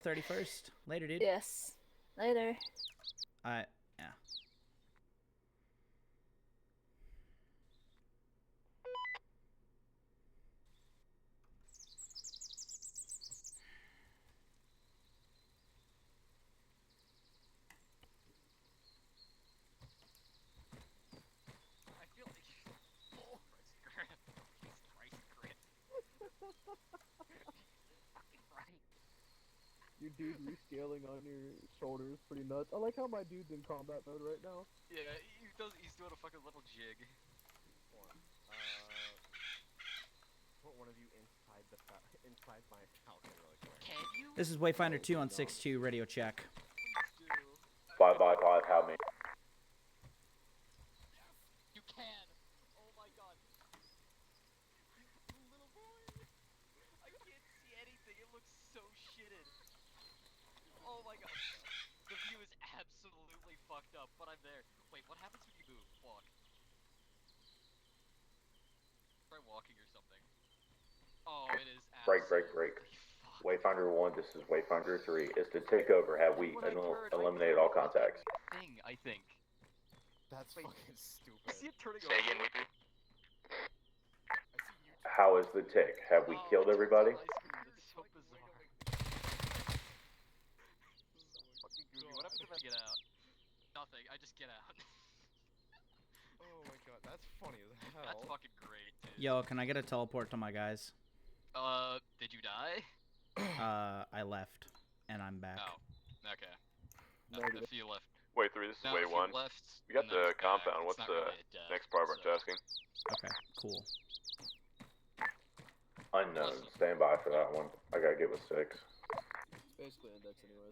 31st. Later, dude. Yes. Later. Yeah. I feel like oh, Christ, Grant. Fucking right. Your dude rescaling on your shoulders, pretty nuts. I like how my dude's in combat mode right now. Yeah, he's doing a fucking little jig. Put one of you inside my falcon really quick. Can you? This is Wayfinder 2 on 6-2 radio check. Please do. 555, how many? You can. Oh my god. You little boy. I can't see anything. It looks so shitted. Oh my god. The view is absolutely fucked up, but I'm there. Wait, what happens when you move? Walk. Try walking or something. Oh, it is absolutely Break. fucked. Wayfinder 1, this is Wayfinder 3. Is to take over. Have we eliminated all contacts? Thing, I think. That's Wait. fucking stupid. I see it turning Say again, over. Weepy. I see you. How is the tick? Have we killed it turns everybody? on my screen. It's so bizarre. Fucking goofy. What happens if I get out? Nothing. I just get out. Oh my god, that's funny as hell. That's fucking great, dude. Yo, can I get a teleport to my guys? Did you die? I left, and I'm back. Oh, okay. Negative. If you left. Wait, 3, this is No, Way if you 1. left. We got and then the it's back, compound. it's What's not the really a death, next part of our so- tasking? Okay, cool. Unknown. Stand by for that one. I gotta get with 6. Basically index anyway.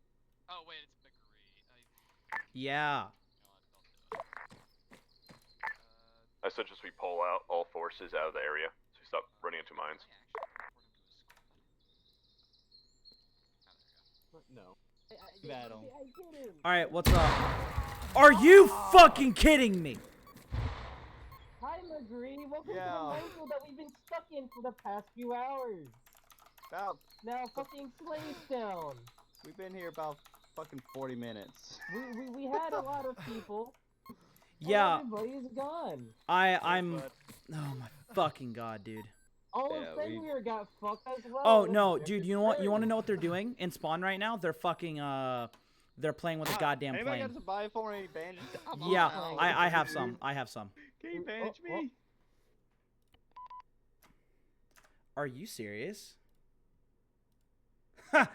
Oh wait, it's McCree. Yeah. I suggest we pull out all forces out of the area, so we stop running into mines. No. Battle. Alright, what's up? Are you fucking kidding me? Hi, Legree. Welcome Yeah. to the Michael that we've been stuck in for the past few hours. About, Now fucking Slave's down. we've been here about fucking 40 minutes. We had a lot of people. Yeah, And everybody's gone. I'm... Oh my fucking god, dude. All Yeah, of Fenrir got fucked as well. Oh, with no, their dude, you know what? You want to turn. know what they're doing in spawn right now? They're fucking, they're playing with a goddamn Anybody plane. got some buy for any bandages? Yeah, on. I have some. I have some. Can you bandage me? Are you serious? Ha!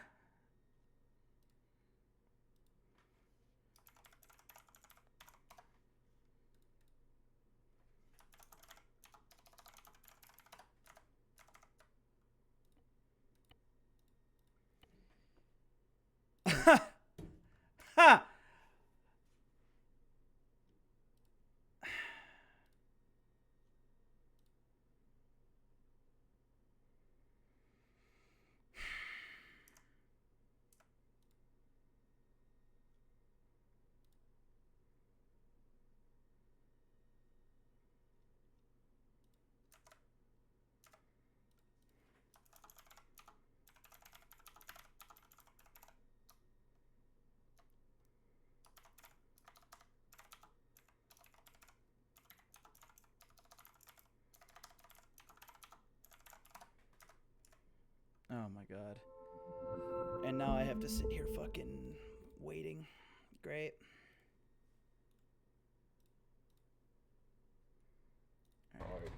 Ha! Oh my god. And now I have to sit here fucking waiting. Great. Alright.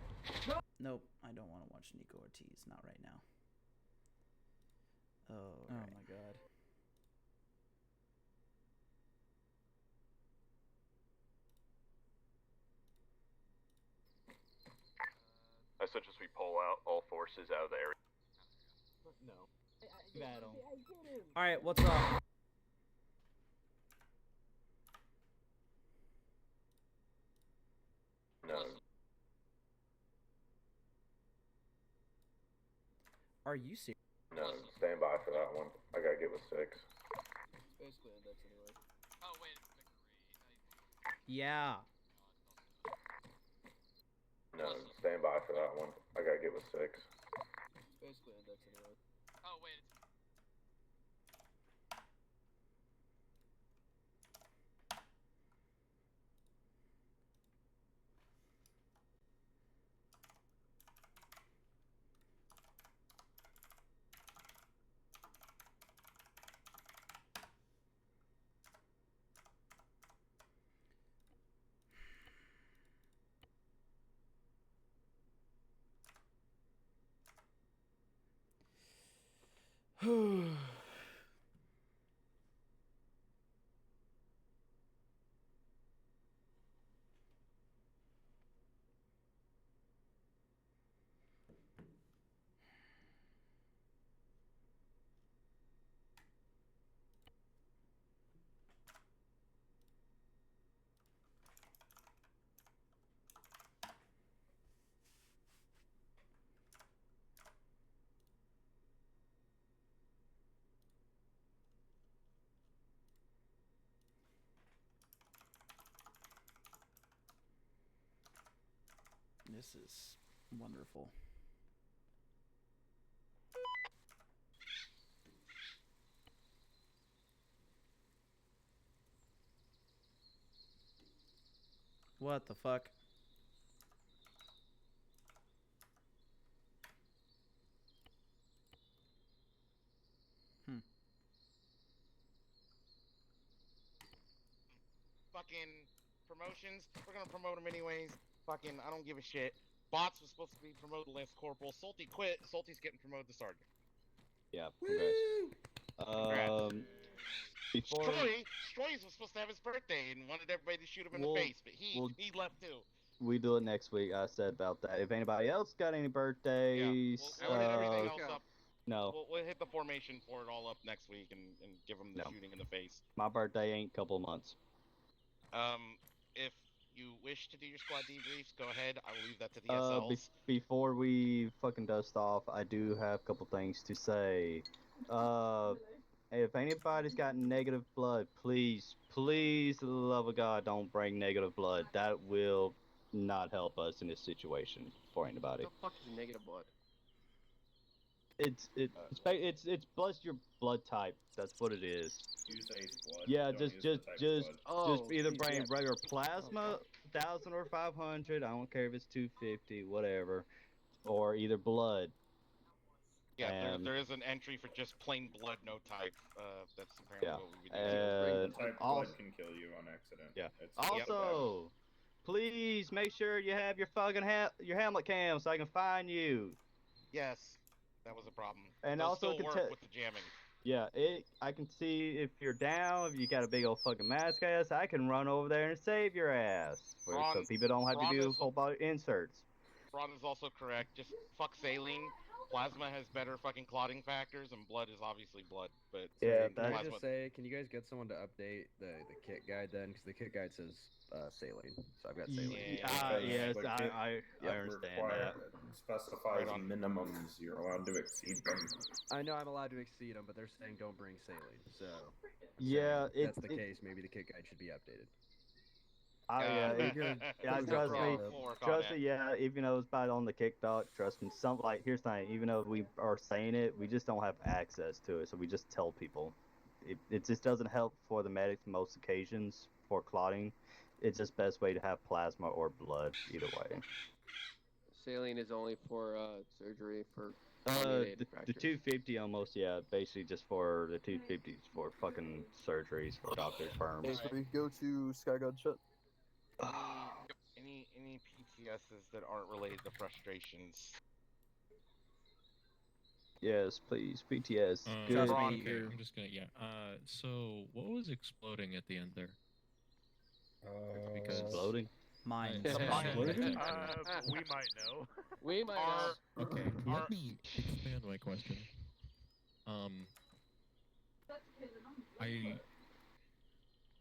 Nope, I don't want to watch Nico Ortiz. Not right now. Oh my god. I suggest we pull out all forces out of the area. No. Battle. Alright, what's up? No. Are you serious? No. Stand by for that one. I gotta get with 6. Basically index anyway. Oh wait, it's McCree. Yeah. No. Stand by for that one. I gotta get with 6. Basically index anyway. Oh wait, it's This is wonderful. What the fuck? Fucking promotions. We're gonna promote him anyways. Fucking, I don't give a shit. Bots was supposed to be promoted Lance Corporal. Salty quit. Salty's getting promoted to Sergeant. Yeah, congrats. Before Stroy's was supposed to have his birthday and wanted everybody to shoot him in the face, but he left too. we do it next week, I said about that. If anybody else got any birthdays, we'll hit everything else up. No. We'll hit the formation for it all up next week and give him the shooting in the face. My birthday ain't a couple of months. If you wish to do your squad debriefs, go ahead. I will leave that to the SLs. Before we fucking dust off, I do have a couple things to say. If anybody's got negative blood, please, please, for the love of God, don't bring negative blood. That will not help us in this situation for anybody. What the fuck is negative blood? It's blood's your blood type. That's what it is. Use ace blood. Yeah, Don't just use the type of blood. just either bring regular plasma, 1,000 or 500. I don't care if it's 250, whatever, or either blood. Yeah, there is an entry for just plain blood, no type. That's apparently what we would do. Type blood can kill you on accident. Yeah. It's Also, please make sure you have your fucking your helmet cam so I can find you. Yes, that was a problem. And those also still work with the jamming. Yeah, I can see if you're down, if you got a big old fucking mask ass, I can run over there and save your ass. So people don't have to do whole body inserts. Ron is also correct. Just fuck saline. Plasma has better fucking clotting factors, and blood is obviously blood. But yeah, can I just say, can you guys get someone to update the kit guide then? Because the kit guide says saline, so I've got saline. Yes, I understand that. It specifies minimums you're allowed to exceed them. I know I'm allowed to exceed them, but they're saying don't bring saline. So yeah, if that's the case. Maybe the kit guide should be updated. Trust me, yeah, even though it's about on the kick doc, trust me, here's the thing, even though we are saying it, we just don't have access to it, so we just tell people. It just doesn't help for the medics most occasions for clotting. It's just best way to have plasma or blood, either way. Saline is only for surgery for the 250 almost, yeah, basically just for the 250s for fucking surgeries for doctors' firms. Okay, so we go to Sky Gunshot. Any PTSs that aren't related to frustrations. Yes, please, PTS. Good. Okay, I'm just gonna so what was exploding at the end there? Because exploding? Mine. We might know. We might know. Okay, let me expand my question. I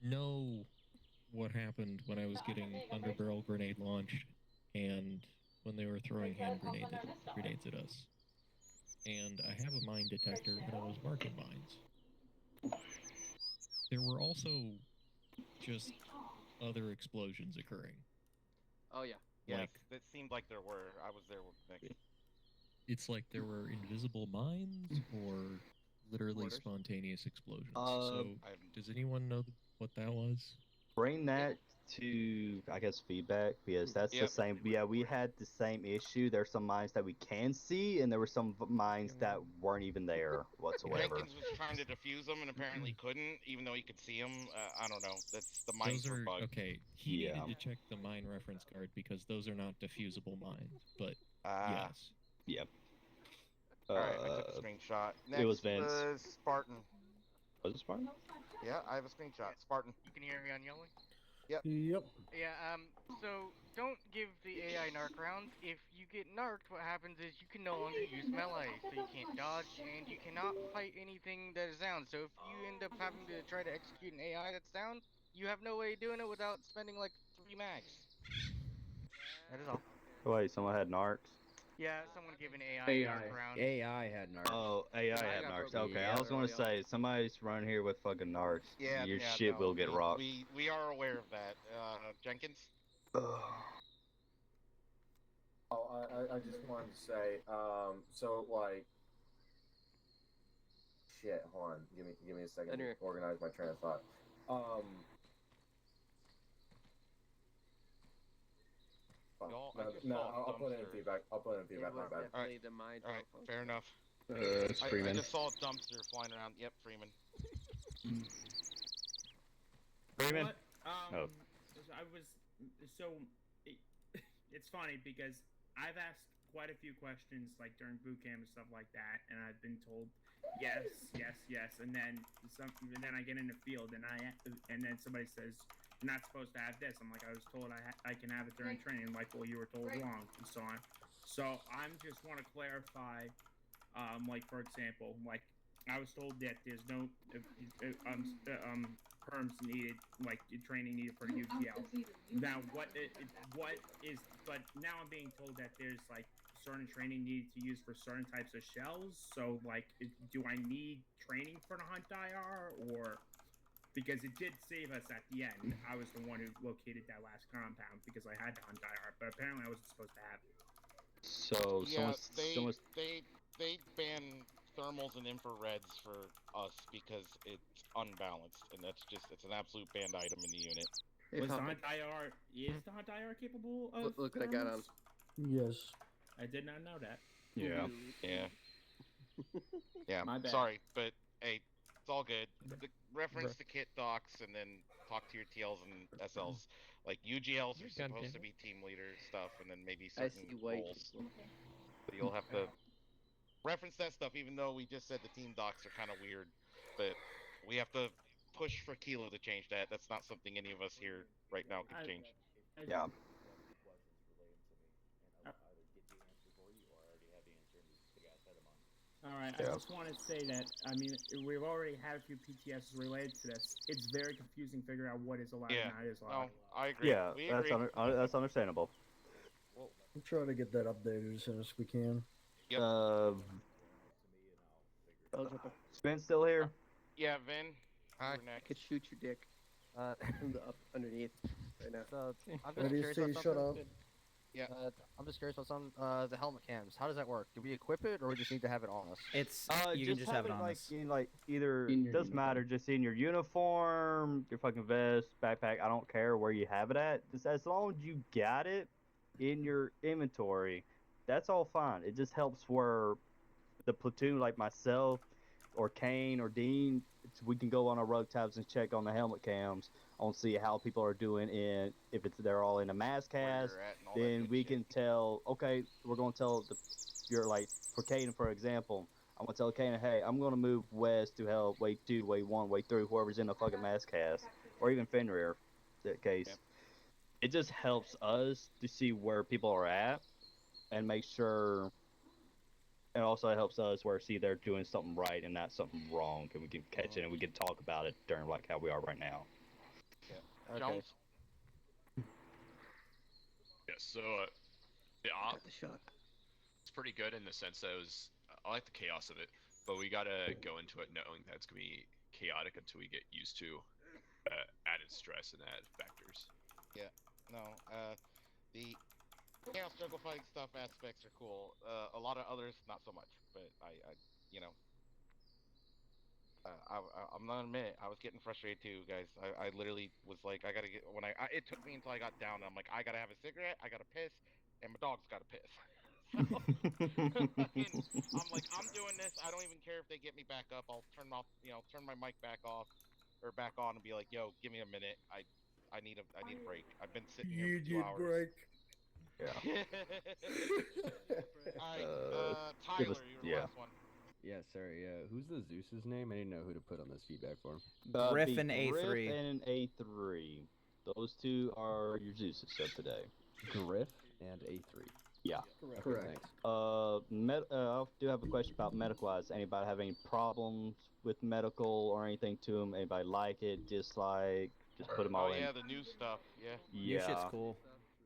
know what happened when I was getting underbarrel grenade launched and when they were throwing hand grenades at us. And I have a mine detector and I was marking mines. There were also just other explosions occurring. Oh yeah. Yes, it seemed like there were. I was there with Nick. It's like there were invisible mines or literally spontaneous explosions. So does anyone know what that was? Bring that to, I guess, feedback, because that's the same. Yeah, we had the same issue. There's some mines that we can see, and there were some mines that weren't even there whatsoever. Jenkins was trying to defuse them and apparently couldn't, even though he could see them. I don't know. That's the mines were bugged. Okay, he needed to check the mine reference card because those are not diffusable mines. But yes. Yeah. Alright, I took a screenshot. Next It was Vince. Spartan. Was it Spartan? Yeah, I have a screenshot. Spartan. You can hear me on yelling? Yep. Yep. Yeah, so don't give the AI narc rounds. If you get narked, what happens is you can no longer use melee, so you can't dodge, and you cannot fight anything that is down. So if you end up having to try to execute an AI that's down, you have no way of doing it without spending like 3 mags. That is all. Wait, someone had narcs? Yeah, someone gave an AI narc round. AI had narcs. Oh, AI had got narcs. broken Okay, down I was gonna early on. say somebody's running here with fucking narcs. Yeah, Your yeah, shit no, will get rocked. We are aware of that. Jenkins? Oh, I just wanted to say, so like, shit. Hold on, give me a second to organize my train of thought. I'll put in feedback. I'll put in feedback. My bad. All right, fair enough. It's I Freeman. just saw a dumpster flying around. Yep, Freeman. Freeman? What? Oh. I was it's funny because I've asked quite a few questions like during boot camp and stuff like that, and I've been told yes, and then I get in the field and then somebody says you're not supposed to have this. I'm like, I was told I can have it during training. Like, well, you were told wrong, and so on. So I'm just want to clarify, like for example, like I was told that there's no perms needed, like training needed for the UTL. Now, but now I'm being told that there's like certain training needed to use for certain types of shells. So, like, do I need training for the hunt IR, or because it did save us at the end? I was the one who located that last compound because I had to hunt IR, but apparently I wasn't supposed to have it. So yeah, they ban thermals and infrareds for us because it's unbalanced, and it's an absolute banned item in the unit. Was the hunt IR capable of Look what I got on. thermals? Yes. I did not know that. Yeah. Yeah. Yeah. My bad. Sorry, but hey, it's all good. Reference the kit docs and then talk to your TLs and SLs. Like UGLs are supposed to be team leader stuff, and then maybe certain roles. But you'll have to reference that stuff, even though we just said the team docs are kind of weird. But we have to push for Kilo to change that. That's not something any of us here right now can change. Yeah. Alright, I just want to say that, I mean, we've already had a few PTSs related to this. It's very confusing figuring out what is allowed and not is allowed. No, I agree. Yeah, we agree. that's understandable. We'll try to get that updated as soon as we can. Yep. Spin still here? Yeah, Vin. I could shoot your dick. From the up underneath right now. So, I'm just Ready to curious see, about shut something. up. Yeah. I'm just curious about the helmet cams. How does that work? Do we equip it, or we just need to have it on us? It's you can just have it on like us. in like either In your doesn't matter, just in your uniform, your fucking vest, backpack. I don't care where you have it at. Just as long as you got it in your inventory, that's all fine. It just helps where the platoon, like myself, or Kane or Dean, we can go on our rogue tabs and check on the helmet cams on see how people are doing in if they're all in a mass cast. Then we can tell. Okay, we're gonna tell you're like for Kane, for example. I'm gonna tell Kane, hey, I'm gonna move west to help wave 2, wave 1, wave 3, whoever's in the fucking mass cast, or even Fenrir, that case. Yep. It just helps us to see where people are at and make sure. And also it helps us where see they're doing something right and not something wrong, and we can catch it and we can talk about it during like how we are right now. Yeah. Okay. Jones? Yeah, so the op, it's pretty good in the sense that I like the chaos of it, but we gotta go into it knowing that it's gonna be chaotic until we get used to added stress and added factors. Yeah. No. The chaos struggle fighting stuff aspects are cool. A lot of others not so much, but I you know. I'm not gonna admit it, I was getting frustrated too, guys. I literally was like, I gotta get it took me until I got down. And I'm like, I gotta have a cigarette, I gotta piss, and my dog's gotta piss. So, I'm like, I'm doing this. I don't even care if they get me back up. I'll turn my mic back off or back on and be like, yo, give me a minute. I need a break. I've been sitting here for 2 hours. Break. Yeah. Alright, give Tyler, us- you're the yeah. last one. Yeah, sorry. Who's the Zeus's name? I didn't know who to put on this feedback form. Griff Be and A3. Griff and A3. Those two are your Zeuses of today. Griff and A3. Yeah. Correct. Thanks. I do have a question about medical-wise. Anybody have any problems with medical or anything to them? Anybody like it, dislike? Just put them all Oh in. yeah, the new stuff. Yeah. New shit's Yeah. cool.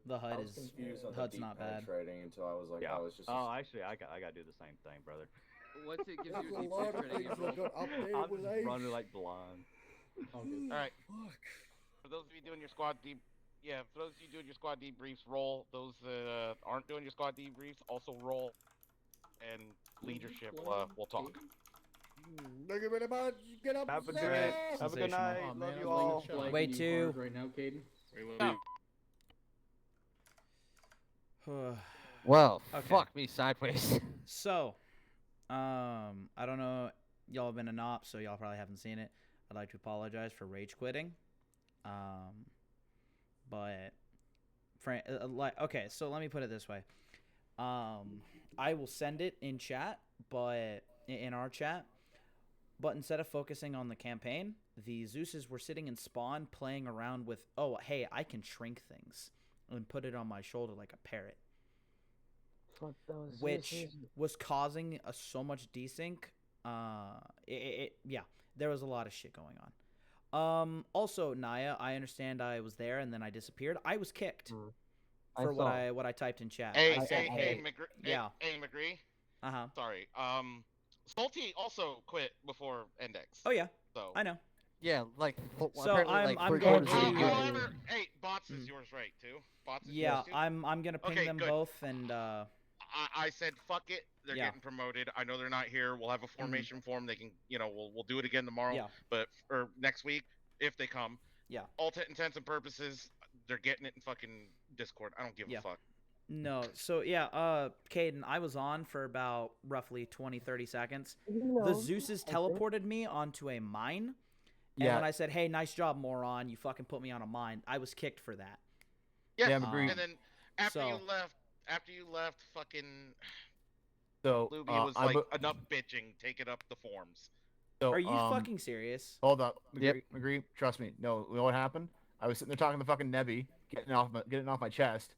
The HUD is confused on the HUD's deep not bad. penetrating until I was like, Yeah. oh, it's just. Oh, actually, I gotta do the same thing, brother. Once it gives That's you a a deep lot of penetrating, things it that got up there I'm with just age. running like blind. Alright. For those of you doing your squad for those of you doing your squad debriefs, roll. Those that aren't doing your squad debriefs, also roll. And leadership, we'll talk. Thank you very much. Get up. Have a Sarah. good night. Oh, Love man, you I was all. playing Shy. Wait, two. right now, Caden. Well, Okay. fuck me sideways. So, I don't know. Y'all have been a NOP, so y'all probably haven't seen it. I'd like to apologize for rage quitting. But, okay, so let me put it this way. I will send it in chat, but in our chat. But instead of focusing on the campaign, the Zeuses were sitting in spawn playing around with, oh, hey, I can shrink things and put it on my shoulder like a parrot. Fuck those Which Zeus's. was causing so much desync. Yeah, there was a lot of shit going on. Also, Naya, I understand I was there and then I disappeared. I was kicked for what I typed in chat. Hey, I said, hey, McGree. yeah. Hey, McGree. Uh-huh. Sorry. Salty also quit before Index. Oh yeah. So. Yeah, like So apparently, I'm like, going to. However, hey, Bots is yours, right? Too. Bots is Yeah, yours too? I'm gonna ping Okay, them good. both and. I said fuck it. They're Yeah. getting promoted. I know they're not here. We'll have a formation form. They can, we'll do it again tomorrow. Yeah. But or next week if they come. Yeah. All intents and purposes, they're getting it in fucking Discord. I don't give Yeah. a fuck. No, so yeah, Caden, I was on for about roughly 20-30 seconds. No, The Zeus's teleported me onto a mine. And Yeah. when I said, hey, nice job, moron, you fucking put me on a mine, I was kicked for that. Yes, Yeah, I'm agreed. and then after So- you left, fucking So, Luby was like, enough bitching, take it up the forms. So, Are you fucking serious? Hold up. Yep. McGree, trust me. No, you know what happened? I was sitting there talking to fucking Nebby, getting off my chest.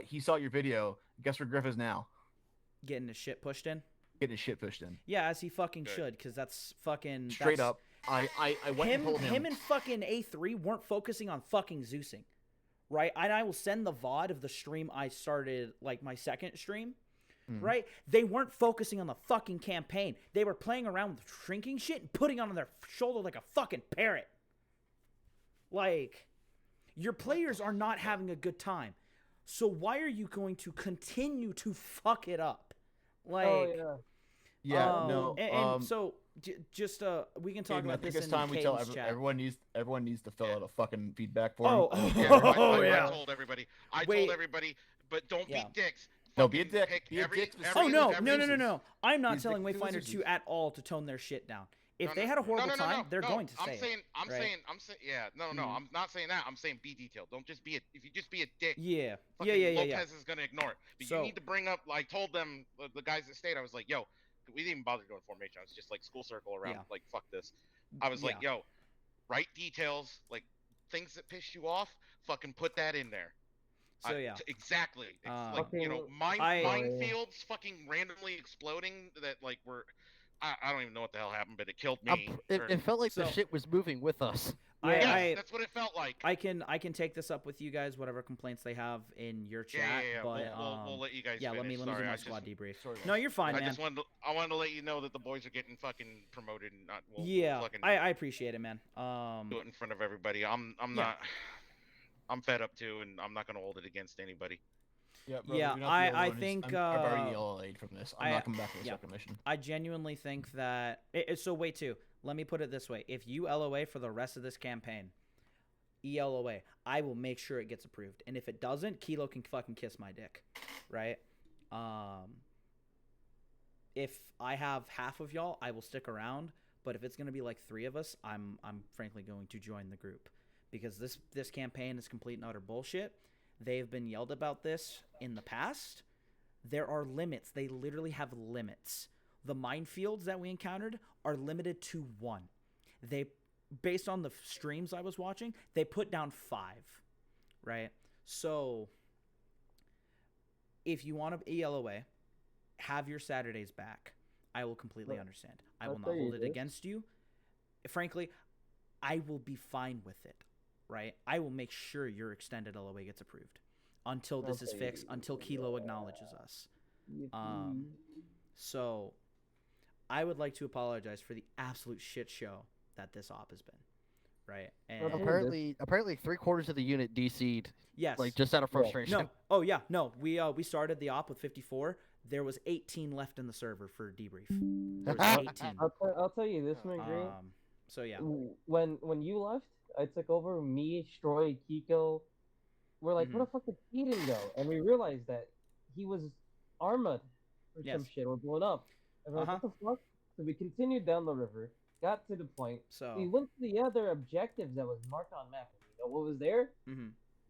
He saw your video. Guess where Griff is now? Getting his shit pushed in? Getting his shit pushed in. Yeah, as he fucking Good. should, because that's fucking... Straight that's- up. I went and told him. Him and fucking A3 weren't focusing on fucking Zeusing, right? And I will send the VOD of the stream I started, like my second stream, right? They weren't focusing on the fucking campaign. They were playing around with shrinking shit and putting it on their shoulder like a fucking parrot. Like, your players are not having a good time. So why are you going to continue to fuck it up? Like, Oh yeah. Yeah, no. and so just we can talk Caden, I about think this it's in time we tell Caden's chat. everyone needs to fill out a fucking feedback form. Oh, I told everybody. I Wait. told everybody, but don't Yeah. be dicks. No, be a Fucking dick. pick Be a every- dick every- specifically Oh no, with no, no, no, Zeus's. no! I'm not He's telling the Wayfinder Zeus's. 2 at all to tone their shit down. If No, they no, had a horrible time, no, they're going to I'm say saying, it. I'm right? saying, yeah, no, I'm not saying that. I'm saying be detailed. Don't just be if you just be a dick. Yeah, fucking yeah. Lopez is gonna ignore it. But So- you need to bring up. Like, told them the guys that stayed. I was like, yo, we didn't even bother doing formation. I was just like school circle around. Yeah. Like, fuck this. I was like, yo, write details, like things that piss you off. Fucking put that in there. So yeah, Exactly. It's like, Okay, minefields fucking randomly exploding that like were. I don't even know what the hell happened, but it killed me. It felt like the So- shit was moving with us. Yes, that's what it felt like. I can take this up with you guys, whatever complaints they have in your chat. Yeah. But We'll let you guys. yeah, let me finish. do Sorry, my I squad just- debrief. No, you're fine, man. I wanted to let you know that the boys are getting fucking promoted and not. Yeah, fucking I appreciate it, man. do it in front of everybody. I'm yeah. not. I'm fed up too, and I'm not gonna hold it against anybody. Yeah, bro, Yeah, you're not the only I one who's- think I've already LLA'd from this. I'm not coming back to the yeah. second mission. I genuinely think that. So wait, too. Let me put it this way: if you LOA for the rest of this campaign, ELOA, I will make sure it gets approved. And if it doesn't, Kilo can fucking kiss my dick, right? If I have half of y'all, I will stick around. But if it's gonna be like 3 of us, I'm frankly going to join the group because this campaign is complete and utter bullshit. They've been yelled about this in the past. There are limits. They literally have limits. The minefields that we encountered are limited to 1. They, based on the streams I was watching, they put down 5, right? So if you want to ELOA, have your Saturdays back. I will completely understand. I will not hold it against you. Frankly, I will be fine with it, right? I will make sure your extended LOA gets approved until this is fixed, until Kilo acknowledges us. So I would like to apologize for the absolute shit show that this op has been, right? And apparently 3/4 of the unit DC'd. Yes. Like just out of frustration. No. Oh yeah. No. We started the op with 54. There was 18 left in the server for debrief. There was 18. I'll tell you this, my green. So yeah. When you left, I took over. Me, Stroy, Kiko. We're like, where the fuck did Keaton go? And we realized that he was armored or some shit or blown up. And we're like, what the fuck? So we continued down the river, got to the point. So we went to the other objectives that was marked on map. You know what was there?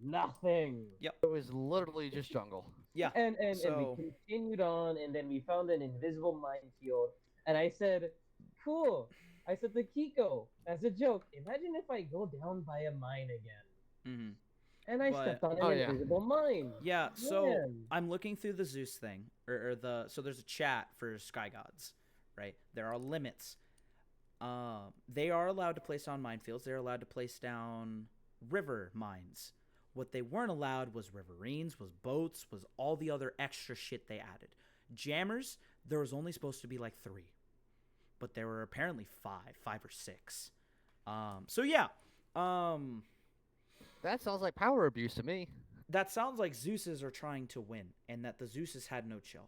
Nothing. Yep. It was literally just jungle. Yeah. And we continued on, and then we found an invisible minefield. And I said, cool. I said to Kiko, as a joke, imagine if I go down by a mine again. And I stepped on an invisible mine. Yeah, so Man. I'm looking through the Zeus thing, so there's a chat for Sky Gods, right? There are limits. They are allowed to place down minefields. They're allowed to place down river mines. What they weren't allowed was riverines, was boats, was all the other extra shit they added. Jammers, there was only supposed to be like 3. But there were apparently 5 or 6. So yeah. That sounds like power abuse to me. That sounds like Zeus's are trying to win, and that the Zeus's had no chill.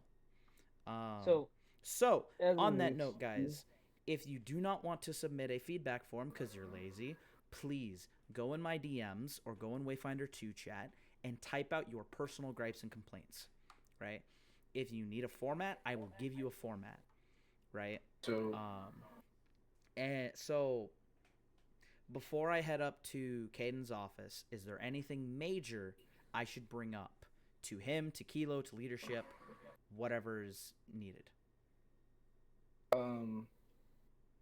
So on that note, guys, if you do not want to submit a feedback form because you're lazy, please go in my DMs or go in Wayfinder 2 chat and type out your personal gripes and complaints, right? If you need a format, I will give you a format, right? So before I head up to Caden's office, is there anything major I should bring up to him, to Kilo, to leadership, whatever is needed?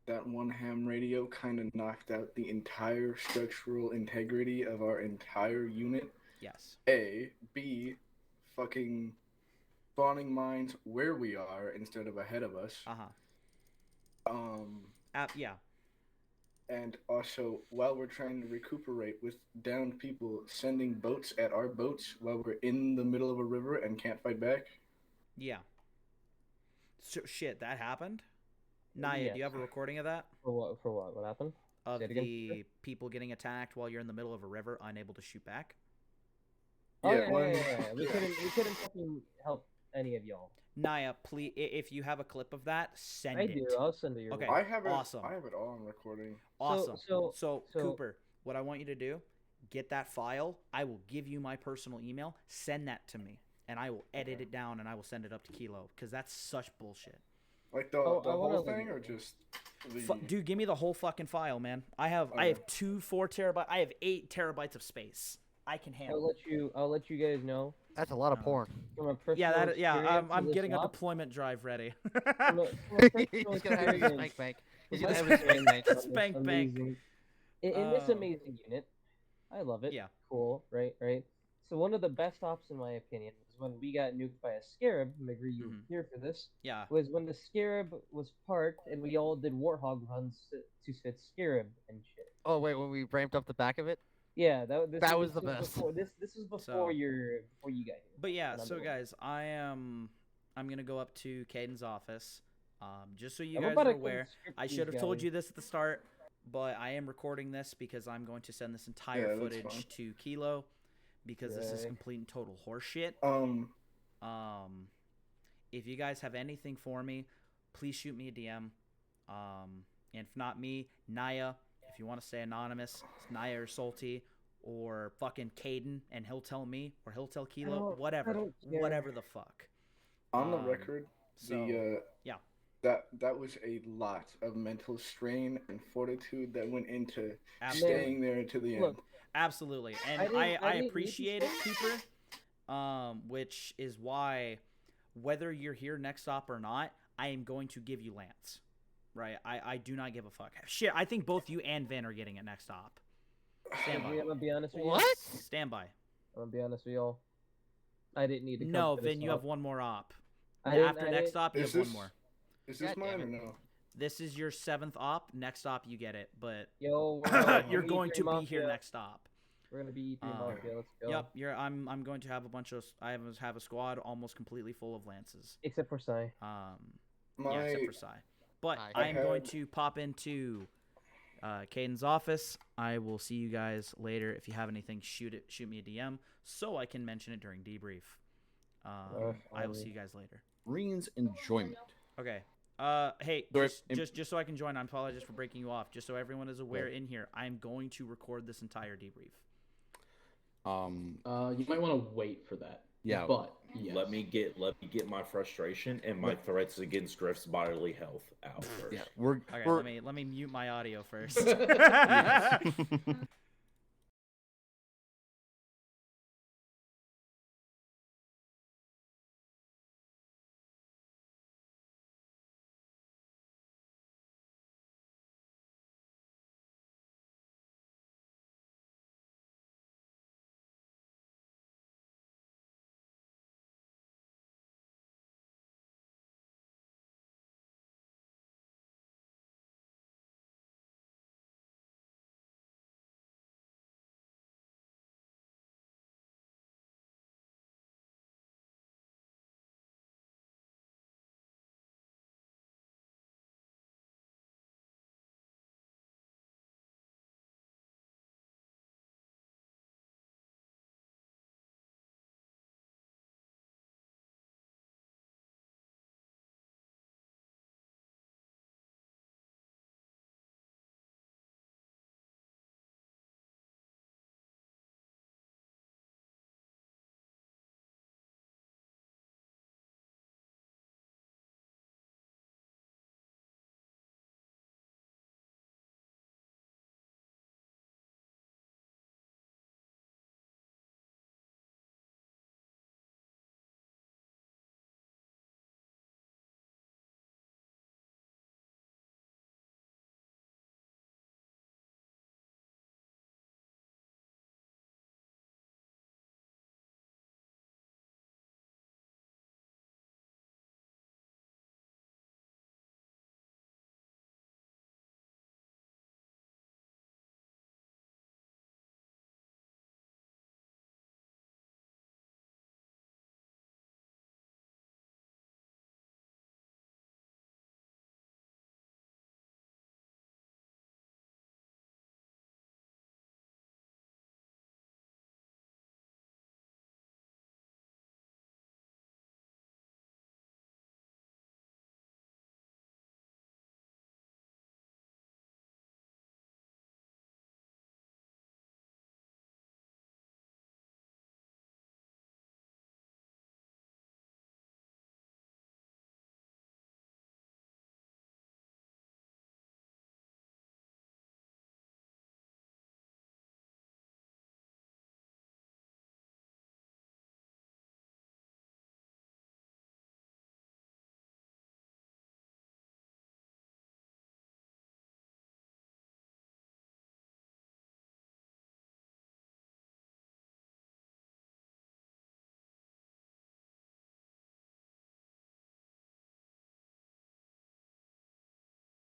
That one ham radio kind of knocked out the entire structural integrity of our entire unit. Yes. A. B. Fucking spawning mines where we are instead of ahead of us. Yeah. And also, while we're trying to recuperate with downed people, sending boats at our boats while we're in the middle of a river and can't fight back. Yeah. So, shit, that happened? Naya, do you have a recording of that? For what? What happened? Of the people getting attacked while you're in the middle of a river, unable to shoot back? Yeah. We couldn't fucking help any of y'all. Naya, please, if you have a clip of that, send it. I do. I'll send it your way. Okay, I have it. Awesome. I have it all on recording. Awesome. So Cooper, what I want you to do, get that file. I will give you my personal email. Send that to me, and I will edit it down, and I will send it up to Kilo, because that's such bullshit. Like the whole thing, or just the... Dude, give me the whole fucking file, man. I have 4 terabytes. I have 8 terabytes of space. I can handle. I'll let you guys know. That's a lot of porn. From a personal I'm getting a deployment drive ready. He's gonna have his spank bank. He's gonna have his spank bank. In this amazing unit, I love it. Yeah. Cool. Right. So one of the best ops, in my opinion, was when we got nuked by a Scarab. I agree you were here for this. Yeah. Was when the Scarab was parked and we all did Warthog runs to fit Scarab and shit. Oh wait, when we ramped up the back of it. Yeah, that was the best. This was before you got here. But yeah, so guys, I'm gonna go up to Caden's office. Just so you guys are aware, I should have told you this at the start, but I am recording this because I'm going to send this entire footage to Kilo, because this is complete and total horseshit. If you guys have anything for me, please shoot me a DM. And if not me, Naya. If you want to stay anonymous, it's Naya or Salty or fucking Caden, and he'll tell me, or he'll tell Kilo, whatever the fuck. On the record, the that was a lot of mental strain and fortitude that went into staying there to the end. Absolutely, and I appreciate it, Keeper. Which is why, whether you're here next stop or not, I am going to give you Lance. Right? I do not give a fuck. Shit, I think both you and Vin are getting it next stop. Stand by. I'm gonna be honest with you. What? Stand by. I'm gonna be honest with y'all. I didn't need to come No, to this Vin, you stop. have one more op. I After next stop, you have one more. Is this mine or no? This is your 7th op. Next stop, you get it. But Yo, you're going to be here next stop. We're gonna be E3 Mafia. Let's go. Yep. I'm going to have a bunch of. I have a squad almost completely full of lances. Except for Sai. Yeah, except for Sai. But I am going to pop into Caden's office. I will see you guys later. If you have anything, shoot me a DM so I can mention it during debrief. I will see you guys later. Reen's enjoyment. Okay. Hey, just so I can join, I apologize for breaking you off. Just so everyone is aware in here, I'm going to record this entire debrief. You might want to wait for that. Yeah, but yes. let me get my frustration and my threats against Griff's bodily health out first. Yeah, okay. Let me mute my audio first.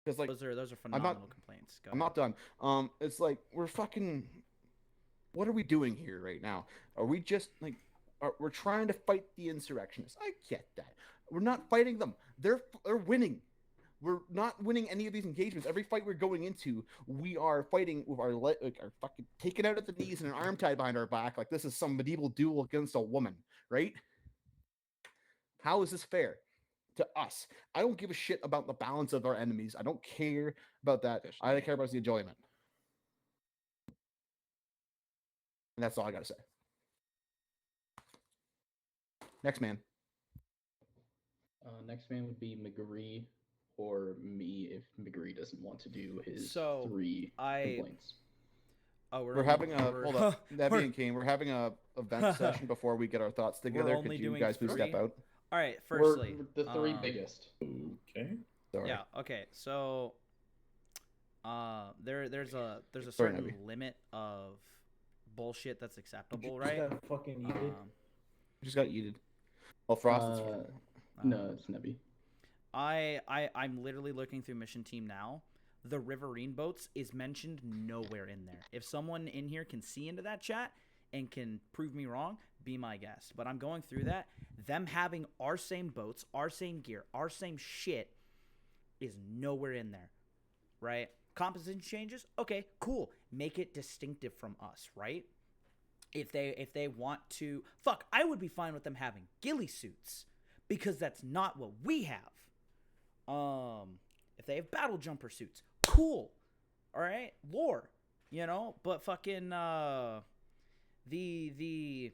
Because like those are phenomenal complaints. I'm not done. It's like we're fucking. What are we doing here right now? Are we just like, we're trying to fight the insurrectionists? I get that. We're not fighting them. They're winning. We're not winning any of these engagements. Every fight we're going into, we are fighting with our fucking taken out at the knees and an arm tied behind our back, like this is some medieval duel against a woman, right? How is this fair to us? I don't give a shit about the balance of our enemies. I don't care about that. I care about the enjoyment. And that's all I gotta say. Next man. Next man would be McGree. or me if McGree doesn't want to do his So, 3 complaints. Oh, We're having a hold up, Nebby and King. We're having a event session before we get our thoughts together. Could you guys please step out? All right. Firstly, we're the 3 biggest. Okay. Sorry. Yeah. Okay. So, there's a Sorry, certain Nebby. limit of bullshit that's acceptable, right? Fucking yeeted. Just got yeeted. Well, Frost. No, it's Nebby. I'm literally looking through Mission Team now. The Riverine boats is mentioned nowhere in there. If someone in here can see into that chat and can prove me wrong, be my guest. But I'm going through that. Them having our same boats, our same gear, our same shit is nowhere in there, right? Composition changes, okay, cool. Make it distinctive from us, right? If they want to, I would be fine with them having ghillie suits because that's not what we have. If they have battle jumper suits, cool. All right, lore, but fucking the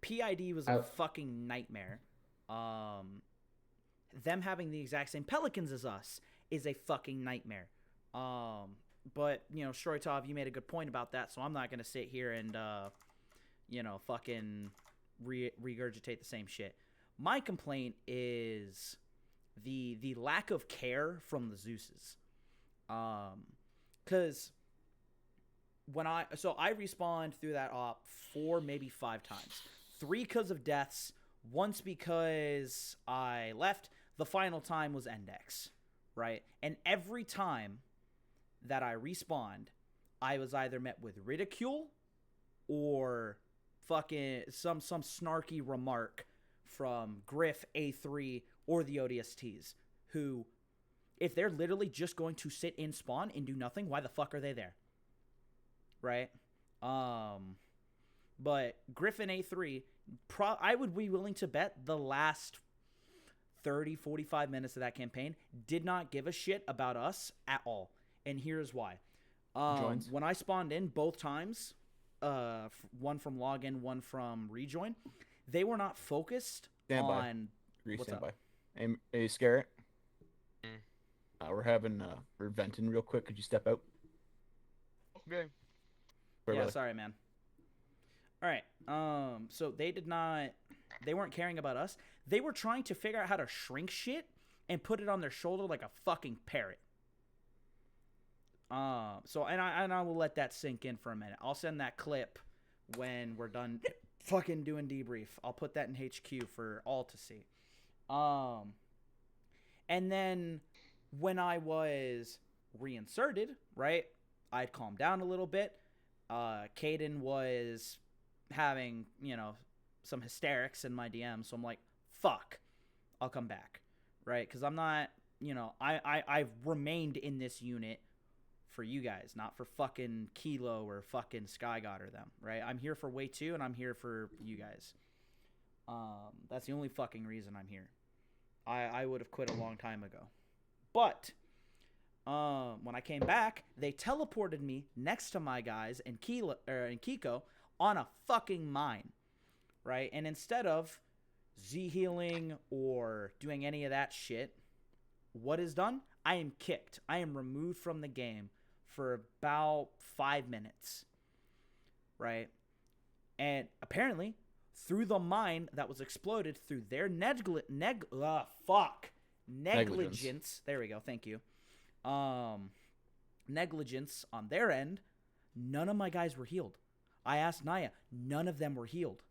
PID was a fucking nightmare. Them having the exact same pelicans as us is a fucking nightmare. But Shroitov, you made a good point about that, so I'm not gonna sit here and fucking regurgitate the same shit. My complaint is the lack of care from the Zeuses. Because I respawned through that op 4, maybe 5 times. 3 because of deaths, once because I left. The final time was Index, right? And every time that I respawned, I was either met with ridicule or fucking some snarky remark from Griff, A3, or the ODSTs, who, if they're literally just going to sit in spawn and do nothing, why the fuck are they there? Right? But Griff and A3, I would be willing to bet the last 30, 45 minutes of that campaign did not give a shit about us at all. And here's why. When I spawned in both times, one from login, one from rejoin, they were not focused on... What's up? Hey, Scarrett. We're venting real quick. Could you step out? Okay. Yeah, sorry, man. All right. So they weren't caring about us. They were trying to figure out how to shrink shit and put it on their shoulder like a fucking parrot. I will let that sink in for a minute. I'll send that clip when we're done fucking doing debrief. I'll put that in HQ for all to see. And then when I was reinserted, right, I'd calmed down a little bit. Caden was having, some hysterics in my DM, so I'm like, fuck, I'll come back, right? Because I'm not, I've remained in this unit for you guys, not for fucking Kilo or fucking Sky God or them, right? I'm here for Way 2, and I'm here for you guys. That's the only fucking reason I'm here. I would have quit a long time ago. But when I came back, they teleported me next to my guys and Kiko on a fucking mine, right? And instead of Z-healing or doing any of that shit, what is done? I am kicked. I am removed from the game for about 5 minutes, right? And apparently, through the mine that was exploded through their negligence. There we go. Thank you. Negligence on their end. None of my guys were healed. I asked Naya. None of them were healed.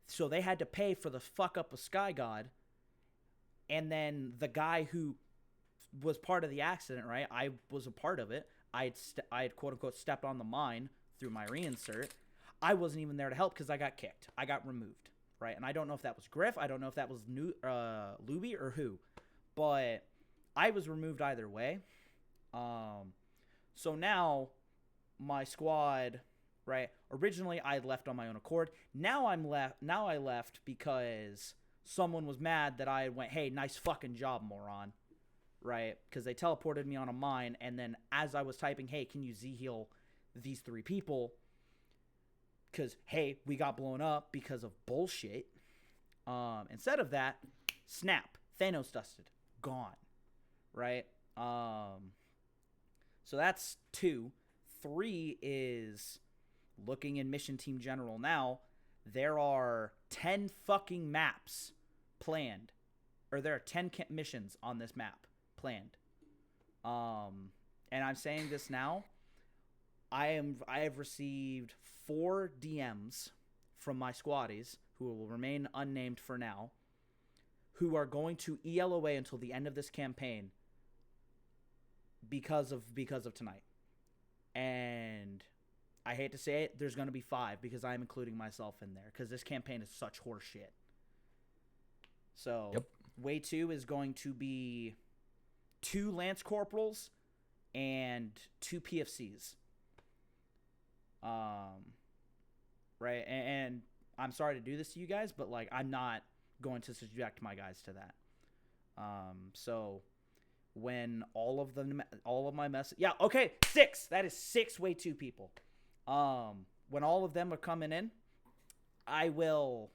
So they had to pay for the fuck up of Sky God. And then the guy who was part of the accident, right? I was a part of it. I had quote unquote stepped on the mine through my reinsert. I wasn't even there to help because I got kicked. I got removed, right? And I don't know if that was Griff. I don't know if that was Luby or who. But I was removed either way. So now my squad, right? Originally I left on my own accord. Now I left because someone was mad that I went, hey, nice fucking job, moron. Right? Because they teleported me on a mine, and then as I was typing, hey, can you Z-heal these 3 people? Because, hey, we got blown up because of bullshit. Instead of that, snap. Thanos dusted. Gone. right? So that's 2. 3 is looking in Mission Team General now. There are 10 fucking maps planned, or there are 10 missions on this map planned. And I'm saying this now. I have received 4 DMs from my squaddies, who will remain unnamed for now, who are going to ELOA until the end of this campaign because of tonight. And I hate to say it, there's going to be 5 because I'm including myself in there because this campaign is such horse shit. So, Wave 2 is going to be 2 Lance Corporals and 2 PFCs. Right, and I'm sorry to do this to you guys, but like I'm not going to subject my guys to that. So when all of my 6. That is 6 Wave 2 people. When all of them are coming in, I will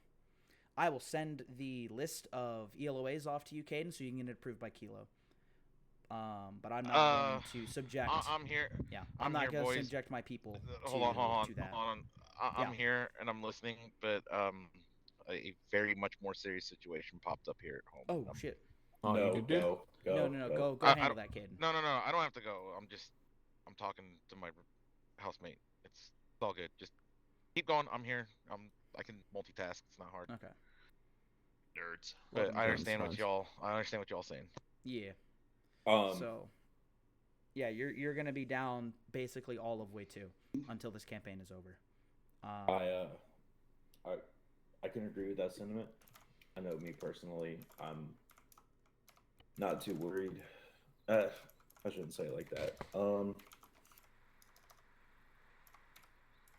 send the list of ELOAs off to you, Caden, so you can get it approved by Kilo. But I'm not going to subject. I'm here. Yeah, I'm not going to subject my people to that. Hold on. I'm here and I'm listening, but a very much more serious situation popped up here at home. Oh shit. Oh, no, you did? go. Go handle that, Caden. No, I don't have to go. I'm talking to my housemate. It's all good. Just keep going. I'm here. I can multitask. It's not hard. Okay. Nerds. But I understand what y'all saying. Yeah. So, yeah, you're gonna be down basically all of Wave 2 until this campaign is over. I can agree with that sentiment. I know me personally, I'm not too worried. I shouldn't say it like that.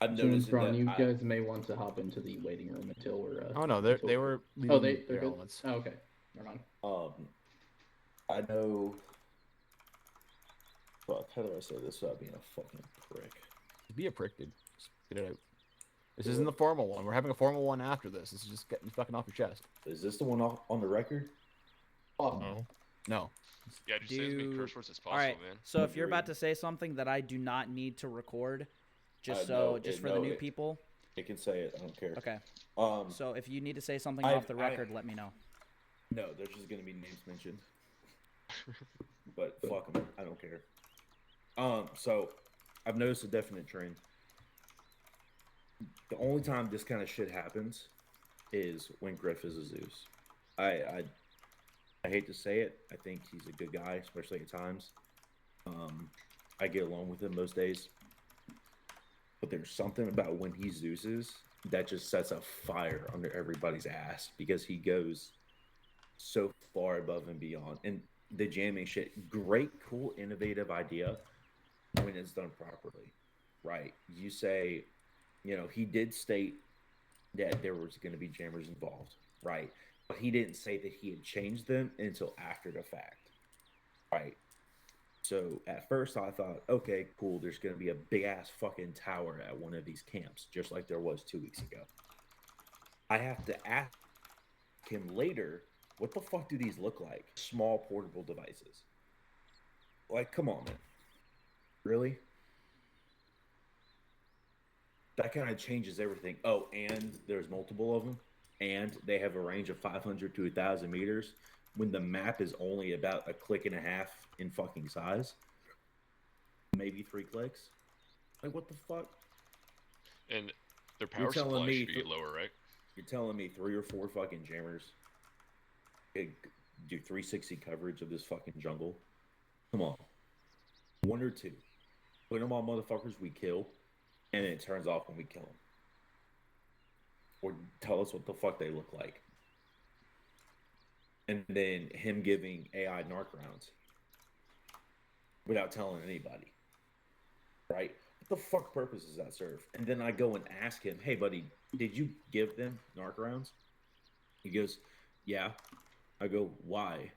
I've noticed that you guys may want to hop into the waiting room until we're. Oh no, they were. Oh, they're good. Elements. Oh, okay. Never mind. I know. Fuck, how do I say this without being a fucking prick? Be a prick, dude. Just get it out. This isn't the formal one. We're having a formal one after this. This is just getting fucking off your chest. Is this the one on the record? Oh. No. Yeah, just say as many curse words as possible, all right, man. So if you're about to say something that I do not need to record, for the new people. It can say it. I don't care. Okay. So if you need to say something off the record, let me know. No, there's just gonna be names mentioned. But fuck them. I don't care. So I've noticed a definite trend. The only time this kind of shit happens is when Griff is a Zeus. I hate to say it. I think he's a good guy, especially at times. I get along with him most days. But there's something about when he Zeus's that just sets a fire under everybody's ass because he goes so far above and beyond. And the jamming shit, great, cool, innovative idea when it's done properly, right? You say, he did state that there was going to be jammers involved, right? But he didn't say that he had changed them until after the fact, right? So at first I thought, okay, cool, there's going to be a big ass fucking tower at one of these camps, just like there was 2 weeks ago. I have to ask him later, what the fuck do these look like? Small portable devices. Like, come on, man. Really? That kind of changes everything. Oh, and there's multiple of them. And they have a range of 500 to 1,000 meters when the map is only about a click and a half in fucking size. Maybe 3 clicks. Like, what the fuck? And their power supply should be lower, right? You're telling me 3 or 4 fucking jammers do 360 coverage of this fucking jungle? Come on. 1 or 2. Put them on motherfuckers we kill, and it turns off when we kill them. Or tell us what the fuck they look like. And then him giving AI narc rounds without telling anybody. Right? What the fuck purpose does that serve? And then I go and ask him, hey, buddy, did you give them narc rounds? He goes, yeah. I go, why?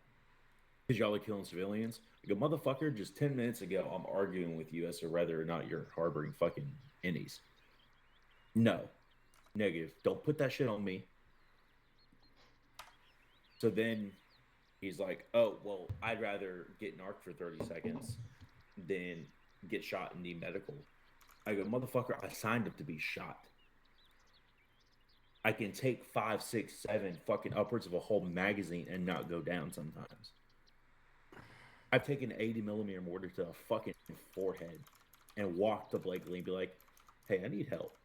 Because y'all are killing civilians? I go, motherfucker, just 10 minutes ago, I'm arguing with you as to whether or not you're harboring fucking innies. No. Negative. Don't put that shit on me. So then He's like, oh, well, I'd rather get narked for 30 seconds than get shot and need medical. I go, motherfucker, I signed up to be shot. I can take 5, 6, 7 fucking upwards of a whole magazine and not go down sometimes. I've taken an 80mm mortar to a fucking forehead and walked to Blakely and be like, hey, I need help.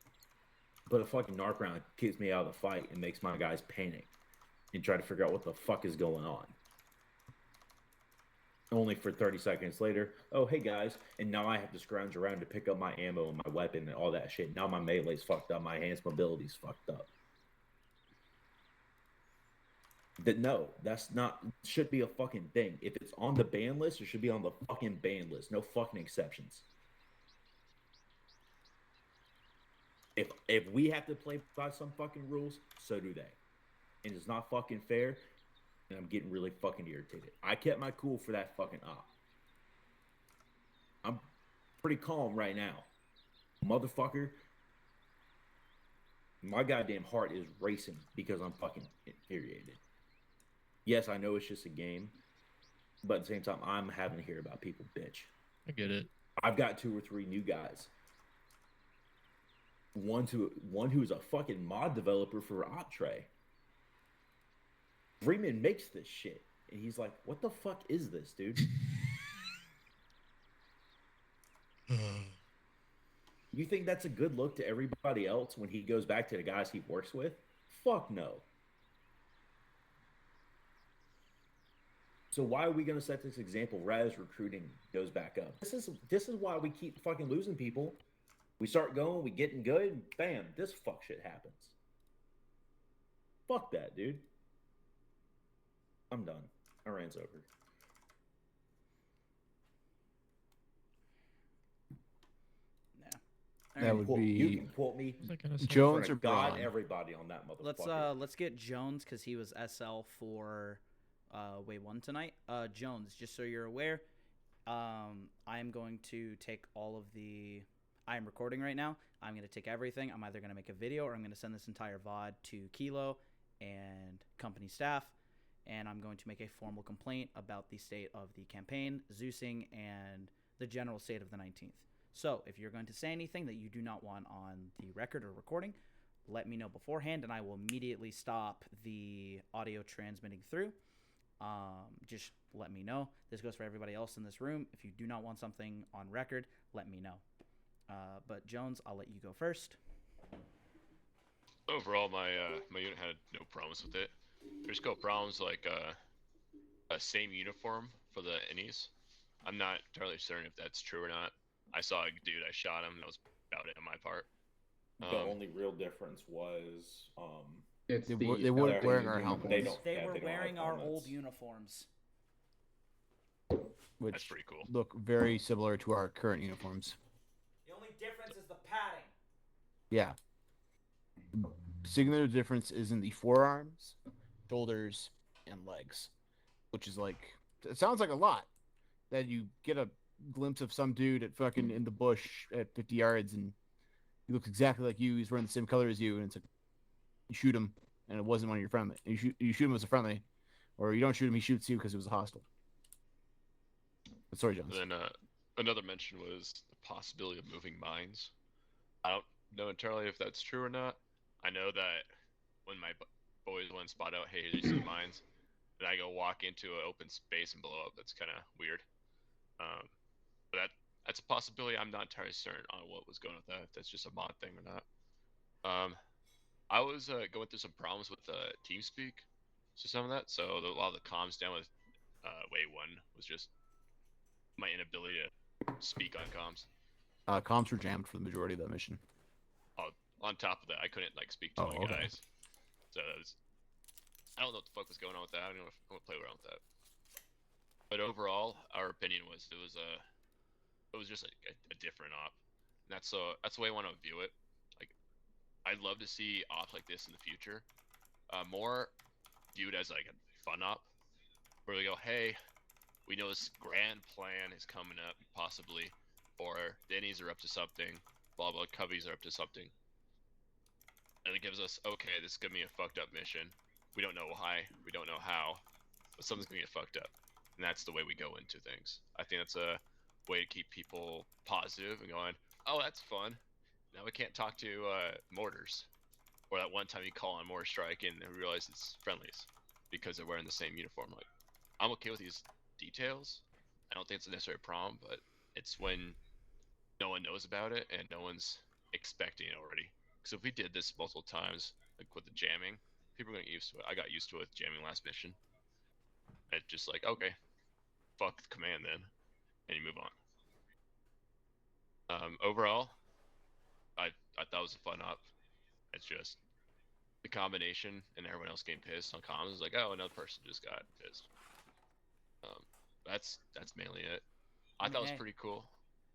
But a fucking narc round kicks me out of the fight and makes my guys panic and try to figure out what the fuck is going on. Only for 30 seconds later, oh, hey guys, and now I have to scrounge around to pick up my ammo and my weapon and all that shit. Now my melee's fucked up, my hands mobility's fucked up. That no, that's not, should be a fucking thing. If it's on the ban list, it should be on the fucking ban list. No fucking exceptions. If we have to play by some fucking rules, so do they. And it's not fucking fair, and I'm getting really fucking irritated. I kept my cool for that fucking op. I'm pretty calm right now. Motherfucker, my goddamn heart is racing because I'm fucking infuriated. Yes, I know it's just a game, but at the same time, I'm having to hear about people bitch. I get it. I've got 2 or 3 new guys. One who's a fucking mod developer for Optray. Freeman makes this shit, and he's like, "What the fuck is this, dude?" You think that's a good look to everybody else when he goes back to the guys he works with? Fuck no. So why are we going to set this example right as recruiting goes back up? This is why we keep fucking losing people. We start going, we getting good, and bam, this fuck shit happens. Fuck that, dude. I'm done. Our rant's over. That would be. You can quote me. Jones or God, Braun? everybody on that motherfucker. Let's get Jones because he was SL for Way 1 tonight. Jones, just so you're aware, I am going to take all of the. I am recording right now. I'm going to take everything. I'm either going to make a video or I'm going to send this entire VOD to Kilo and company staff, and I'm going to make a formal complaint about the state of the campaign, Zeusing, and the general state of the 19th. So if you're going to say anything that you do not want on the record or recording, let me know beforehand, and I will immediately stop the audio transmitting through. Just let me know. This goes for everybody else in this room. If you do not want something on record, let me know. But Jones, I'll let you go first. Overall, my unit had no problems with it. There's no problems like a same uniform for the innies. I'm not entirely certain if that's true or not. I saw a dude, I shot him, and that was about it on my part. The only real difference was It's They the weren't updated wearing our uniforms. helmets. They were don't wearing have our helmets. old uniforms. Which That's pretty cool. look very similar to our current uniforms. The only difference is the padding. Yeah. Singular difference is in the forearms, shoulders, and legs, which is like, it sounds like a lot. That you get a glimpse of some dude at fucking in the bush at 50 yards, and he looks exactly like you. He's wearing the same color as you, and it's like you shoot him, and it wasn't one of your friendly. You shoot him as a friendly, or you don't shoot him, he shoots you because it was a hostile. But sorry, Jones. Then another mention was the possibility of moving mines. I don't know entirely if that's true or not. I know that when my boys went spot out, hey, there's some mines, then I go walk into an open space and blow up. That's kind of weird. But that's a possibility. I'm not entirely certain on what was going with that, if that's just a mod thing or not. I was going through some problems with TeamSpeak, so some of that. So a lot of the comms down with Way 1 was just my inability to speak on comms. Comms were jammed for the majority of that mission. On top of that, I couldn't like speak to my guys. So that was, I don't know what the fuck was going on with that. I don't know if I want to play around with that. But overall, our opinion was it was just a different op. And that's the way I want to view it. Like, I'd love to see ops like this in the future. More viewed as like a fun op, where we go, hey, we know this grand plan is coming up, possibly, or Denny's are up to something, blah blah, Cubbies are up to something. And it gives us, okay, this is gonna be a fucked up mission. We don't know why, we don't know how, but something's gonna get fucked up, and that's the way we go into things. I think that's a way to keep people positive and going, oh, that's fun. Now we can't talk to mortars, or that one time you call on mortar strike and realize it's friendlies because they're wearing the same uniform. Like, I'm okay with these details. I don't think it's a necessary problem, but it's when no one knows about it and no one's expecting it already. Because if we did this multiple times, like with the jamming, people are gonna get used to it. I got used to it with jamming last mission. It's just like, okay, fuck the command then, and you move on. Overall, I thought it was a fun op. It's just the combination and everyone else getting pissed on comms is like, oh, another person just got pissed. That's mainly it. I thought it was pretty cool.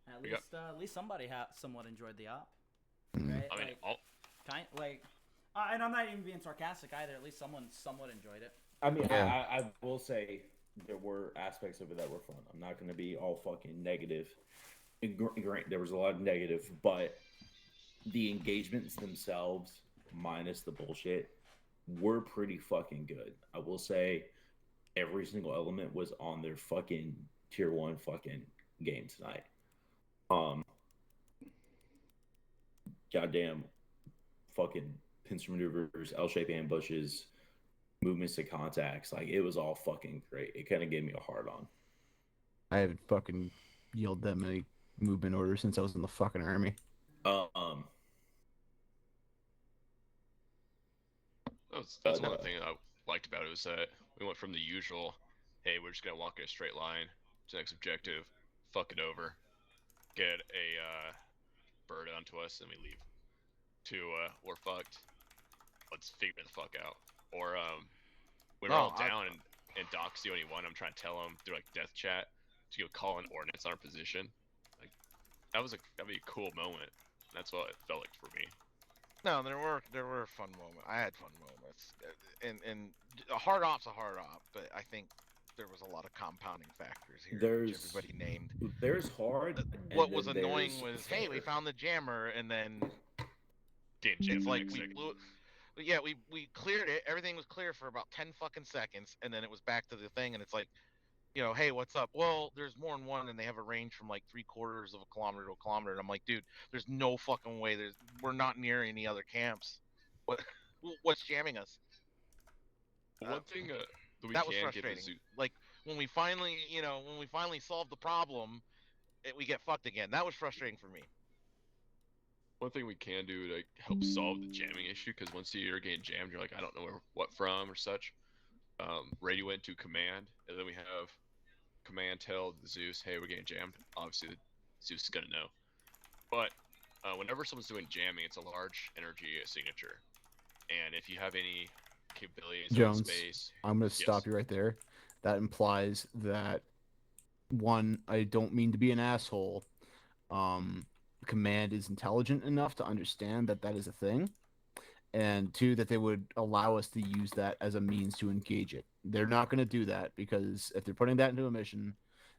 At least somebody somewhat enjoyed the op. Mm-hmm. Right? I mean, and I'm not even being sarcastic either. At least someone somewhat enjoyed it. I mean, I will say there were aspects of it that were fun. I'm not going to be all fucking negative. There was a lot of negative, but the engagements themselves, minus the bullshit, were pretty fucking good. I will say every single element was on their fucking tier 1 fucking game tonight. Goddamn fucking pincer maneuvers, L-shaped ambushes, movements to contacts. Like, it was all fucking great. It kind of gave me a hard on. I haven't fucking yelled that many movement orders since I was in the fucking army. That's one thing I liked about it was that we went from the usual, hey, we're just gonna walk in a straight line to the next objective, fuck it over, get a bird onto us, and we leave. To we're fucked. Let's figure the fuck out. Or when we're all down and Doc's the only one, I'm trying to tell him through like death chat to go call in ordnance on our position. Like that'd be a cool moment. That's what it felt like for me. No, there were fun moments. I had fun moments, and a hard op's a hard op, but I think there was a lot of compounding factors here, which everybody named. There's hard. What was annoying was, hey, we found the jammer, and then it's like we blew. Yeah, we cleared it. Everything was clear for about 10 fucking seconds, and then it was back to the thing, and it's like, you know, hey, what's up? Well, there's more than one, and they have a range from like 3/4 of a kilometer to a kilometer. And I'm like, dude, there's no fucking way. We're not near any other camps. What's jamming us? One thing that was frustrating. Like when we finally solved the problem, we get fucked again. That was frustrating for me. One thing we can do to help solve the jamming issue, because once you're getting jammed, you're like, I don't know what from or such. Radio into command, and then we have command tell the Zeus, hey, we're getting jammed. Obviously, the Zeus is gonna know. But whenever someone's doing jamming, it's a large energy signature, and if you have any capabilities Jones, in space, I'm gonna stop you right there. That implies that one, I don't mean to be an asshole. Command is intelligent enough to understand that that is a thing, and two, that they would allow us to use that as a means to engage it. They're not going to do that, because if they're putting that into a mission,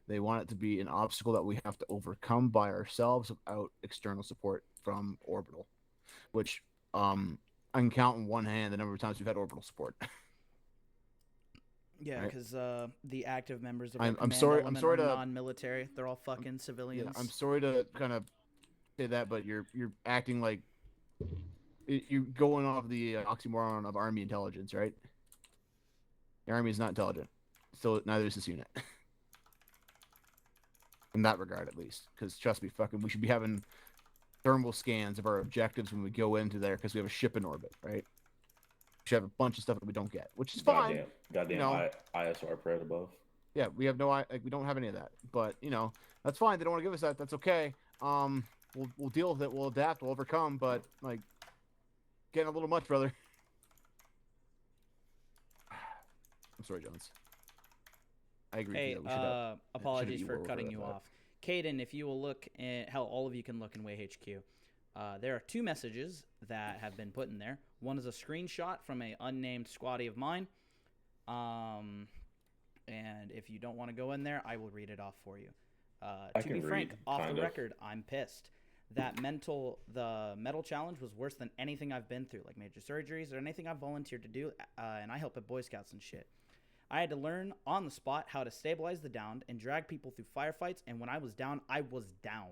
they want it to be an obstacle that we have to overcome by ourselves without external support from orbital, which I can count in one hand the number of times we've had orbital support. Yeah, because the active members of I'm sorry are to non-military. They're all fucking civilians. Yeah, I'm sorry to kind of say that, but you're acting like you're going off the oxymoron of army intelligence, right? The army is not intelligent, so neither is this unit. In that regard, at least, because trust me, we should be having thermal scans of our objectives when we go into there, because we have a ship in orbit, right? We should have a bunch of stuff that we don't get, which is fine. Goddamn ISR pred above. Yeah, we have we don't have any of that, but that's fine. They don't want to give us that. That's okay. We'll deal with it. We'll adapt. We'll overcome. But like, getting a little much, brother. I'm sorry, Jones. I agree. Hey, apologies for cutting you off. Caden, if you will look at how all of you can look in Way HQ, there are 2 messages that have been put in there. One is a screenshot from a unnamed squatty of mine. And if you don't want to go in there, I will read it off for you. To be frank, off the record, I'm pissed. The metal challenge was worse than anything I've been through, like major surgeries or anything I've volunteered to do, and I help at Boy Scouts and shit. I had to learn on the spot how to stabilize the downed and drag people through firefights, and when I was down, I was down.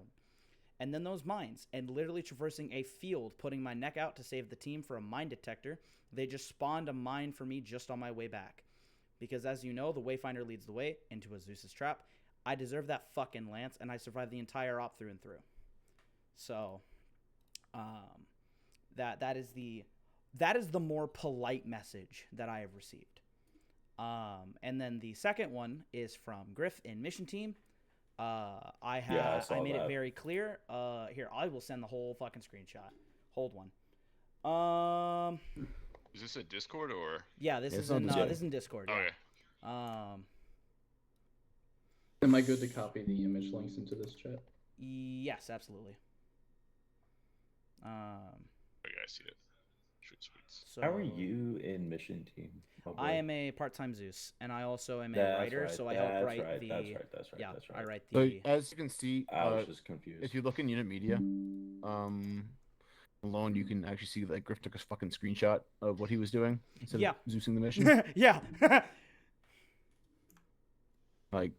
And then those mines, and literally traversing a field, putting my neck out to save the team for a mine detector. They just spawned a mine for me just on my way back. Because as you know, the Wayfinder leads the way into a Zeus's trap. I deserve that fucking lance, and I survived the entire op through and through. So, that is the more polite message that I have received. And then the second one is from Griff in Mission Team. I made it very clear. Here, I will send the whole fucking screenshot. Hold one. Is this a Discord or? Yeah, this is in Discord. Yeah. Okay. Am I good to copy the image links into this chat? Yes, absolutely. Okay, I see it. So, how are you in Mission Team? I am a part-time Zeus, and I also am a writer, so I help write the. That's right. I write the. So as you can see, I was just confused. If you look in Unit Media, alone you can actually see that Griff took a fucking screenshot of what he was doing instead of Zeusing the mission. Yeah. Like,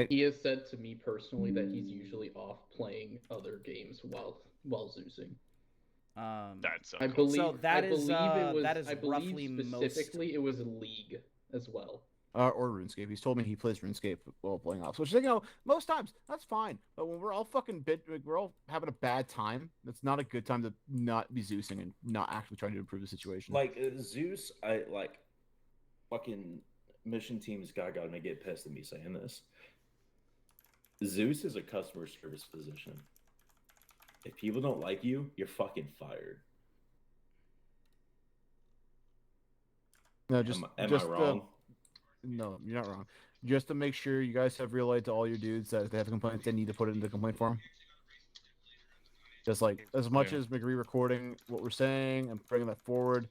he has said to me personally that he's usually off playing other games while Zeusing. That's I believe so. That is roughly specifically it was League as well. Or RuneScape. He's told me he plays RuneScape while playing Ops, which, you know, most times that's fine. But when we're all we're all having a bad time, that's not a good time to not be Zeusing and not actually trying to improve the situation. Like Zeus, fucking Mission Team's gotta get pissed at me saying this. Zeus is a customer service position. If people don't like you, you're fucking fired. No, am I wrong? No, you're not wrong. Just to make sure you guys have relayed to all your dudes that if they have complaints, they need to put it in the complaint form. Just like as much as McGree recording what we're saying and bringing that forward,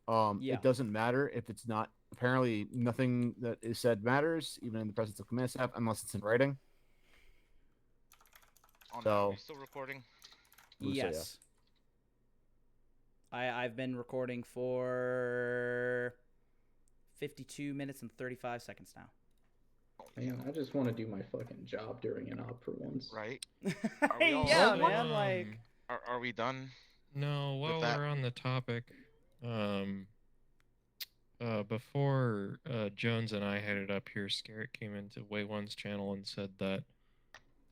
it doesn't matter if it's not. Apparently, nothing that is said matters, even in the presence of command staff, unless it's in writing. Are we still recording? Yes. I've been recording for 52 minutes and 35 seconds now. Man, I just want to do my fucking job during an op for once. Right? Are we all man. Like, are we done? No. While we're on the topic, before Jones and I headed up here, Scarrett came into Way One's channel and said that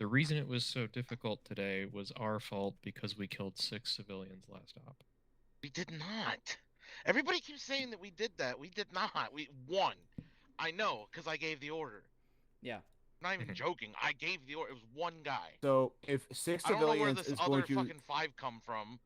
the reason it was so difficult today was our fault because we killed 6 civilians last op. We did not. Everybody keeps saying that we did that. We did not. We won. I know, because I gave the order. Yeah. I'm not even joking. I gave the order. It was one guy. So if 6 civilians I don't know where this is other going to fucking 5 come from.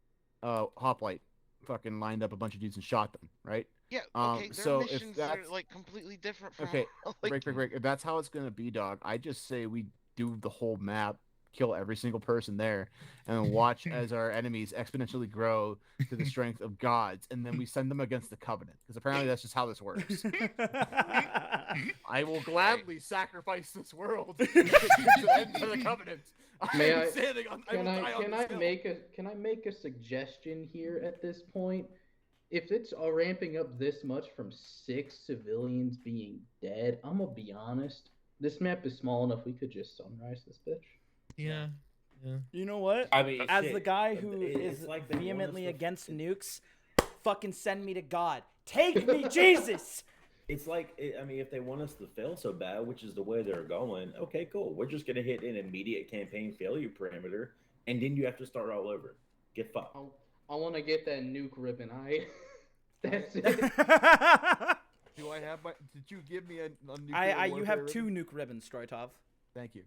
Hoplite fucking lined up a bunch of dudes and shot them, right? Yeah. Okay. Their so missions if that's are like completely different from. Okay. Like, break. If that's how it's gonna be, dog, I just say we do the whole map, kill every single person there, and then watch as our enemies exponentially grow to the strength of gods, and then we send them against the Covenant, because apparently that's just how this works. I will gladly sacrifice this world to the end of the Covenant. Can I make a suggestion here at this point? If it's ramping up this much from 6 civilians being dead, I'm gonna be honest. This map is small enough. We could just sunrise this bitch. Yeah. You know what? I mean, as the guy who is like vehemently against nukes, fucking send me to God. Take me, Jesus. It's like, I mean, if they want us to fail so bad, which is the way they're going, okay, cool. We're just gonna hit an immediate campaign failure parameter, and then you have to start all over. Get fucked. I want to get that nuke ribbon. That's it. Do I have my? Did you give me a nuke? You have 2 nuke ribbons, Stroitov. Thank you.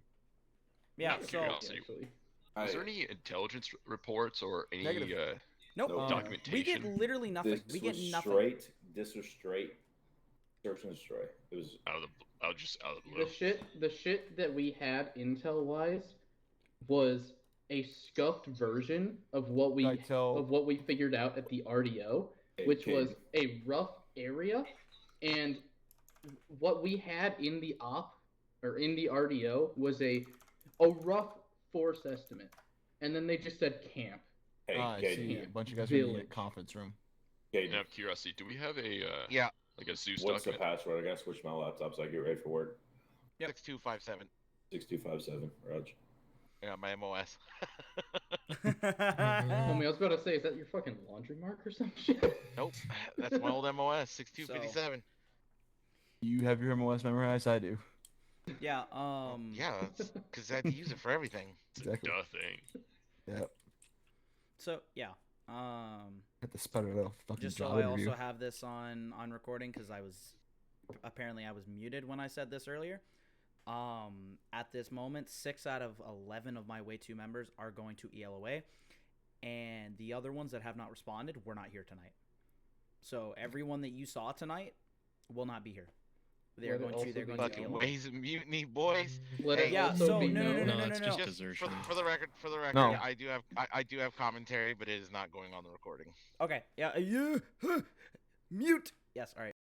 Yeah. Is there any intelligence reports or any nope. documentation? We get literally nothing. This was straight search and destroy. It was out of the blue. The shit that we had intel wise was a scuffed version of what we figured out at the RDO, which was a rough area, and what we had in the op or in the RDO was a rough force estimate, and then they just said camp. I see. A bunch of guys are in the conference room. Out of curiosity, do we have a yeah? Like a Zeus What's the document. password? I gotta switch my laptop so I get ready for work. Yep. 6257. 6257, Raj. Yeah, my MOS. Homie, I was about to say, is that your fucking laundry mark or some shit? Nope, that's my old MOS, 6257. You have your MOS memorized? I do. Yeah, Yeah, because I had to use it for everything. Exactly. Thing. Yep. So, yeah. Had to sputter it off fucking Just so job I interview. also have this on recording because I was muted when I said this earlier. At this moment, 6 out of 11 of my Way 2 members are going to ELOA, and the other ones that have not responded were not here tonight. So everyone that you saw tonight will not be here. They're going to fucking Ways of Mutiny, boys. Yeah. So no. Just for the record, No. I do have commentary, but it is not going on the recording. Okay. Yeah. Mute. Yes. All right.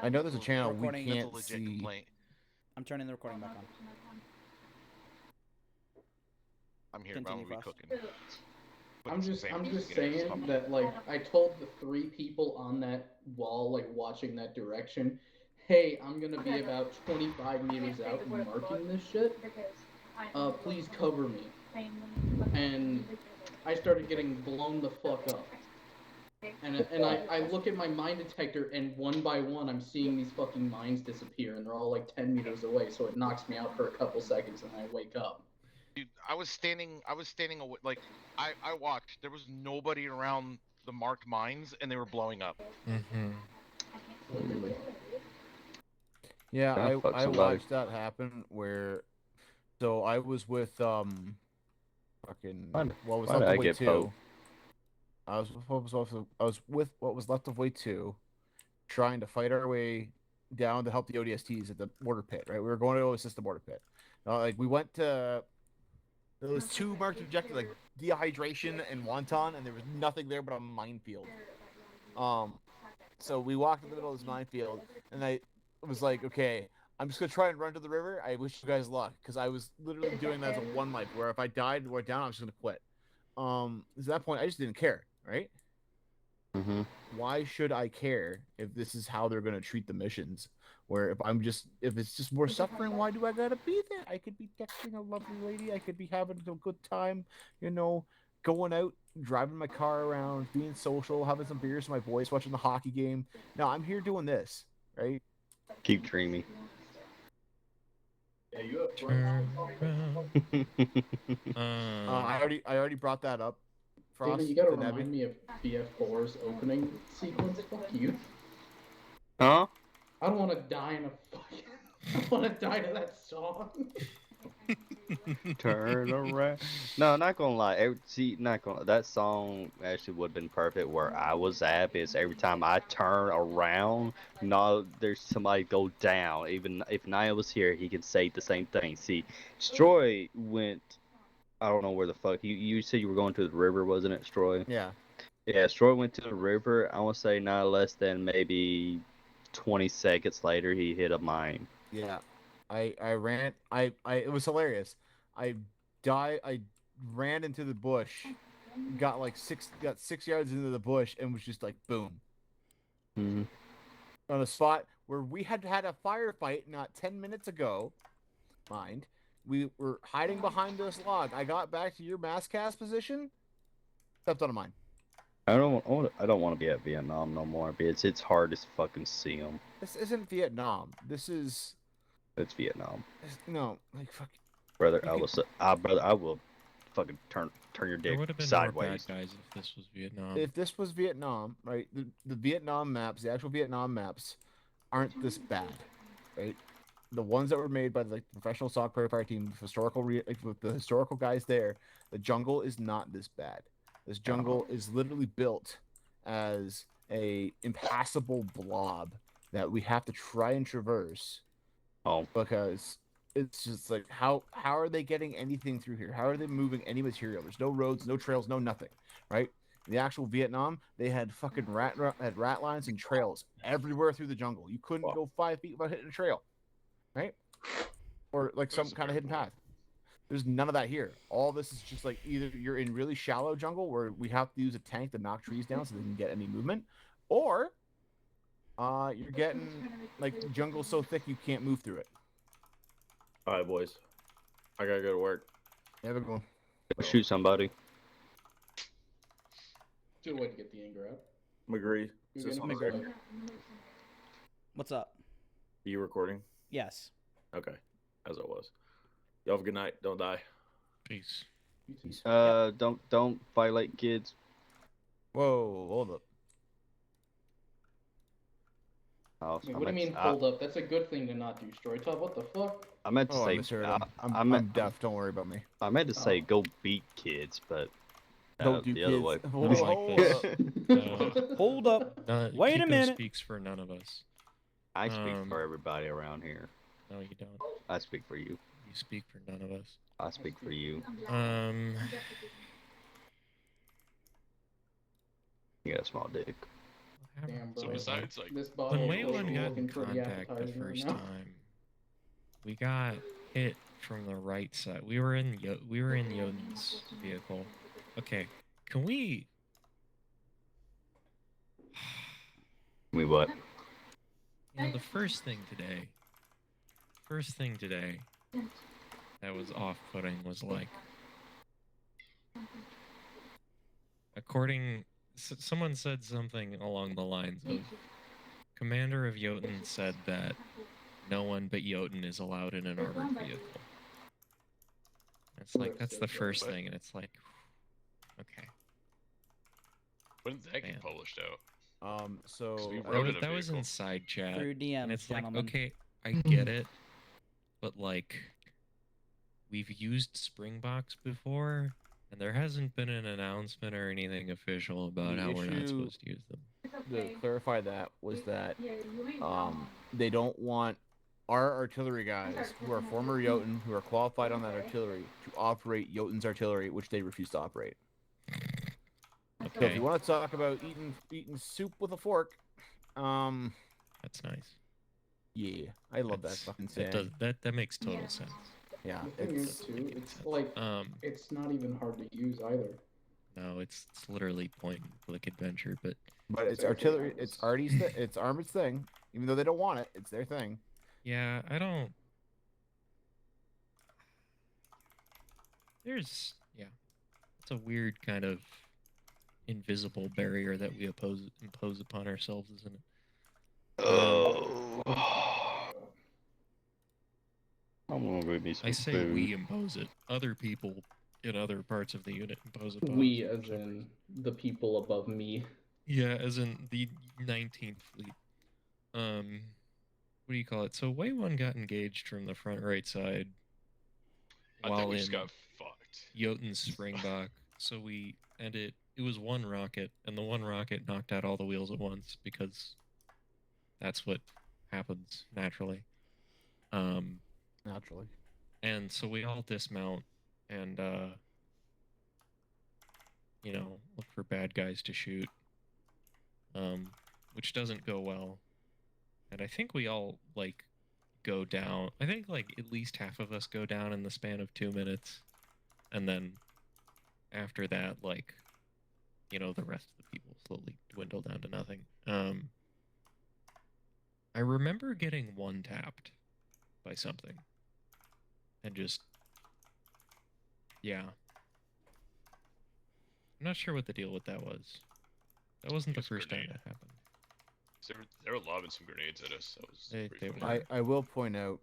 I know there's a channel we Recording. can't That's a legit see. complaint. I'm turning the recording back on. I'm here. Continue, About Frost. recooking. I'm just saying that, like, I told the 3 people on that wall, like, watching that direction, hey, I'm gonna be about 25 meters out and marking this shit. Please cover me. And I started getting blown the fuck up. And I look at my mine detector, and one by one, I'm seeing these fucking mines disappear, and they're all like 10 meters away, so it knocks me out for a couple seconds, and I wake up. Dude, I was standing away, like, I watched. There was nobody around the marked mines, and they were blowing up. Yeah, I watched that happen where, so I was with fucking what was left of Wave 2. I was with what was left of Wave 2, trying to fight our way down to help the ODSTs at the border pit. Right, we were going to assist the border pit. Like we went to. There was 2 marked objectives, like dehydration and wonton, and there was nothing there but a minefield. So we walked in the middle of this minefield, and I was like, okay, I'm just gonna try and run to the river. I wish you guys luck, because I was literally doing that as a one life, where if I died or down, I was just gonna quit. At that point, I just didn't care, right? Why should I care if this is how they're gonna treat the missions? Where if it's just more suffering, why do I gotta be there? I could be texting a lovely lady. I could be having a good time, going out, driving my car around, being social, having some beers with my boys, watching the hockey game. No, I'm here doing this, right? Keep dreaming. I already brought that up. Frost, David, you gotta remind me of BF4's opening sequence. Fuck you. Huh? I don't want to die in a fucking. I want to die to that song. Turn around. No, not gonna lie. That song actually would have been perfect where I was at, because every time I turn around, there's somebody go down. Even if Nia was here, he could say the same thing. See, Stroy went. I don't know where the fuck you said you were going to the river, wasn't it, Stroy? Yeah. Yeah, Stroy went to the river. I want to say not less than maybe 20 seconds later, he hit a mine. Yeah, I ran. It was hilarious. I ran into the bush, got 6 yards into the bush, and was just like boom. On a spot where we had had a firefight not 10 minutes ago. Mind, we were hiding behind this log. I got back to your mass cast position, stepped on a mine. I don't want to be at Vietnam no more. It's hard to fucking see them. This isn't Vietnam. It's Vietnam. No, like fuck. Brother, I will fucking turn your dick sideways. More bad guys if this was Vietnam. If this was Vietnam, right? The Vietnam maps, the actual Vietnam maps, aren't this bad, right? The ones that were made by the professional soccer fire team, with the historical guys there, the jungle is not this bad. This jungle is literally built as a impassable blob that we have to try and traverse. Because it's just like how are they getting anything through here? How are they moving any material? There's no roads, no trails, no nothing, right? In the actual Vietnam, they had fucking rat lines and trails everywhere through the jungle. You couldn't go 5 feet without hitting a trail, right? Or like some kind of hidden path. There's none of that here. All this is just like either you're in really shallow jungle where we have to use a tank to knock trees down so they can get any movement, or you're getting like jungle so thick you can't move through it. All right, boys. I gotta go to work. Have a good one. Shoot somebody. Good way to get the anger out. McGree. What's up? Are you recording? Yes. Okay. As I was. Y'all have a good night. Don't die. Peace. Don't violate kids. Whoa, hold up. What do you mean, hold up? That's a good thing to not do, Storytop. What the fuck? I meant to say. I'm deaf. Don't worry about me. I meant to say go beat kids, but don't do the kids. other way. Hold up. Wait a minute. Speaks for none of us. I speak for everybody around here. No, you don't. I speak for you. You speak for none of us. I speak for you. You got a small dick. Damn, bro. So besides like this when bottle Wayland got in looking pretty contact the appetizing first right now. time, we got hit from the right side. We were in Jotun's vehicle. Okay, can we? We what? You know, the first thing today that was off-putting was like, someone said something along the lines of, Commander of Jotun said that no one but Jotun is allowed in an armored vehicle. It's like, that's the first thing, and it's like, okay. When did that get published out? So we rode in a that was vehicle. in side chat, Through DMs, and it's gentlemen. like, okay, I get it, but like, we've used Springbox before, and there hasn't been an announcement or anything official about how we're not supposed to use them. To clarify that was that they don't want our artillery guys who are former Jotun, who are qualified on that artillery, to operate Jotun's artillery, which they refuse to operate. Okay. So if you want to talk about eating soup with a fork, that's nice. Yeah, I love that fucking saying. That makes total sense. Yeah, The thing is, too, it's like it's not even hard to use either. No, it's literally point and click adventure, but it's artillery. It's it's Armed's thing. Even though they don't want it, it's their thing. Yeah, I don't. It's a weird kind of invisible barrier that we impose upon ourselves, isn't it? I'm gonna go me some I say food. we impose it. Other people in other parts of the unit impose it. We, as in the people above me. Yeah, as in the 19th Fleet. What do you call it? So Way 1 got engaged from the front right side. I think we just got fucked. Jotun's Springbok. So we ended. It was one rocket, and the one rocket knocked out all the wheels at once because that's what happens naturally. Naturally. And so we all dismount and look for bad guys to shoot. Which doesn't go well. And I think we all go down. I think at least half of us go down in the span of 2 minutes. And then after that, the rest of the people slowly dwindle down to nothing. I remember getting one tapped by something. And just, yeah. I'm not sure what the deal with that was. That wasn't the first time that happened. They were lobbing some grenades at us. That was pretty funny. I will point out,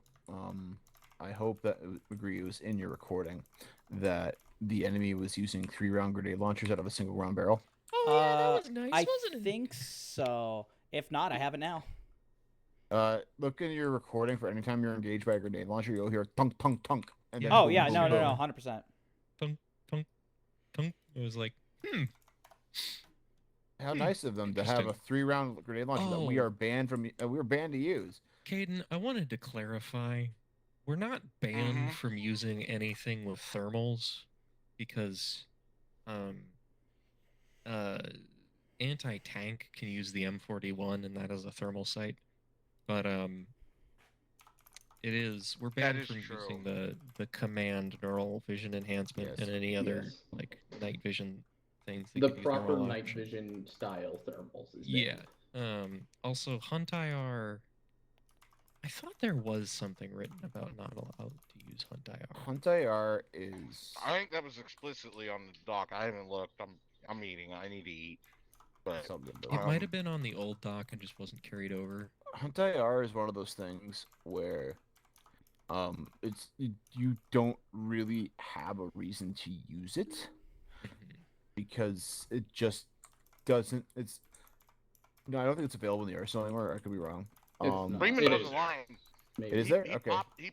I hope that agree it was in your recording, that the enemy was using 3-round grenade launchers out of a single round barrel. Oh yeah, that was nice, I wasn't it? think so. If not, I have it now. Look in your recording for any time you're engaged by a grenade launcher, you'll hear tunk, tunk, tunk. And then Oh boom, yeah, boom, no, boom. 100%. Tunk, tunk, tunk. It was like, How nice of them to have a 3-round grenade launcher that we are banned from. We were banned to use. Caden, I wanted to clarify. We're not banned from using anything with thermals because anti-tank can use the M41 and that is a thermal sight. But we're banned from using the command neural vision enhancement and any other night vision things. The proper night vision style thermals is banned. Also Hunt IR. I thought there was something written about not allowed to use Hunt IR. Hunt IR is. I think that was explicitly on the doc. I haven't looked. I'm eating. I need to eat. But it might have been on the old doc and just wasn't carried over. Hunt IR is one of those things where you don't really have a reason to use it because it just doesn't. I don't think it's available in the arsenal anymore. I could be wrong. Freeman doesn't lie. Is there? Okay. He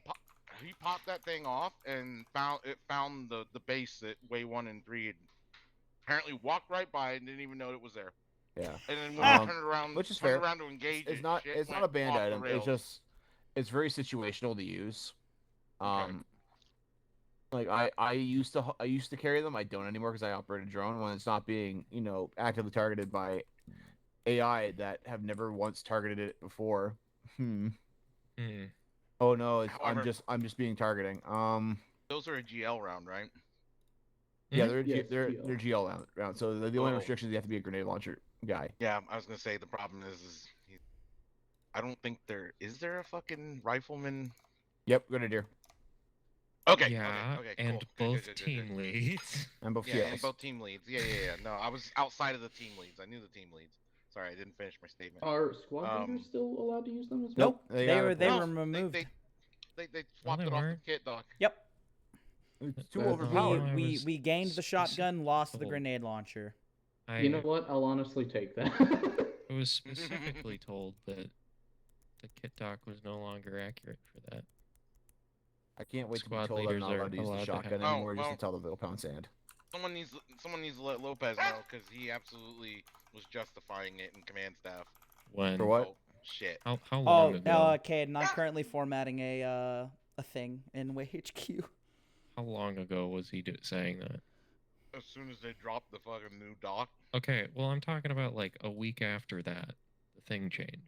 popped that thing off and found the base that Way 1 and 3 had apparently walked right by and didn't even know it was there. Yeah. And then when we turned around, which is fair. around to engage, it's not a banned item. It's very situational to use. I used to carry them. I don't anymore because I operate a drone when it's not being actively targeted by AI that have never once targeted it before. Oh no, However- I'm just being targeting. Those are a GL round, right? Yeah, they're Yes, they're GL. GL round. So the only Oh. restriction is you have to be a grenade launcher guy. Yeah, I was gonna say the problem is I don't think is there a fucking rifleman? Yep, grenadier. Okay. Yeah, Okay. and Cool. both Good. team leads. And both Yeah, TLs. and both team leads. Yeah. No, I was outside of the team leads. I knew the team leads. Sorry, I didn't finish my statement. Are squad leaders still allowed to use them as well? Nope, they were removed. They swapped it off the kit doc. Yep. It's too overpowered. We gained the shotgun, lost the grenade launcher. You know what? I'll honestly take that. I was specifically told that the kit doc was no longer accurate for that. I can't wait to be Squad told I'm leaders not are allowed to use the allowed to shotgun have- anymore just well- to tell the pound sand. Someone needs to let Lopez know because he absolutely was justifying it in command staff. When? For what? Oh, shit. How long ago? Caden, I'm currently formatting a thing in WHQ. How long ago was he saying that? As soon as they dropped the fucking new doc. Okay, well, I'm talking about like a week after that, the thing changed.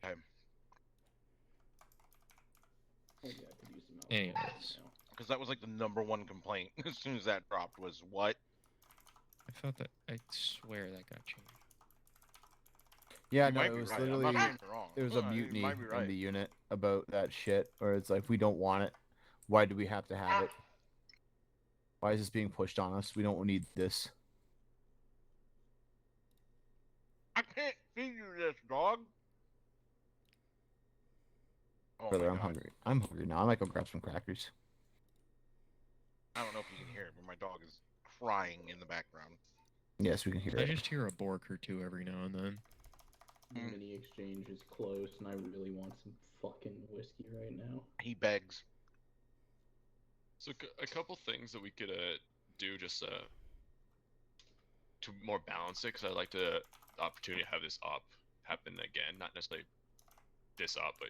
Anyways, Because that was like the #1 complaint as soon as that dropped was what? I swear that got changed. Yeah, You no, might it be was right. I'm literally not saying you're wrong. there was a You mutiny might be in right. the unit about that shit, where it's like we don't want it. Why do we have to have it? Why is this being pushed on us? We don't need this. I can't feed you this, dog. Oh Brother, my I'm God. hungry. I'm hungry now. I might go grab some crackers. I don't know if you can hear it, but my dog is crying in the background. Yes, we can hear I it. just hear a bork or two every now and then. The mini exchange is close, and I really want some fucking whiskey right now. He begs. So a couple things that we could do just to more balance it, because I'd like the opportunity to have this op happen again, not necessarily this op, but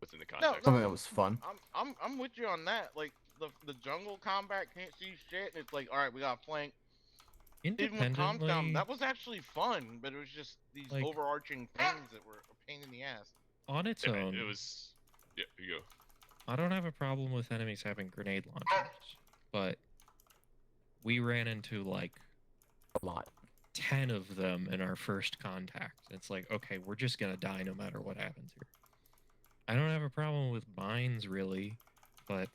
within the context. Something that was fun. I'm with you on that. Like the jungle combat can't see shit, and it's like, all right, we got flank. Even with Comtown, that was actually fun, but it was just these like, overarching things that were a pain in the ass. On its Yeah, own, it was. Yeah, here you go. I don't have a problem with enemies having grenade launchers, but we ran into like a lot. 10 of them in our first contact. It's like, okay, we're just gonna die no matter what happens here. I don't have a problem with mines really, but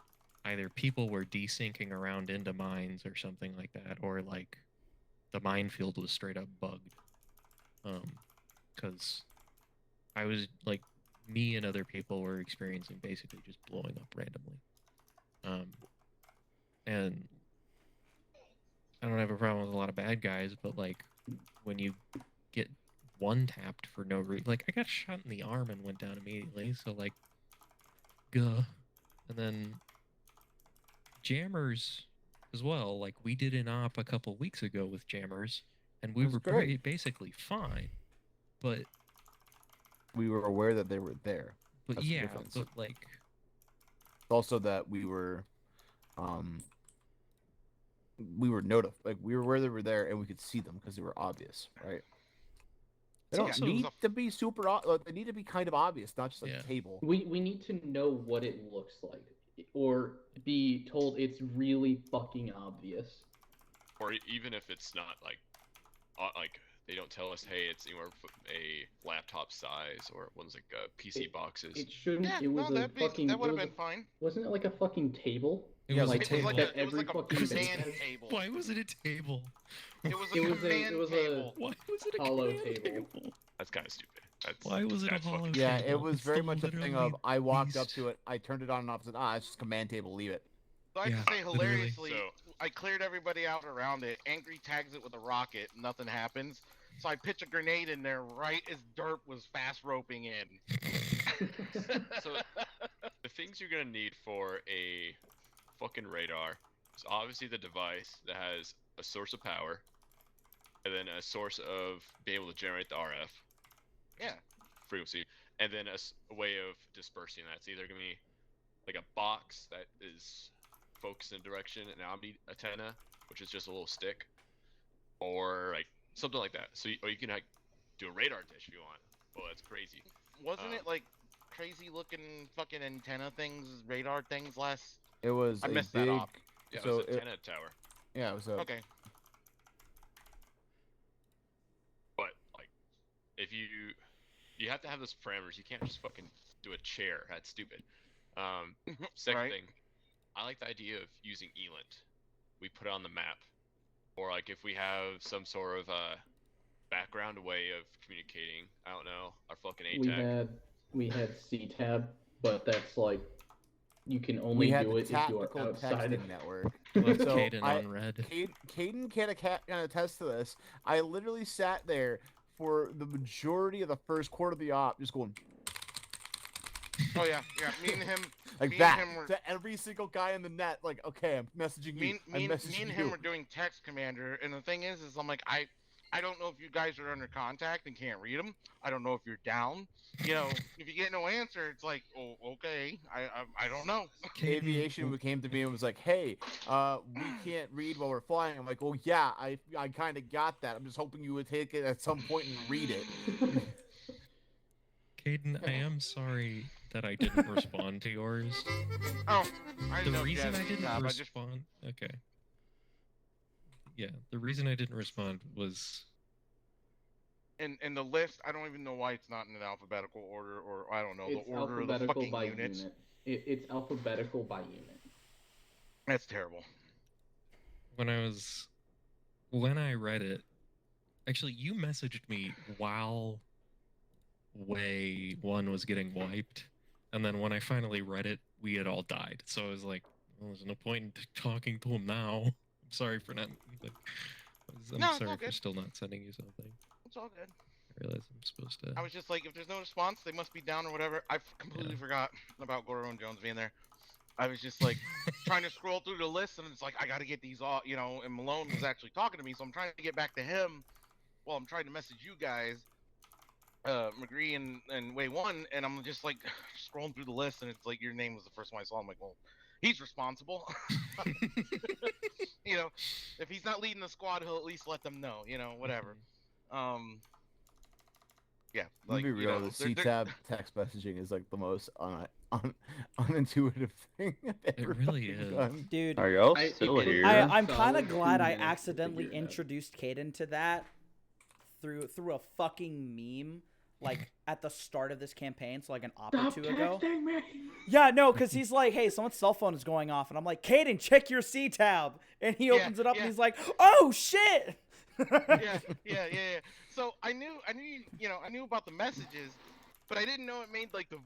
either people were desyncing around into mines or something like that, or like the minefield was straight up bugged. Because I was like, me and other people were experiencing basically just blowing up randomly. And I don't have a problem with a lot of bad guys, but like when you get one tapped for no reason, like I got shot in the arm and went down immediately, so like, and then jammers as well. Like we did an op a couple weeks ago with jammers, and we were basically fine, but we were aware that they were there. But That's the yeah, difference. but like also that we were notified, like we were aware they were there and we could see them because they were obvious, right? They don't need to be super. They need to be kind of obvious, not just like a table. We need to know what it looks like, or be told it's really fucking obvious. Or even if it's not like they don't tell us, hey, it's anywhere from a laptop size or one's like PC boxes. It shouldn't. Yeah, it was no, a fucking. that would have it was been fine. Wasn't it like a fucking table? It was like, a table. It was like a command table. Why was it a table? It was a command table. Why was it a hollow command table? That's kind of stupid. Why was it a hollow table? Yeah, it was It's very the much a thing literally of I walked up to it, I turned it on and off, and said, it's just a command table, leave it. So I Yeah, can say literally. hilariously, I cleared everybody out around it. Angry tags it with a rocket. Nothing happens. So I pitch a grenade in there right as Derp was fast roping in. So the things you're gonna need for a fucking radar is obviously the device that has a source of power, and then a source of being able to generate the RF. Yeah. Frequency, and then a way of dispersing that. It's either gonna be like a box that is focused in a direction, an omni antenna, which is just a little stick, or like something like that. So or you can like do a radar dish if you want. Well, that's crazy. Wasn't it like crazy looking fucking antenna things, radar things last? It was I a missed big. that off. Yeah, so it was antenna tower. Yeah, it was a. Okay. But like, if you have to have those parameters. You can't just fucking do a chair. That's stupid. Second Right. thing, I like the idea of using ELINT. We put it on the map, or like if we have some sort of background way of communicating. I don't know, our fucking ATAC. We had CTAB, but that's like you can We only had do the it if you are tactical outside texting of network. Left So Caden on red. Caden can attest to this. I literally sat there for the majority of the first quarter of the op, just going. Oh yeah. Me and him. Like me that And him were, to every single guy in the net. Like, okay, I'm messaging you. me I'm and messaging him you. were doing text commander, and the thing is I'm like, I don't know if you guys are under contact and can't read them. I don't know if you're down. You know, if you get no answer, it's like, oh, okay, I don't know. Aviation came to me and was like, hey, we can't read while we're flying. I'm like, well, yeah, I kind of got that. I'm just hoping you would take it at some point and read it. Caden, I am sorry that I didn't respond to yours. Oh, I The know reason I didn't Tab, respond. Okay. Yeah, the reason I didn't respond was. In the list, I don't even know why it's not in an alphabetical order, or I don't know it's the order of the alphabetical fucking by units. unit. It's alphabetical by unit. That's terrible. When I read it, actually, you messaged me while Way 1 was getting wiped, and then when I finally read it, we had all died. So I was like, well, there's no point in talking to him now. I'm sorry for not. Like, I'm sorry for still not sending you something. It's all good. I realize I'm supposed to. I was just like, if there's no response, they must be down or whatever. I completely forgot about Goro and Jones being there. I was just like trying to scroll through the list, and it's like I got to get these all, you know. And Malone was actually talking to me, so I'm trying to get back to him while I'm trying to message you guys, McGree and Way 1, and I'm just like scrolling through the list, and it's like your name was the first one I saw. I'm like, well, he's responsible. You know, if he's not leading the squad, he'll at least let them know. You know, whatever. Yeah, like, to be real, the CTAB text messaging is like the most unintuitive thing I've ever really done. Dude, Are y'all still here? I'm kind of glad I accidentally introduced Caden to that through a fucking meme, like at the start of this campaign, so like an op or two ago. Yeah, no, because he's like, hey, someone's cell phone is going off, and I'm like, Caden, check your C tab, and he opens it up, and he's like, oh shit. yeah. So I knew, you know, I knew about the messages, but I didn't know it made like the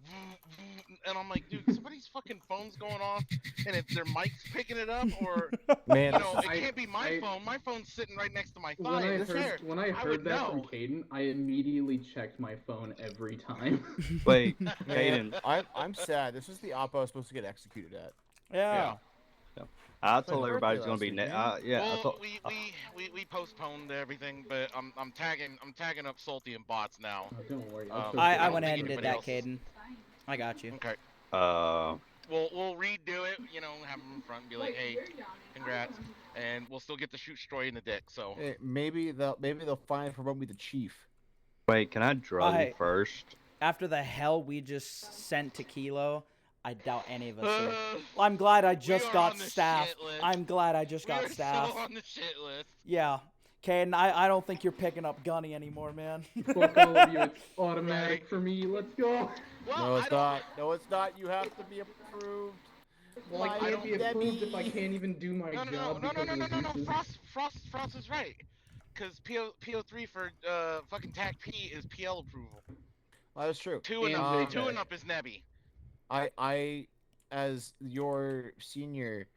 and I'm like, dude, somebody's fucking phone's going off, and if their mic's picking it up, or man, you know, it can't be my phone. My phone's sitting right next to my thigh. When I heard that from Caden, I immediately checked my phone every time. Wait, man, I'm sad. This is the op I was supposed to get executed at. Yeah. I told everybody it's gonna be Well, we postponed everything, but I'm tagging up Salty and bots now. Oh, don't worry. I went ahead and did that, Caden. I got you. Okay. We'll redo it. You know, have them in front and be like, hey, congrats, and we'll still get to shoot Stroy in the dick. So maybe they'll finally promote me to chief. Wait, can I draw you first? After the hell we just sent to Kilo, I doubt any of us are. I'm glad I just got staff. I'm glad I just got staff. Still on the shit list. Yeah. Caden, I don't think you're picking up Gunny anymore, man. Fuck all of you. It's automatic for me. Let's go. Well, no, it's not. No, it's not. You have to be approved. Well, I can't be approved if I can't even do my job. No. Frost is right. Because PO3 for fucking TAC P is PL approval. That is true. Two and up is Nebby. I, as your senior,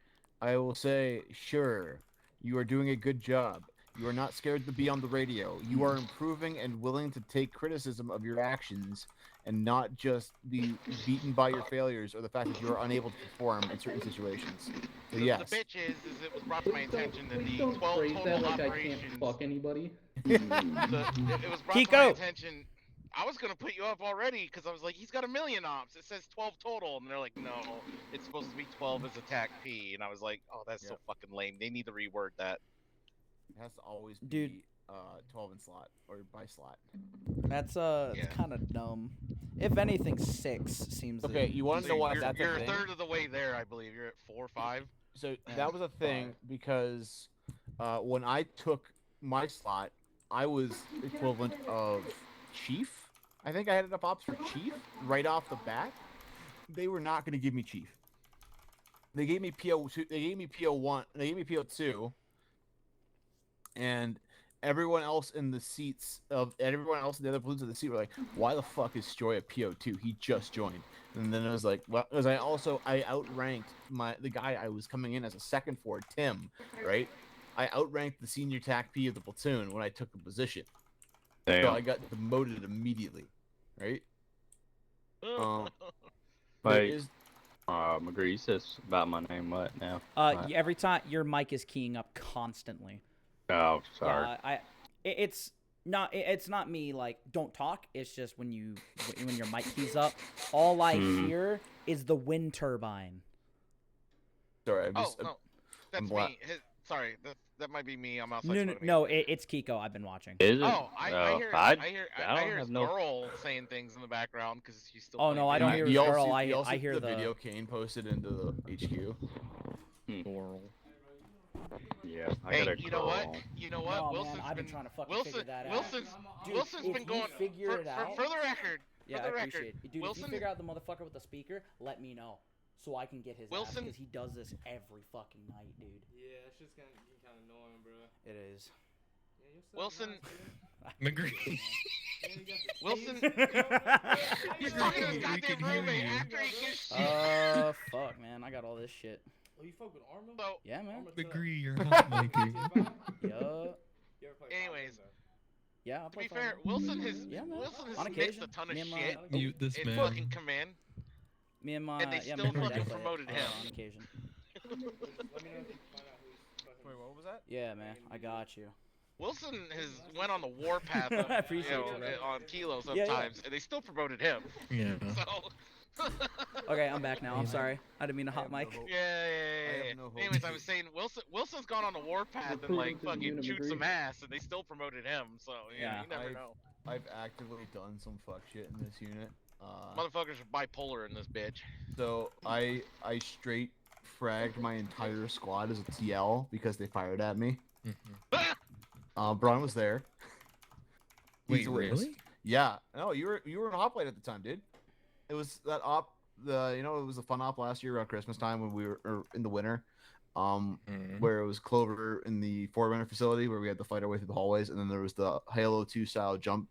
I will say, sure, you are doing a good job. You are not scared to be on the radio. You are improving and willing to take criticism of your actions and not just be beaten by your failures or the fact that you are unable to perform in certain situations. So yes. The bitch is it was brought to my attention that the 12 total that like operations... I can't fuck anybody. It was brought to my attention... I was gonna put you up already because I was like, he's got 1 million ops. It says 12 total, and they're like, no, it's supposed to be 12 as attack P. And I was like, oh, that's so fucking lame. They need to reword that. It has to always be Dude, 12 in slot or by slot. That's it's kind of dumb. If anything, 6 seems. Okay, you want to know why that's You're a a thing? third of the way there, I believe. You're at 4 or 5. So that was a thing because when I took my slot, I was equivalent of chief. I think I had enough ops for chief right off the bat. They were not going to give me chief. They gave me PO2. They gave me PO1. They gave me PO2. And everyone else in the seats of everyone else in the other balloons of the seat were like, "Why the fuck is Stroy a PO2? He just joined." And then I was like, "Well, because I outranked the guy I was coming in as a second for, Tim, right? I outranked the senior TAC P of the platoon when I took the position. Damn. So I got demoted immediately, right? Wait, McGree, you says about my name what now? Every time your mic is keying up constantly. Oh, sorry. It's not me like don't talk. It's just when your mic keys up, all I hear is the wind turbine. Sorry, no, that's me. Sorry, that might be me. I'm outside. No, it's Kiko. I've been watching. Is it? Oh, I hear have no. Girl saying things in the background because she's still. Oh no, I don't hear Girl. I hear the video Kane posted into the HQ. Girl. Yeah, hey, you know what? No, Wilson's man, I've been trying to fucking figure that out. Wilson's been going. Figure it out. For the record. Yeah, for the I record, appreciate it. Dude, Wilson, if you figure out the motherfucker with the speaker, let me know. So I can get his ass, because he does this every fucking night, dude. Yeah, it's just kind of annoying, bro. It is. Wilson. McGree. Wilson. He's talking to his goddamn roommate after he gets shit. Fuck, man. I got all this shit. Oh, you fuck with Arma? So, yeah, man. McGree, you're hot making. Yup. Anyways. Yeah, I'll to be play fair, Wilson has missed a ton of shit in fucking command. Me and my and they still fucking promoted him on occasion. Wait, what was that? Yeah, man, I got you. Wilson has went on the warpath of, I appreciate you, on Kilo sometimes, and they still promoted him. Yeah. So. Okay, I'm back now. I'm sorry. I didn't mean to hot mic. Yeah. Anyways, I was saying Wilson's gone on the warpath and like fucking chewed some ass, and they still promoted him. So yeah, you never know. I've actively done some fuck shit in this unit. Motherfuckers are bipolar in this bitch. So I straight fragged my entire squad as a TL because they fired at me. Braun was there. Wait, really? Yeah. No, you were in Hoplite at the time, dude. It was that op. It was a fun op last year around Christmas time when we were in the winter. Where it was Clover in the Forerunner facility where we had to fight our way through the hallways, and then there was the Halo 2 style jump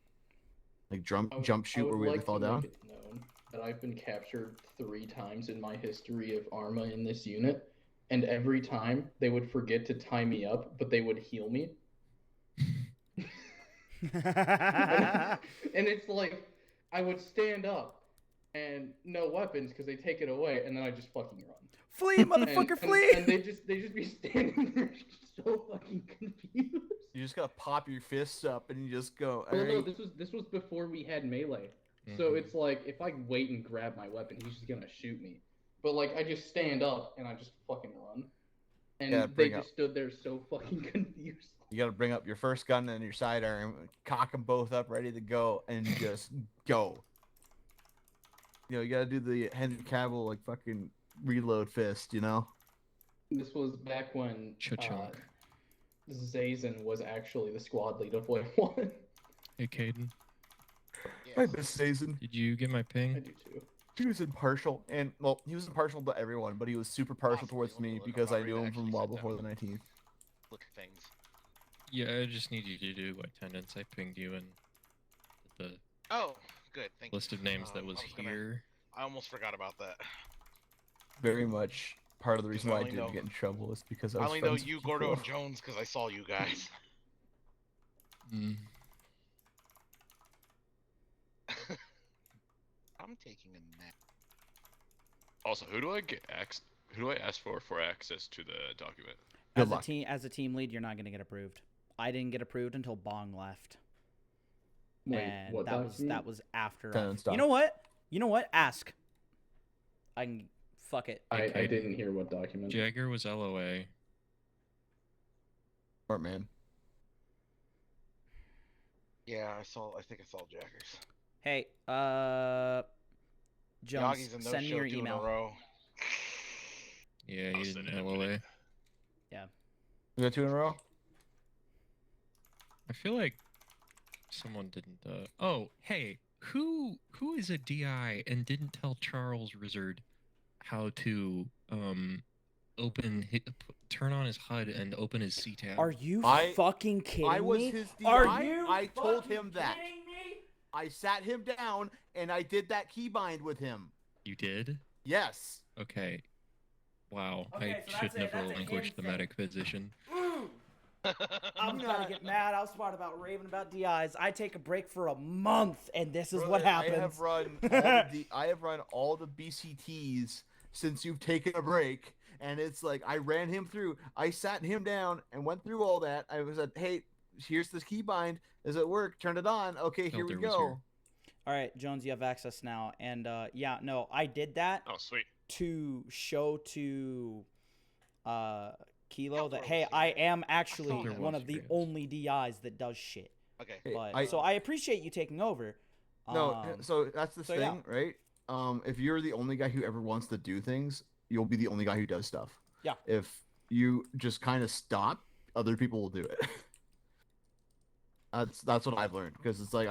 shoot where we had to fall down. It's known that I've been captured 3 times in my history of Arma in this unit, and every time they would forget to tie me up, but they would heal me. And it's like I would stand up and no weapons because they take it away, and then I just fucking run. Flee, motherfucker, flee! And they just be standing there so fucking confused. You just gotta pop your fists up and you just go. Well, no, this was before we had melee, so it's like if I wait and grab my weapon, he's just gonna shoot me. But like I just stand up and I just fucking run, and they just stood there so fucking confused. You gotta bring up your first gun and your sidearm, cock them both up, ready to go, and just go. You gotta do the Henry Cavill like fucking reload fist, This was back when Zazen was actually the squad lead of Wave 1. Hey, Caden. I miss Zazen. Did you get my ping? I do too. He was impartial, and he was impartial to everyone, but he was super partial towards me because I knew him from well before the 19th. Look at things. Yeah, I just need you to do attendance. I pinged you in the good. Thank list of names that was here. I almost forgot about that. Very much part of the reason why I didn't get in trouble is because I was only know you, Gordo, and Jones because I saw you guys. I'm taking a nap. Also, who do I ask for access to the document? As a team lead, you're not gonna get approved. I didn't get approved until Bong left. Wait, and what that was after. You know what? Ask. I can. Fuck it. I didn't hear what document. Jagger was LOA. Smart man. Yeah, I think I saw Jackers. Hey, Jones, Yagi's in send me no-show your 2 in a email. row. Yeah, I'll you send didn't it in a LOA. minute. Yeah. We got 2 in a row. I feel like someone didn't. Oh, hey, who is a DI and didn't tell Charles Rizzard how to turn on his HUD and open his C tab? Are you fucking kidding me? I was his DI. Are you I told him fucking that. kidding me? I sat him down and I did that keybind with him. You did? Yes. Okay. Wow. Okay, I so should that's never a relinquish him the thing. medic position. I'm about to get mad. I was smart about raving about DIs. I take a break for a month, and this is what happens. I have run all the BCTs since you've taken a break, and it's like I ran him through. I sat him down and went through all that. I was like, "Hey, here's this keybind. Does it work? Turn it on. Okay, here we go." All right, Jones, you have access now, and yeah, no, I did that. Oh, sweet. To show to Kilo that hey, I am actually one of the only DIs that does shit. Okay. But so I appreciate you taking over. No, so that's the thing, right? If you're the only guy who ever wants to do things, you'll be the only guy who does stuff. Yeah. If you just kind of stop, other people will do it. That's what I've learned, because it's like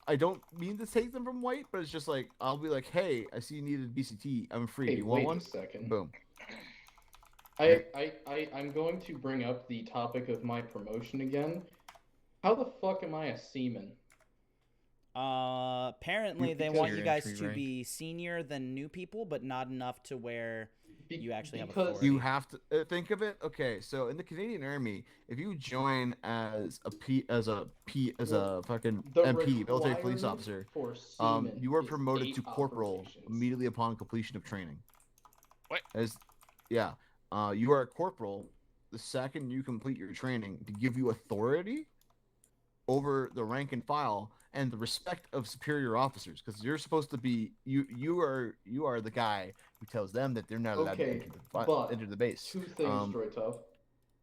I don't mean to take them from white, but it's just like I'll be like, hey, I see you needed BCT. I'm free. Hey, you want wait one? a second. Boom. I'm going to bring up the topic of my promotion again. How the fuck am I a seaman? Apparently they want you guys to be senior than new people, but not enough to where you actually have authority. You have to think of it. Okay, so in the Canadian Army, if you join as a fucking MP, military police officer, you are promoted to corporal immediately upon completion of training. What? You are a corporal the second you complete your training to give you authority over the rank and file and the respect of superior officers, because you're supposed to be you are the guy who tells them that they're not allowed to enter the base. Two things, Droitov.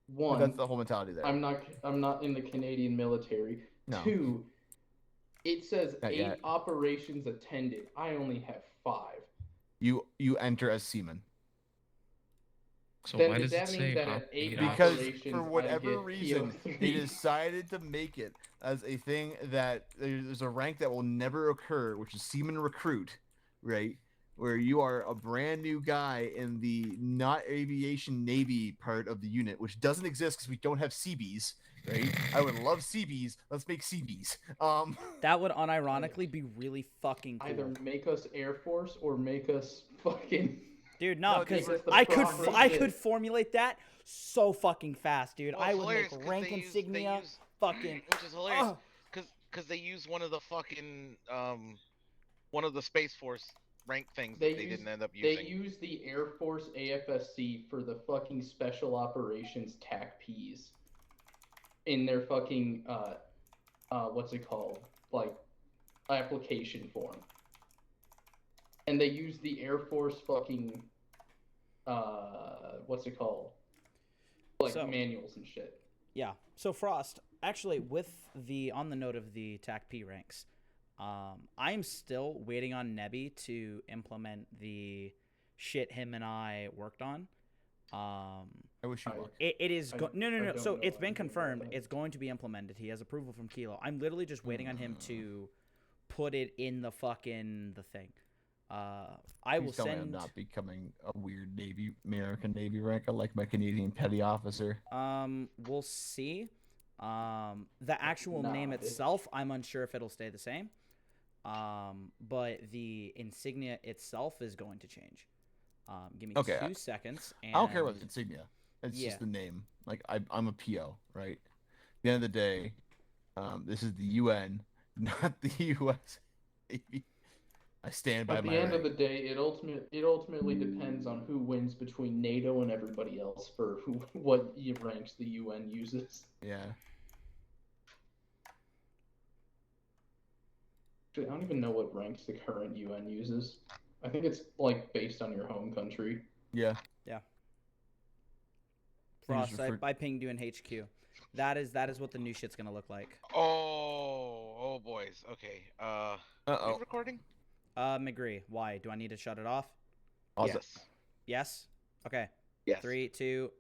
One, that's the whole mentality there. I'm not in the Canadian military. No. Two, it says 8 operations attended. I only have 5. You enter as seaman. So then why does does that it mean say that at 8 because operations for whatever reason PO3? they decided to make it as a thing that there's a rank that will never occur, which is seaman recruit, right? Where you are a brand new guy in the not aviation Navy part of the unit, which doesn't exist because we don't have CBs, right? I would love CBs. Let's make CBs. That would unironically be really fucking cool. Either make us Air Force or make us fucking. Dude, no, because I could formulate that so fucking fast, dude. Well, I would make rank insignia fucking. Which is hilarious, because they use one of the fucking one of the Space Force rank things that they didn't end up using. They use the Air Force AFSC for the fucking Special Operations TACPs in their fucking what's it called, like application form. And they use the Air Force fucking, what's it called? Like manuals and shit. Yeah. So Frost, actually, on the note of the TACP ranks, I'm still waiting on Nebby to implement the shit him and I worked on. I wish you luck. It is no. So it's been confirmed. It's going to be implemented. He has approval from Kilo. I'm literally just waiting on him to put it in the thing. I will send. I'm not becoming a weird American Navy rank. I like my Canadian petty officer. We'll see. The actual name itself, I'm unsure if it'll stay the same. But the insignia itself is going to change. Give me 2 seconds. And... I don't care about the insignia. It's just the name. Like I'm a PO, right? At the end of the day, this is the UN, not the US. I stand by my. At the end of the day, it ultimately depends on who wins between NATO and everybody else for what ranks the UN uses. Yeah. Actually, I don't even know what ranks the current UN uses. I think it's like based on your home country. Yeah. Yeah. Frost, I pinged you in HQ. That is what the new shit's gonna look like. Oh. Oh boys. Okay. Uh-oh. You recording? McGree, why? Do I need to shut it off? Yes. Yes? Okay. Yes. 3, 2,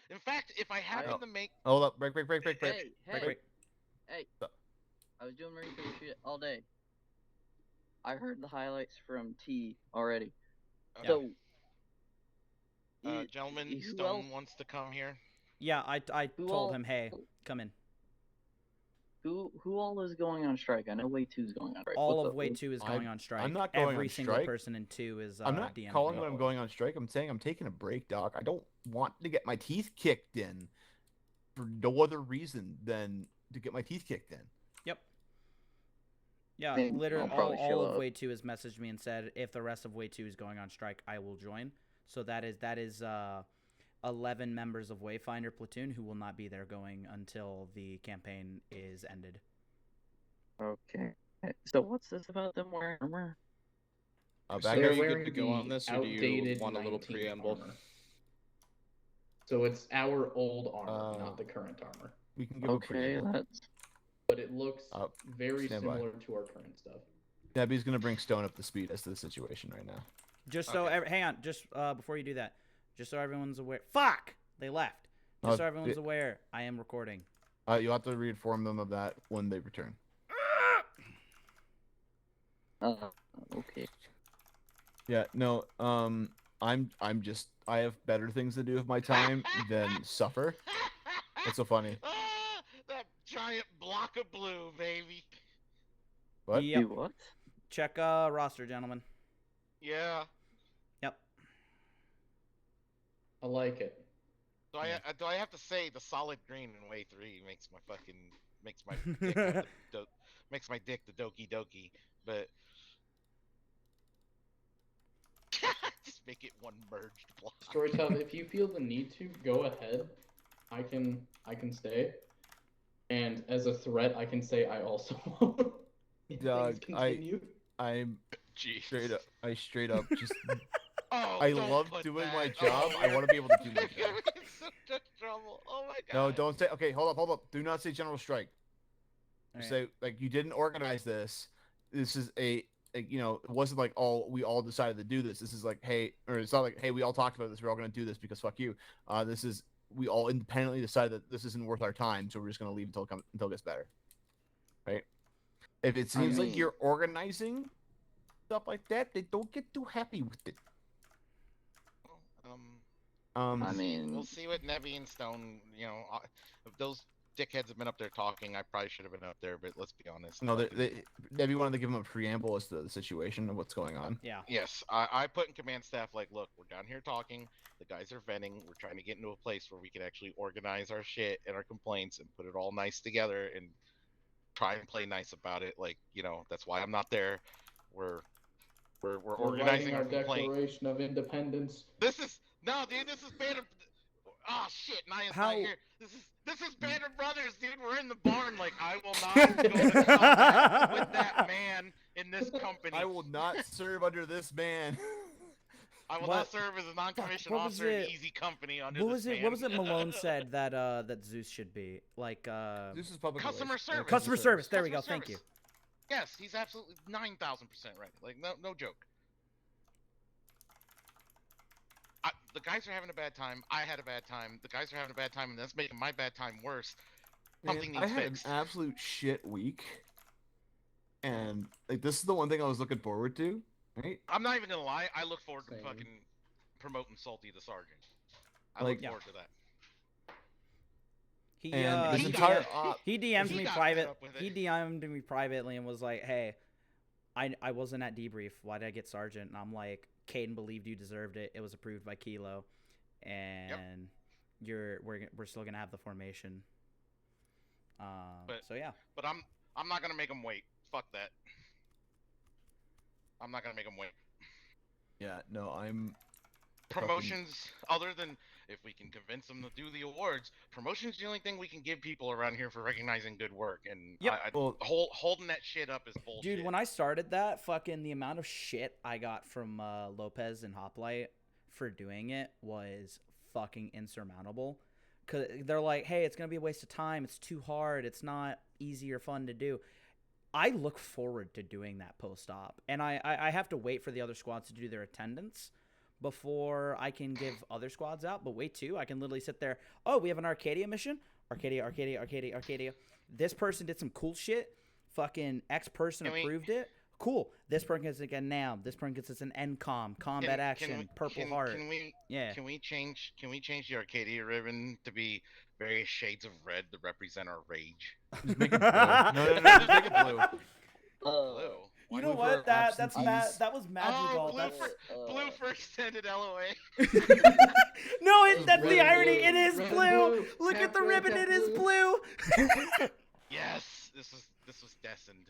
In fact, if I happen to make hold up, break. Hey, I was doing research shit all day. I heard the highlights from T already. Okay. So, gentleman, Stone wants to come here. Yeah, I told him, hey, come in. Who all is going on strike? I know Way 2 is going on strike. All of Way 2 is going on strike. I'm not going Every on single strike. person in 2 is I'm not DMing calling me. when I'm going on strike. I'm saying I'm taking a break, Doc. I don't want to get my teeth kicked in for no other reason than to get my teeth kicked in. Yep. Yeah, Maybe literally I'll probably all show of up. Way 2 has messaged me and said if the rest of Way 2 is going on strike, I will join. So that is 11 members of Wayfinder platoon who will not be there going until the campaign is ended. Okay. So what's this about them wearing armor? So are you good to go on this, or do you want a little preamble? Armor. So it's our old armor, not the current armor. We can give a preamble. But it looks very stand by. similar to our current stuff. Debbie's gonna bring Stone up to speed as to the situation right now. Just so hang on, just before you do that, just so everyone's aware. Fuck, they left. Just so everyone's aware, I am recording. You'll have to reinform them of that when they return. Okay. Yeah, no, I have better things to do with my time than suffer. What's so funny? That giant block of blue, baby. What? Yep. What? Check roster, gentlemen. Yeah. Yep. I like it. Do I have to say the solid green in Way 3 makes my dick makes my dick the doki doki, but just make it one merged block. Storytell, if you feel the need to, go ahead. I can stay. And as a threat, I can say I also won't. Doug, continue. I'm Jeez. straight up just Oh, I love doing my job. I want to be able to do my job. Such trouble. Oh my god. No, don't say. Okay, hold up. Do not say general strike. Right. Say like you didn't organize this. This is a you know, it wasn't like we all decided to do this. This is like hey, or it's not like hey, we all talked about this. We're all going to do this because fuck you. This is we all independently decided that this isn't worth our time, so we're just going to leave until it gets better. Right? If it seems like you're organizing stuff like that, they don't get too happy with it. I mean, we'll see what Nebby and Stone. You know, if those dickheads have been up there talking, I probably should have been up there. But let's be honest. No, Nebby wanted to give them a preamble as to the situation of what's going on. Yeah. Yes, I put in command staff like, look, we're down here talking. The guys are venting. We're trying to get into a place where we can actually organize our shit and our complaints and put it all nice together and try and play nice about it. Like, you know, that's why I'm not there. We're organizing our complaint. Declaration of Independence. This is Banner. Oh shit, Naya's not here. This is Banner Brothers, dude. We're in the barn. Like, I will not go to combat with that man in this company. I will not serve under this man. I will not serve as a non-commissioned officer in Easy Company under this man. What was it Malone said that Zeus should be? Like Zeus is public customer service. Customer service. There we go. Thank you. Yes, he's absolutely 9,000% right. Like, no joke. The guys are having a bad time. I had a bad time. The guys are having a bad time, and that's making my bad time worse. Something needs I had fixed. an absolute shit week, and like this is the one thing I was looking forward to. Right? I'm not even gonna lie. I look forward to fucking promoting Salty the Sergeant. I look forward to that. He DM'd me private. He DM'd me privately and was like, "Hey, I wasn't at debrief. Why did I get Sergeant?" And I'm like, "Caden believed you deserved it. It was approved by Kilo, and we're still gonna have the formation." So yeah. But I'm not gonna make him wait. Fuck that. I'm not gonna make him wait. Yeah, no, I'm. Promotions, other than if we can convince them to do the awards, promotion's the only thing we can give people around here for recognizing good work. And holding that shit up is bullshit. Dude, when I started that, fucking the amount of shit I got from Lopez and Hoplite for doing it was fucking insurmountable. Cause they're like, hey, it's gonna be a waste of time. It's too hard. It's not easy or fun to do. I look forward to doing that post-op, and I have to wait for the other squads to do their attendance. before I can give other squads out. But wait, too, I can literally sit there. Oh, we have an Arcadia mission. Arcadia. This person did some cool shit. Fucking X person approved it. Cool. This person gets like a NAM. This person gets an NCOM, combat action, Purple Heart. Can we change the Arcadia ribbon to be various shades of red to represent our rage? Just make it blue. No, just make it blue. Blue. You know what? That was magical. Blue for extended LOA. No, that's the irony. It is blue. Look at the ribbon. It is blue. Yes, this was destined.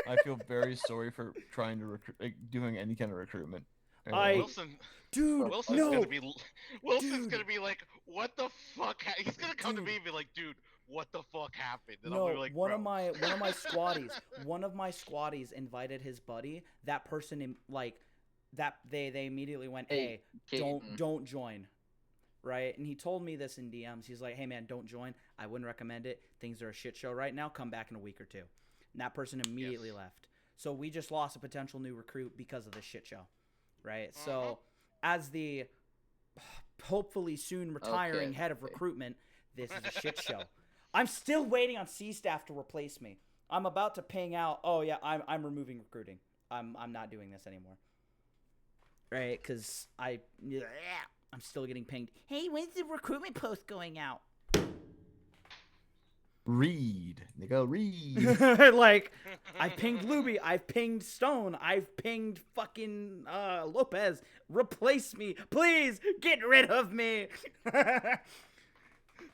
I feel very sorry for trying to recruit, doing any kind of recruitment. Wilson's no. gonna be like, what the fuck? He's gonna come to me and be like, dude, what the fuck happened? And no, I'll be like, one of my squaddies invited his buddy. That person they immediately went, hey, don't join. Right? And he told me this in DMs. He's like, hey man, don't join. I wouldn't recommend it. Things are a shit show right now. Come back in a week or two. And that person immediately left. So we just lost a potential new recruit because of this shit show. Right? So as the hopefully soon retiring head of recruitment, this is a shit show. I'm still waiting on C-Staff to replace me. I'm about to ping out, oh yeah, I'm removing recruiting. I'm not doing this anymore. Right? Because I'm still getting pinged. Hey, when's the recruitment post going out? Read. Nigga, read. Like, I've pinged Luby. I've pinged Stone. I've pinged fucking Lopez. Replace me. Please, get rid of me.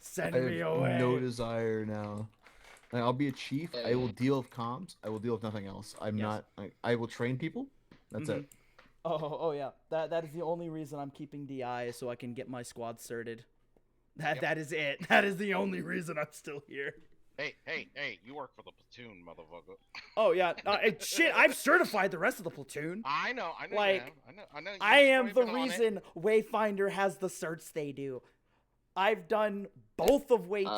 Send me away. No desire now. Like, I'll be a chief. I will deal with comms. I will deal with nothing else. I'm not. I will train people. That's it. Oh yeah. That is the only reason I'm keeping DI, so I can get my squad certed. That is it. That is the only reason I'm still here. Hey! You work for the platoon, motherfucker. Oh yeah. Shit, I've certified the rest of the platoon. I know. Like, I know. I am the reason Wayfinder has the certs they do. I've done both of Way 2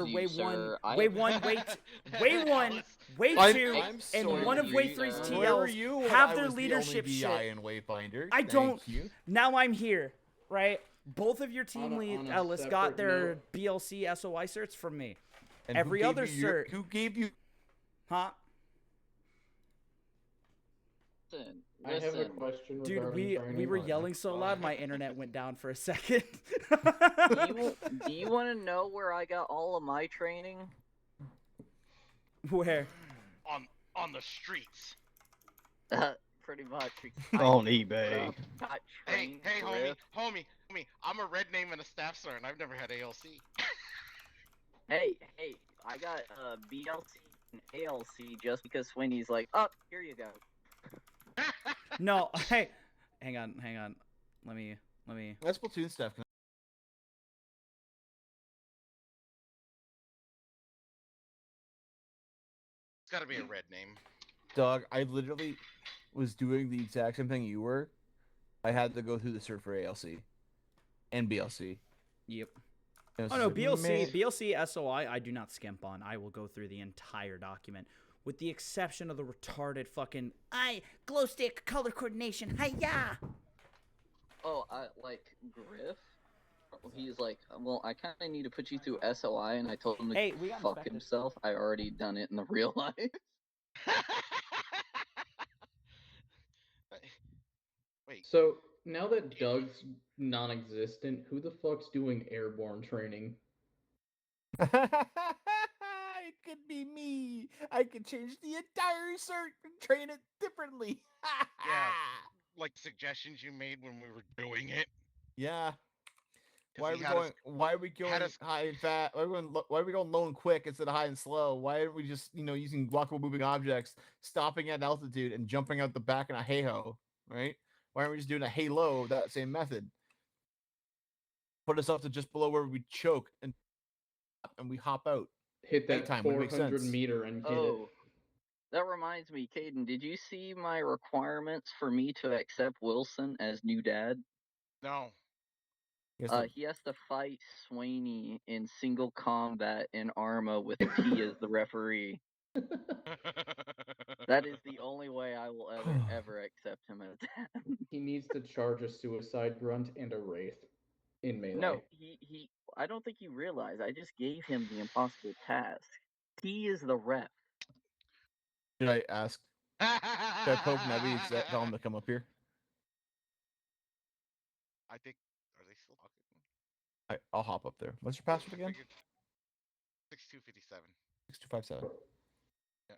or Way 1, Way 1, Way 1, Way 2, and one of Way 3's TLs have their leadership shit. I don't. Now I'm here, right? Both of your team leads got their BLC SOI certs from me. And every other cert. Who gave you? Huh? Listen. I have a question. Dude, we were yelling so loud, my internet went down for a second. Do you want to know where I got all of my training? Where? On the streets. Pretty much. On eBay. Hey, homie, I'm a red name and a staff sergeant. I've never had ALC. Hey, I got BLC and ALC just because Sweeney's like, oh, here you go. No, hey, hang on. Let me. That's platoon stuff. It's gotta be a red name. Dog, I literally was doing the exact same thing you were. I had to go through the cert for ALC and BLC. Yep. Oh no, BLC SOI I do not skimp on. I will go through the entire document. With the exception of the retarded fucking glow stick color coordination. Hi-ya! Oh, like Griff? He's like, well, I kind of need to put you through SOI, and I told him to fuck himself. I already done it in the real life. Wait. So, now that Doug's non-existent, who the fuck's doing airborne training? It could be me. I could change the entire cert and train it differently. Yeah, like suggestions you made when we were doing it. Yeah. Why are we going high and fat? Why are we going low and quick instead of high and slow? Why aren't we just using walkable moving objects, stopping at altitude and jumping out the back in a hey-ho, right? Why aren't we just doing a hey-low, that same method? Put us up to just below where we choke and we hop out. Hit that 400 meter and get it. That reminds me, Caden, did you see my requirements for me to accept Wilson as new dad? No. He has to fight Sweeney in single combat in Arma with T as the referee. That is the only way I will ever accept him as that. He needs to charge a suicide grunt and a wraith in melee. No, he. I don't think you realize. I just gave him the impossible task. He is the ref. Should I ask? Should I poke Nebby and tell him to come up here? I think. Are they still talking? I'll hop up there. What's your password again? 6257. 6257. Yeah.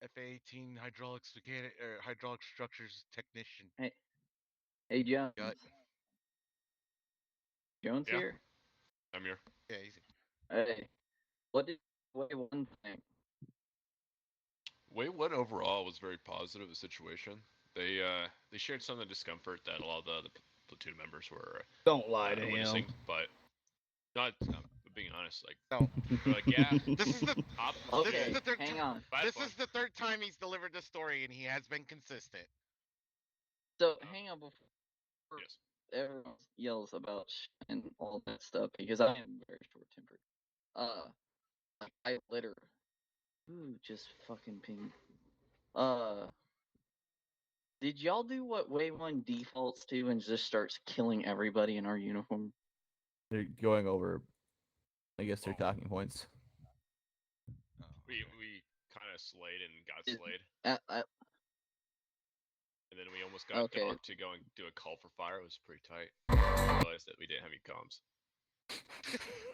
FA18 hydraulics mechanic or hydraulic structures technician. Hey, Jones. Jones here? I'm here. Yeah, easy. Hey, what did Wave 1 think? Wave 1 overall was very positive, the situation. They shared some of the discomfort that a lot of the platoon members were Don't lie to witnessing, him. but not being honest, like, no. Like, yeah. This is the hang on. This is the third time he's delivered this story, and he has been consistent. So hang on before everyone yells about and all that stuff, because I am very short-tempered. I literally, just fucking ping. Did y'all do what Wave 1 defaults to and just starts killing everybody in our uniform? They're going over, I guess, their talking points. We kind of slayed and got slayed. And then we almost got Doc to go and do a call for fire. It was pretty tight. I realized that we didn't have any comms.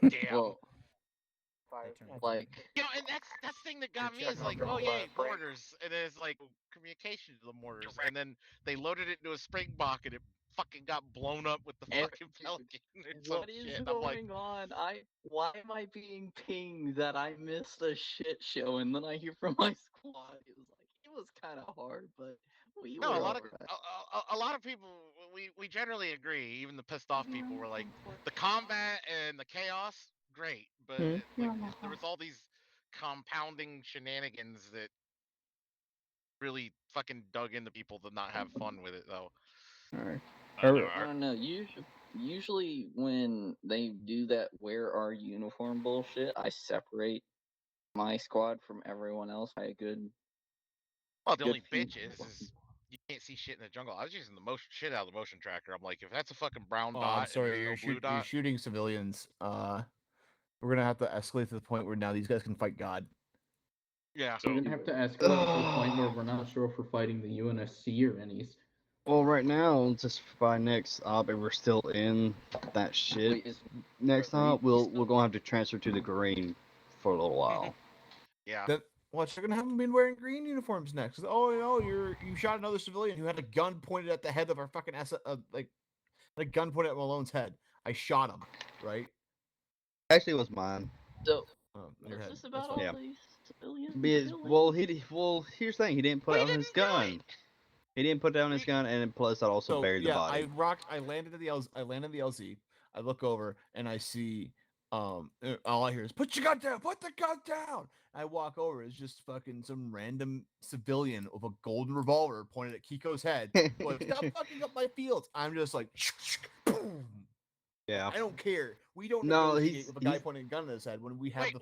Damn. Well, like, and that's the thing that got me is like, oh yeah, mortars, and then it's like communication to the mortars, and then they loaded it into a Springbok, and it fucking got blown up with the fucking Pelican. What is going on? Why am I being pinged that I missed a shit show, and then I hear from my squad? It was kind of hard, but we were a lot of people we generally agree. Even the pissed off people were like, the combat and the chaos, great, but there was all these compounding shenanigans that really fucking dug into people to not have fun with it, though. Alright. I don't know. Usually when they do that wear our uniform bullshit, I separate my squad from everyone else by a good. Well, the only bitch is you can't see shit in the jungle. I was using the shit out of the motion tracker. I'm like, if that's a fucking brown dot, I'm sorry, and blue dot, you're shooting civilians. We're gonna have to escalate to the point where now these guys can fight God. Yeah. We're gonna have to escalate to the point where we're not sure if we're fighting the UNSC or NEs. Well, right now, just by next op, if we're still in that shit, next op, we're gonna have to transfer to the green for a little while. Yeah. Well, you're gonna have them been wearing green uniforms next. Oh no, you shot another civilian who had a gun pointed at the head of our fucking like a gun pointed at Malone's head. I shot him, right? Actually, it was mine. So, what's this about all these civilians? Here's the thing: he didn't put down his gun. He didn't put down his gun, and plus, that also buried the body. I landed at the LZ. I look over and I see. All I hear is "Put your gun down! Put the gun down!" I walk over. It's just fucking some random civilian with a golden revolver pointed at Kiko's head. Like, stop fucking up my fields! I'm just like, boom. Yeah. I don't care. We don't know with a guy pointing a gun at his head when we have that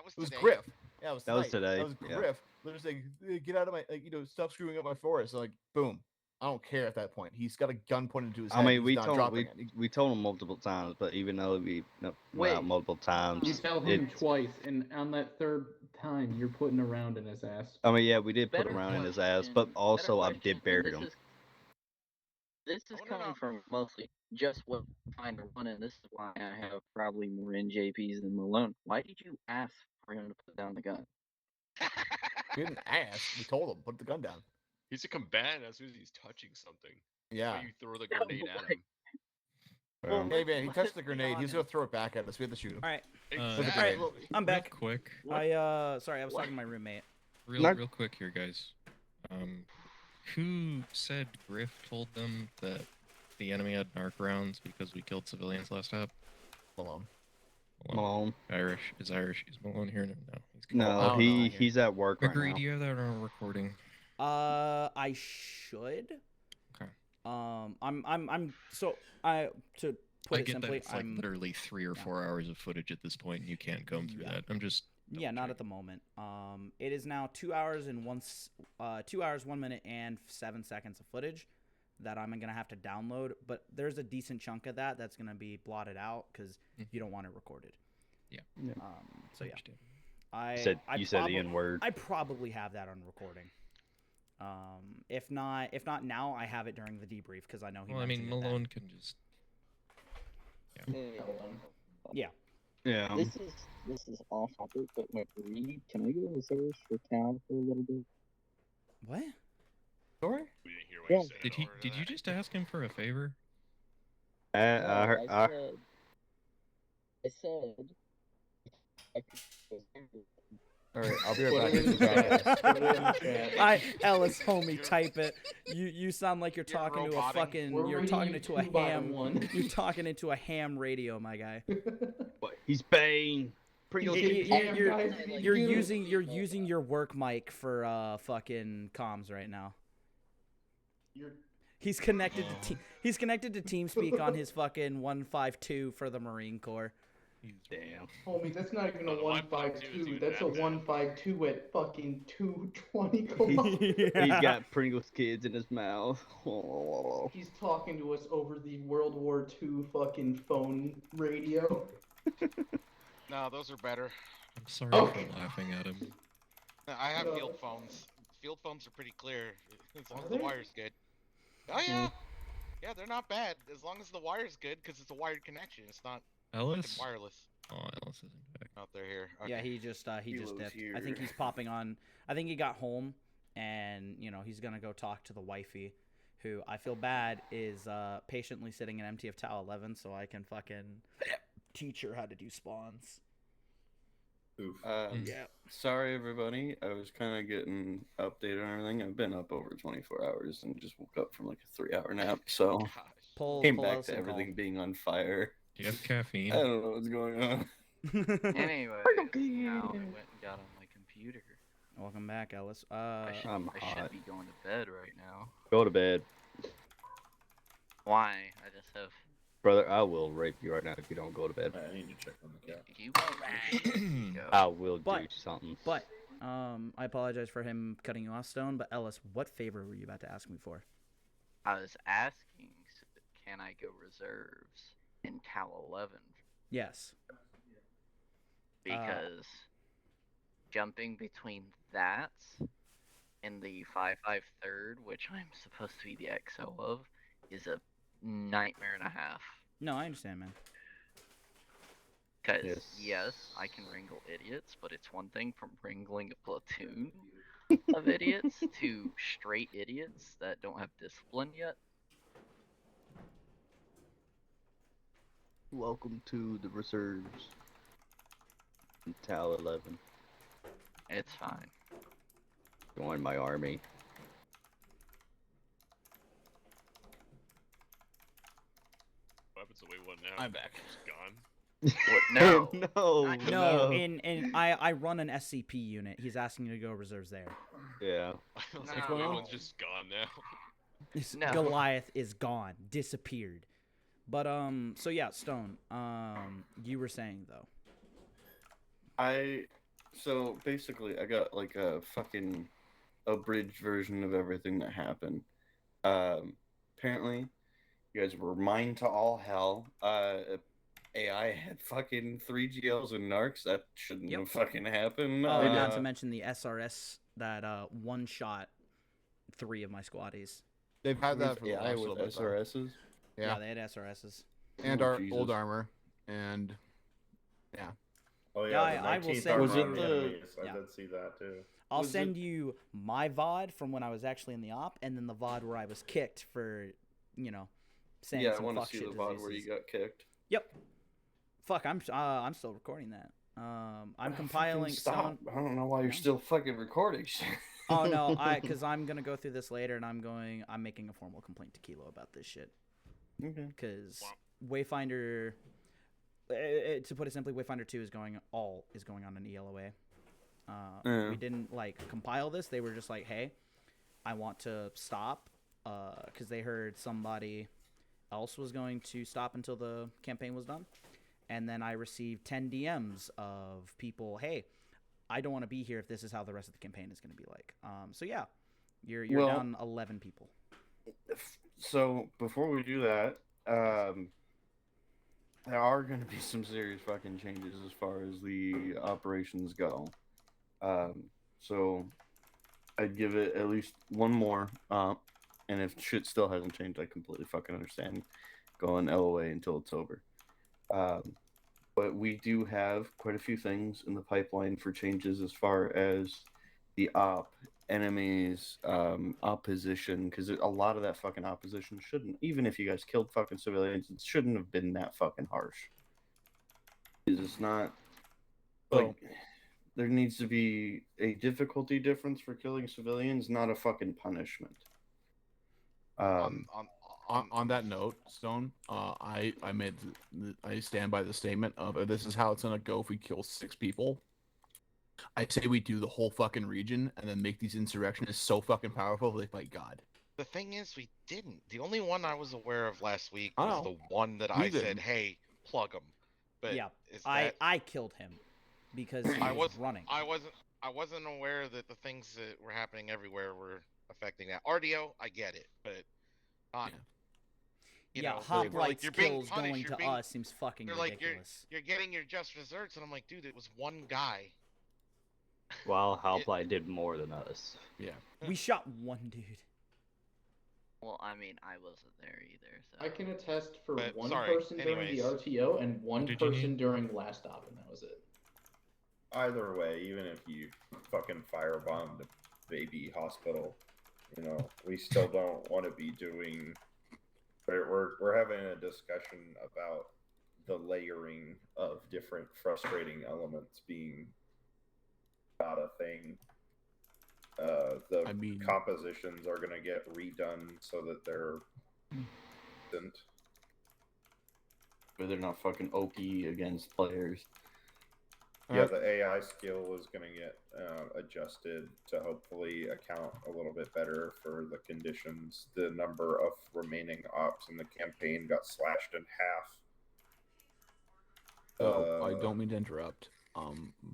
was it was today? Griff. Yeah, that was today. That was Griff. Literally saying, "Get out of my stop screwing up my forest." So, like, boom. I don't care at that point. He's got a gun pointed to his head. I mean, we told him multiple times, but even though we went out multiple times, you tell him twice, and on that third time, you're putting a round in his ass. I mean, yeah, we did put a round in his ass, but also I did bury him. This is coming from mostly just what I'm trying to run, and this is why I have probably more NJPs than Malone. Why did you ask for him to put down the gun? We didn't ask. We told him put the gun down. He's a combatant as soon as he's touching something. Yeah. That's why you throw the grenade at him. Well, hey man, he touched the grenade. He's gonna throw it back at us. We have to shoot him. All right. Exactly. All right. I'm back. Real quick. Sorry, I was talking to my roommate. Real quick here, guys. Who said Griff told them that the enemy had narc rounds because we killed civilians last up? Malone. Irish. Is Malone here? No, he's at work right now. Do you have that on recording? I should. Okay. To put I it get simply, that it's like literally 3 or 4 hours of footage at this point, and you can't comb through that. I'm just Yeah, not at the moment. It is now 2 hours and 2 hours 1 minute and 7 seconds of footage that I'm gonna have to download. But there's a decent chunk of that that's gonna be blotted out because you don't want it recorded. Yeah. So yeah. You said the N-word. I probably have that on recording. If not now, I have it during the debrief because I know he. Well, I mean, Malone can just. Yeah. Yeah. This is off topic, but Reed, can I go reserves for town for a little bit? What? Sorry? We didn't hear what you said. Did you just ask him for a favor? I said. All right, I'll be right back. Ellis, homie, type it. You sound like you're talking to a fucking. You're talking into a ham. You're talking into a ham radio, my guy. What? He's paying. You're using your work mic for fucking comms right now. He's connected to TeamSpeak on his fucking 152 for the Marine Corps. Damn. Homie, that's not even a 152. That's a 152 at fucking 220. He's got Pringles kids in his mouth. He's talking to us over the World War II fucking phone radio. No, those are better. I'm sorry for laughing at him. I have field phones. Field phones are pretty clear as long as the they? wire's good. Oh yeah, yeah, they're not bad as long as the wire's good because it's a wired connection. It's not Ellis? wireless. Oh, Ellis isn't back. Out there here. Okay. Yeah, he just dipped. I think he's popping on. I think he got home, and he's gonna go talk to the wifey, who I feel bad is patiently sitting in MTF Tau 11, so I can fucking teach her how to do spawns. Oof. Yeah. Sorry, everybody. I was kind of getting updated on everything. I've been up over 24 hours and just woke up from like a 3-hour nap, so came back to everything being on fire. Do you have caffeine? I don't know what's going on. Anyway, now I went and got on my computer. Welcome back, Ellis. I should be going to bed right now. Go to bed. Why? I just have. Brother, I will rape you right now if you don't go to bed. I need to check on the cat. You won't go. I will do something. But I apologize for him cutting you off, Stone. But Ellis, what favor were you about to ask me for? I was asking, can I go reserves in Cal 11? Yes. Because jumping between that and the 5.5 third, which I'm supposed to be the XO of, is a nightmare and a half. No, I understand, man. Because, yes, I can wrangle idiots, but it's one thing from wrangling a platoon of idiots to straight idiots that don't have discipline yet. Welcome to the reserves. Tal 11. It's fine. Join my army. What happens to Way 1 now? I'm back. It's gone. What? No. And I run an SCP unit. He's asking you to go reserves there. Yeah. Way 1's just gone now. No. Goliath is gone, disappeared. But so yeah, Stone. You were saying though. So basically, I got like a fucking abridged version of everything that happened. Apparently, you guys were mined to all hell. AI had fucking 3 GLs and narcs. That shouldn't have fucking happened. Not to mention the SRS that one shot 3 of my squaddies. They've had that for AI a with little bit, though. SRSs. Yeah, they had SRSs. And Oh, our Jesus. old armor, and yeah. Oh Yeah, yeah, I will 19th send Armor you on the the- enemies. I yeah. did see that too. I'll send you my VOD from when I was actually in the op, and then the VOD where I was kicked for, saying Yeah, I some want to fuck see shit the VOD where you diseases. got kicked. Yep. Fuck, I'm still recording that. I'm compiling. Stop. I don't know why you're still fucking recording shit. Oh no, because I'm gonna go through this later, and I'm making a formal complaint to Kilo about this shit. Okay. Because Wayfinder, to put it simply, Wayfinder 2 is going on an ELOA. We didn't compile this. They were just like, hey, I want to stop, because they heard somebody else was going to stop until the campaign was done. And then I received 10 DMs of people, hey, I don't want to be here if this is how the rest of the campaign is going to be like. So yeah, you're Well, down 11 people. So before we do that, there are going to be some serious fucking changes as far as the operations go. So I'd give it at least one more. And if shit still hasn't changed, I completely fucking understand going LOA until it's over. But we do have quite a few things in the pipeline for changes as far as the enemies, opposition, because a lot of that fucking opposition shouldn't, even if you guys killed fucking civilians, it shouldn't have been that fucking harsh. It's not, like, there needs to be a difficulty difference for killing civilians, not a fucking punishment. On that note, Stone, I stand by the statement of if this is how it's gonna go if we kill 6 people. I say we do the whole fucking region and then make these insurrectionists so fucking powerful they fight God. The thing is, we didn't. The only one I was aware of last week was the one that I said, "Hey, plug him." But yeah, I killed him because he was running. I wasn't aware that the things that were happening everywhere were affecting that. RDO, I get it, but not. Yeah, Hoplite's kills going to us seems fucking ridiculous. You're getting your just desserts, and I'm like, dude, it was one guy. Well, Hoplite did more than us. Yeah. We shot one dude. Well, I mean, I wasn't there either. So. I can attest for one person during the RTO and one person during last op, and that was it. Either way, even if you fucking firebombed a baby hospital, you know, we still don't want to be doing. We're having a discussion about the layering of different frustrating elements being not a thing. Compositions are gonna get redone so that they're decent. But they're not fucking OP against players. Yeah, the AI skill is going to get adjusted to hopefully account a little bit better for the conditions. The number of remaining ops in the campaign got slashed in half. I don't mean to interrupt,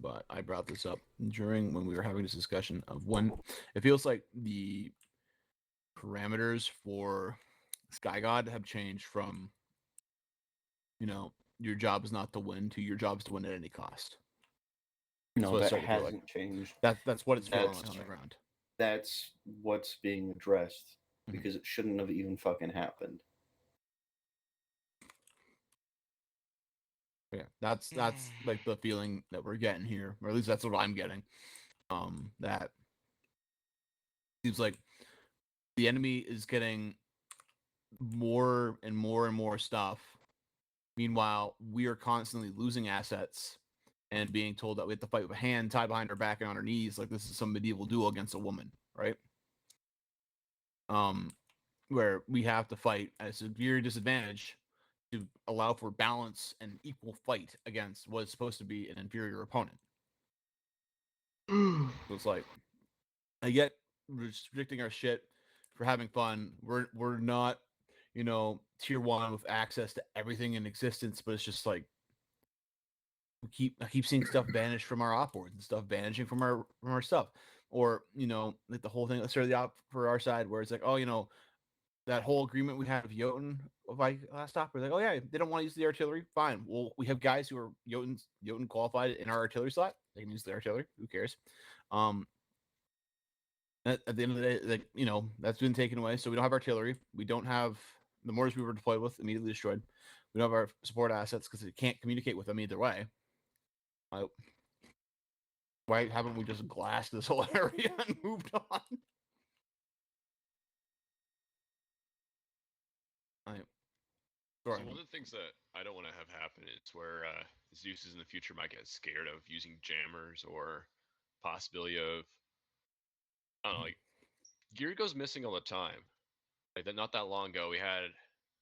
but I brought this up during when we were having this discussion of when it feels like the parameters for Sky God have changed from, you know, your job is not to win to your job is to win at any cost. No, that hasn't changed. That's what it's feeling like on the ground. That's what's being addressed because it shouldn't have even fucking happened. Yeah, that's like the feeling that we're getting here, or at least that's what I'm getting. That seems like the enemy is getting more and more and more stuff. Meanwhile, we are constantly losing assets and being told that we have to fight with a hand tied behind our back and on our knees, like this is some medieval duel against a woman, right? Where we have to fight at a severe disadvantage to allow for balance and equal fight against what is supposed to be an inferior opponent. So it's like, I get restricting our shit for having fun. We're not, you know, tier 1 with access to everything in existence, but it's just like I keep seeing stuff vanish from our op boards and stuff vanishing from our stuff, or you know, like the whole thing. Let's start the op for our side where it's like, oh, you know, that whole agreement we had with Jotun like last op. We're like, oh yeah, they don't want to use the artillery. Fine. Well, we have guys who are Jotun qualified in our artillery slot. They can use the artillery. Who cares? At the end of the day, like, you know, that's been taken away. So we don't have artillery. We don't have the mortars we were deployed with immediately destroyed. We don't have our support assets because it can't communicate with them either way. Why haven't we just glassed this whole area and moved on? So one of the things that I don't want to have happen is where Zeus in the future might get scared of using jammers or possibility of, I don't know, like gear goes missing all the time. Like that, not that long ago, we had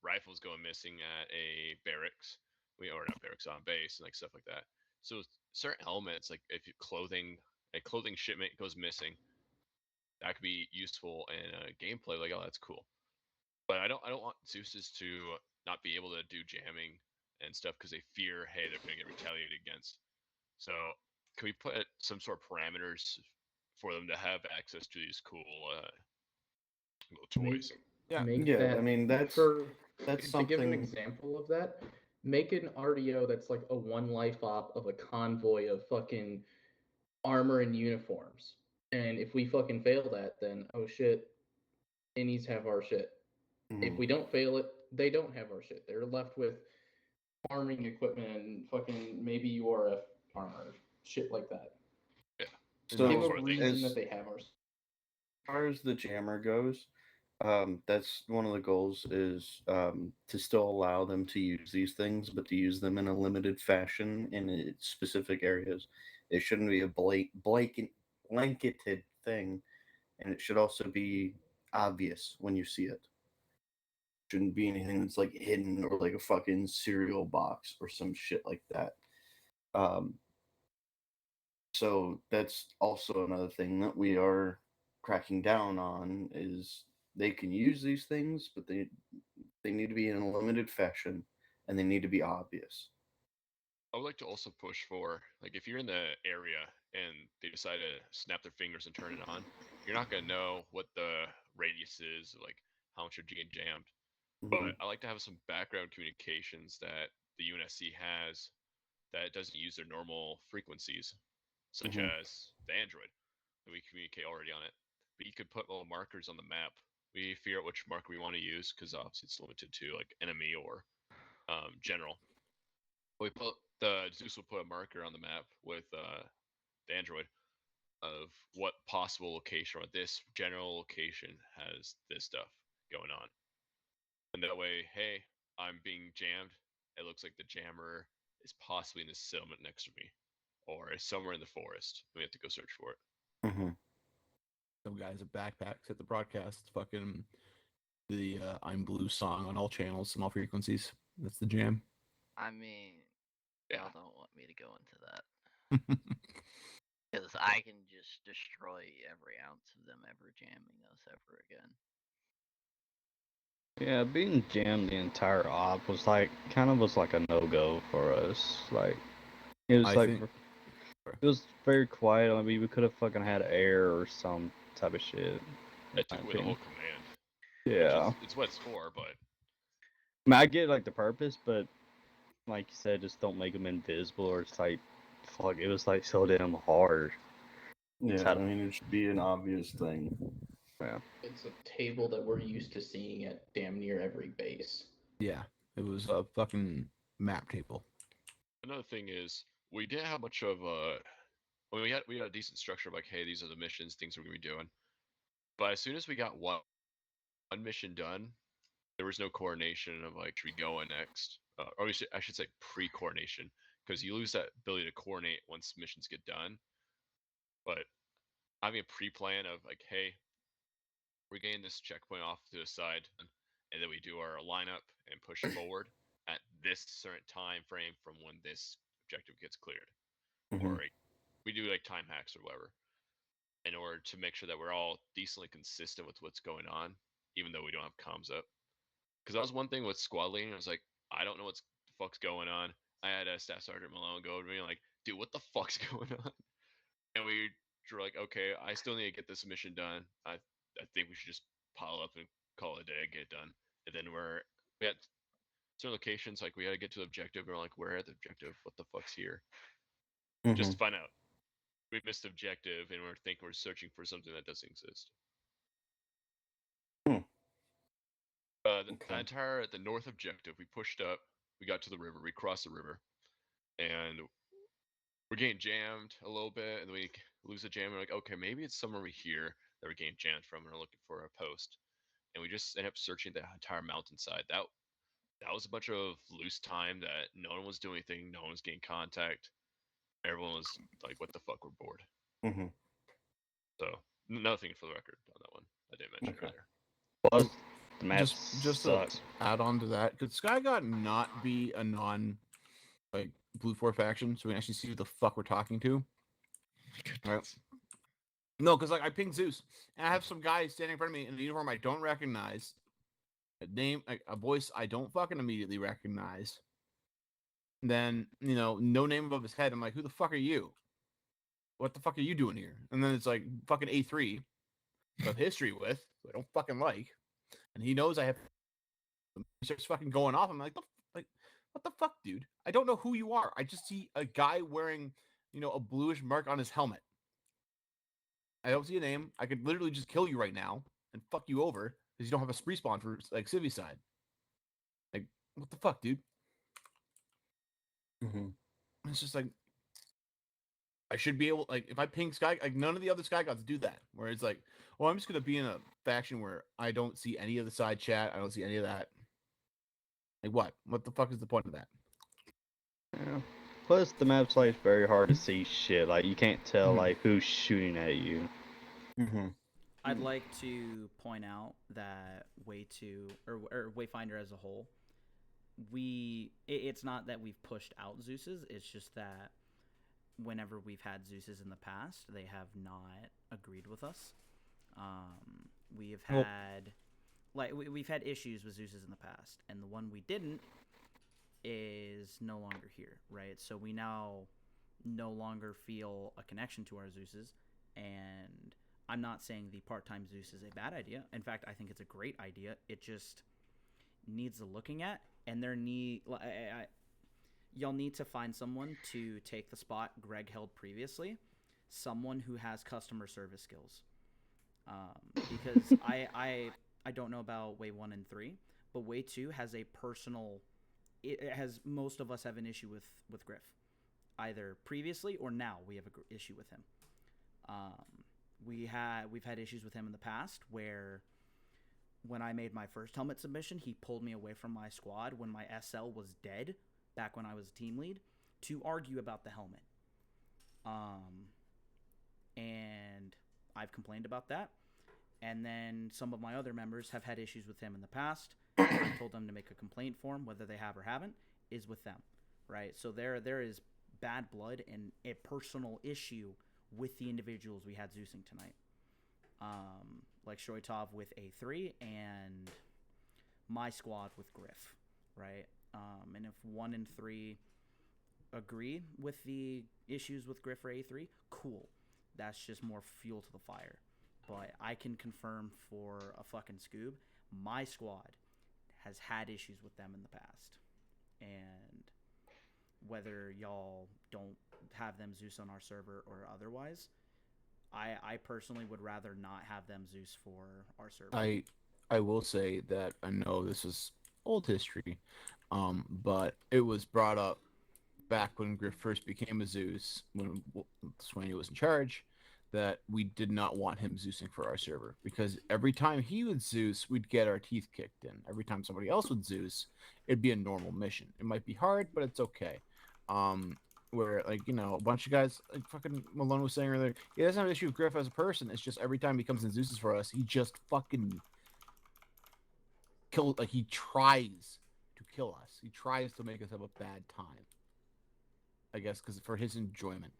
rifles going missing at a barracks, or not barracks, on base and like stuff like that. So certain elements, like if a clothing shipment goes missing, that could be useful in gameplay. Like, oh, that's cool. But I don't want Zeus's to not be able to do jamming and stuff because they fear, hey, they're gonna get retaliated against. So can we put some sort of parameters for them to have access to these cool little toys? Make Yeah, that I mean that's to something. give an example of that. Make an RDO that's like a one life op of a convoy of fucking armor and uniforms. And if we fucking fail that, then oh shit, innies have our shit. If we don't fail it, they don't have our shit. They're left with farming equipment and fucking maybe URF armor, shit like that. Yeah. So give a reason that they have our. As far as the jammer goes, that's one of the goals is to still allow them to use these things, but to use them in a limited fashion in specific areas. It shouldn't be a blanketed thing, and it should also be obvious when you see it. Shouldn't be anything that's like hidden or like a fucking cereal box or some shit like that. So that's also another thing that we are cracking down on is they can use these things, but they need to be in a limited fashion and they need to be obvious. I would like to also push for, like, if you're in the area and they decide to snap their fingers and turn it on, you're not gonna know what the radius is, like how much you're getting jammed. But I like to have some background communications that the UNSC has that doesn't use their normal frequencies, such as the Android, and we communicate already on it. But you could put little markers on the map. We figure out which marker we want to use because obviously it's limited to like enemy or general. Zeus will put a marker on the map with the Android of what possible location or this general location has this stuff going on. And that way, hey, I'm being jammed. It looks like the jammer is possibly in the settlement next to me, or is somewhere in the forest. We have to go search for it. Some guys at backpacks at the broadcast. Fucking the I'm Blue song on all channels and all frequencies. That's the jam. I mean, y'all don't want me to go into that. Because I can just destroy every ounce of them ever jamming us ever again. Yeah, being jammed the entire op was like a no-go for us. Like it was it was very quiet. I mean, we could have fucking had air or some type of shit. It took away the whole command. Yeah, it's what it's for, but I mean, I get like the purpose, but like you said, just don't make them invisible or it's like, fuck, it was like so damn hard. Yeah, I mean, it should be an obvious thing. Yeah. It's a table that we're used to seeing at damn near every base. Yeah, it was a fucking map table. Another thing is we didn't have much of a. I mean, we had a decent structure of like, hey, these are the missions, things we're gonna be doing. But as soon as we got one mission done, there was no coordination of like, should we go in next? Or I should say pre-coordination, because you lose that ability to coordinate once missions get done. But having a pre-plan of like, hey, we're getting this checkpoint off to the side, and then we do our lineup and push forward at this certain time frame from when this objective gets cleared, or like, we do like time hacks or whatever, in order to make sure that we're all decently consistent with what's going on, even though we don't have comms up. Because that was one thing with squad leading. I was like, I don't know what the fuck's going on. I had Staff Sergeant Malone go to me like, dude, what the fuck's going on? And we were like, okay, I still need to get this mission done. I think we should just pile up and call it a day and get it done. And then we had certain locations, like we had to get to the objective. We're like, we're at the objective. What the fuck's here? Just to find out. We missed the objective and we're searching for something that doesn't exist. The north objective, we pushed up, we got to the river, we crossed the river, and we're getting jammed a little bit, and then we lose the jam. And we're like, okay, maybe it's somewhere we here that we're getting jammed from, and we're looking for a post. And we just end up searching the entire mountainside. That was a bunch of loose time that no one was doing anything, no one was getting contact. Everyone was like, what the fuck, we're bored. So, nothing for the record on that one. I didn't mention earlier. Plus, the map just sucks. to add on to that, could Sky God not be a non like Blue 4 faction so we can actually see who the fuck we're talking to? Right. No, because like I pinged Zeus and I have some guy standing in front of me in a uniform I don't recognize, a voice I don't fucking immediately recognize. Then no name above his head. I'm like, who the fuck are you? what the fuck are you doing here? And then it's like fucking A3 of history with, who I don't fucking like, and he knows I have. He starts fucking going off. I'm like, what the fuck, dude? I don't know who you are. I just see a guy wearing, a bluish mark on his helmet. I don't see a name. I could literally just kill you right now and fuck you over because you don't have a spree spawn for like Civvy side. Like, what the fuck, dude? Mm-hmm. It's just like I should be able, like, if I ping Sky, like none of the other Sky Gods do that. Where it's like, well, I'm just gonna be in a faction where I don't see any of the side chat. I don't see any of that. Like, what? What the fuck is the point of that? Yeah. Plus, the map's like very hard to see shit. Like, you can't tell like who's shooting at you. I'd like to point out that Wayfinder as a whole, it's not that we've pushed out Zeus's. It's just that whenever we've had Zeus's in the past, they have not agreed with us. We have had we've had issues with Zeus's in the past, and the one we didn't is no longer here, right? So we now no longer feel a connection to our Zeus's, and I'm not saying the part-time Zeus is a bad idea. In fact, I think it's a great idea. It just needs a looking at, and y'all need to find someone to take the spot Greg held previously, someone who has customer service skills. Because I don't know about Way 1 and 3, but Way 2 has a personal... It has... Most of us have an issue with Griff. Either previously or now we have an issue with him. We've had issues with him in the past where when I made my first helmet submission, he pulled me away from my squad when my SL was dead, back when I was team lead, to argue about the helmet. And I've complained about that. And then some of my other members have had issues with him in the past. I told them to make a complaint form, whether they have or haven't, is with them, right? So there is bad blood and a personal issue with the individuals we had Zeusing tonight. Like Shoitov with A3 and my squad with Griff, right? And if 1 and 3 agree with the issues with Griff or A3, cool. That's just more fuel to the fire. But I can confirm for a fucking Scoob, my squad has had issues with them in the past. And whether y'all don't have them Zeus on our server or otherwise, I personally would rather not have them Zeus for our server. I will say that I know this is old history, but it was brought up back when Griff first became a Zeus, when Swainy was in charge, that we did not want him Zeusing for our server, because every time he would Zeus, we'd get our teeth kicked in. Every time somebody else would Zeus, it'd be a normal mission. It might be hard, but it's okay. Where, like, a bunch of guys, like fucking Malone was saying earlier, he doesn't have an issue with Griff as a person. It's just every time he comes in Zeus's for us, he just fucking he tries to kill us. He tries to make us have a bad time. I guess because for his enjoyment.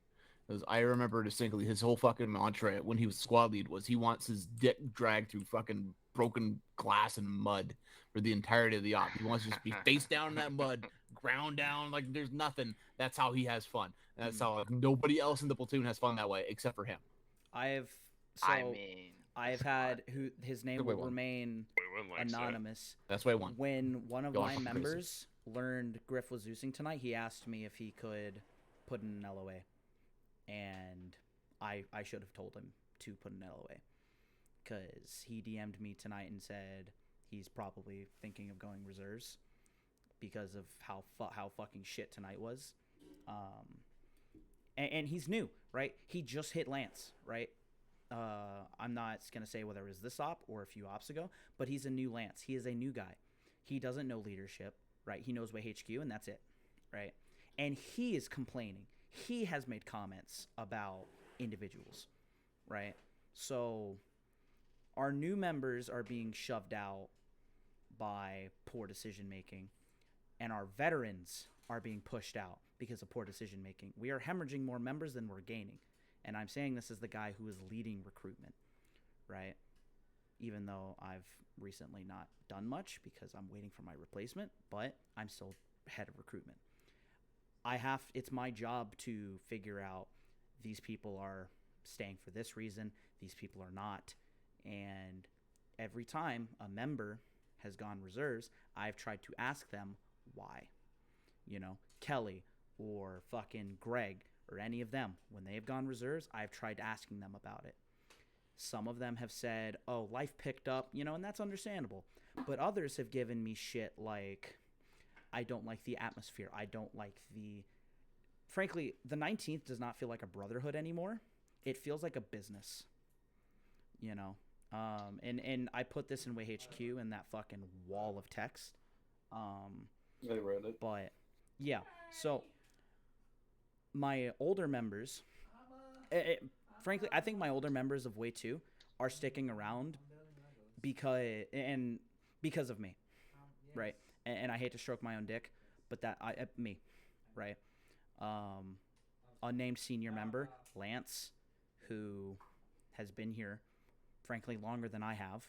Because I remember distinctly his whole fucking mantra when he was squad lead was he wants his dick dragged through fucking broken glass and mud for the entirety of the op. He wants to just be face down in that mud, ground down like there's nothing. That's how he has fun. That's how nobody else in the platoon has fun that way except for him. I've had his name will remain anonymous. That's Way 1. When one of my members learned Griff was Zeusing tonight, he asked me if he could put in an LOA. And I should have told him to put an LOA, because he DM'd me tonight and said he's probably thinking of going reserves because of how fucking shit tonight was. And he's new, right? He just hit Lance, right? I'm not gonna say whether it was this op or a few ops ago, but he's a new Lance. He is a new guy. He doesn't know leadership, right? He knows Way HQ, and that's it, right? And he is complaining. He has made comments about individuals, right? So our new members are being shoved out by poor decision making, and our veterans are being pushed out because of poor decision making. We are hemorrhaging more members than we're gaining. And I'm saying this as the guy who is leading recruitment, right? Even though I've recently not done much because I'm waiting for my replacement, but I'm still head of recruitment. It's my job to figure out these people are staying for this reason, these people are not. And every time a member has gone reserves, I've tried to ask them why. You know, Kelly or fucking Greg or any of them, when they have gone reserves, I've tried asking them about it. Some of them have said, oh, life picked up, you know, and that's understandable. But others have given me shit like, I don't like the atmosphere. I don't like the... Frankly, the 19th does not feel like a brotherhood anymore. It feels like a business, you know? And I put this in WayHQ in that fucking wall of text. They read it. But, yeah. So, my older members... frankly, I think my older members of Way 2 are sticking around because of me, right? And I hate to stroke my own dick, but me, right? Unnamed senior member, Lance, who has been here, frankly, longer than I have,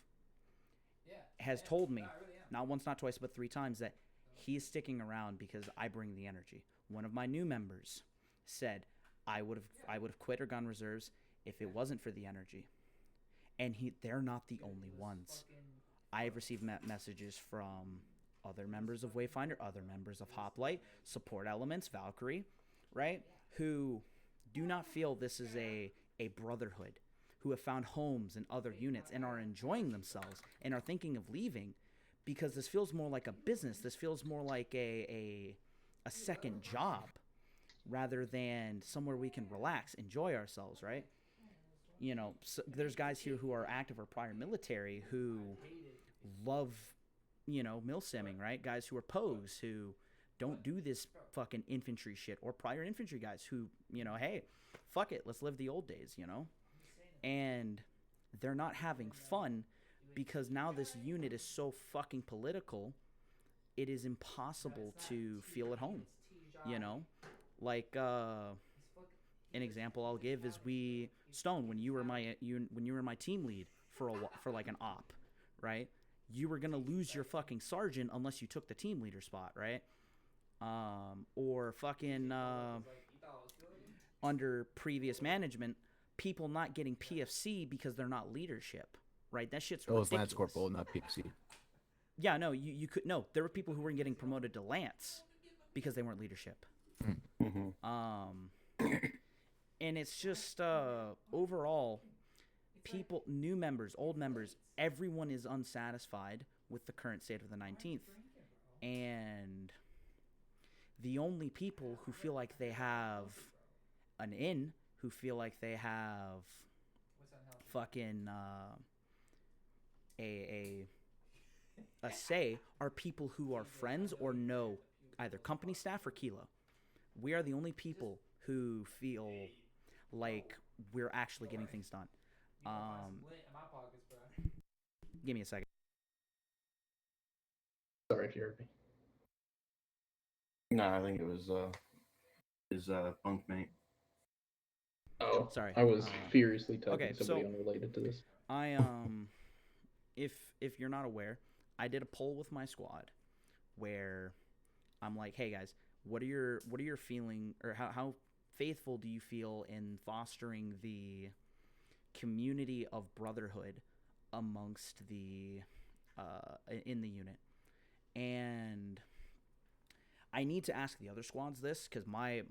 has told me, not once, not twice, but 3 times, that he is sticking around because I bring the energy. One of my new members said, I would have quit or gone reserves if it wasn't for the energy. And they're not the only ones. I have received messages from other members of Wayfinder, other members of Hoplite, support elements, Valkyrie, right? Who do not feel this is a brotherhood, who have found homes in other units and are enjoying themselves and are thinking of leaving because this feels more like a business. This feels more like a second job rather than somewhere we can relax, enjoy ourselves, right? You know, so there's guys here who are active or prior military who love, you know, milsimming, right? Guys who are pose, who don't do this fucking infantry shit, or prior infantry guys who, you know, hey, fuck it, let's live the old days, you know? And they're not having fun because now this unit is so fucking political, it is impossible to feel at home, you know? Like, an example I'll give is Stone, when you were my team lead for like an op, right? You were gonna lose your fucking sergeant unless you took the team leader spot, right? Or fucking under previous management, people not getting PFC because they're not leadership, right? That shit's ridiculous. It was Lance Corporal, not PFC. Yeah, no, you could no. There were people who weren't getting promoted to Lance because they weren't leadership. And it's just overall, people, new members, old members, everyone is unsatisfied with the current state of the 19th. And the only people who feel like they have an in, who feel like they have fucking a say, are people who are friends or know either company staff or Kilo. We are the only people who feel like we're actually getting things done. Give me a second. Sorry if you heard me. No, I think it was his bunkmate. Oh, sorry. I was furiously talking okay, to somebody so unrelated to this. I if you're not aware, I did a poll with my squad where I'm like, hey guys, what are your feeling, or how faithful do you feel in fostering the community of brotherhood amongst the in the unit? And I need to ask the other squads this because my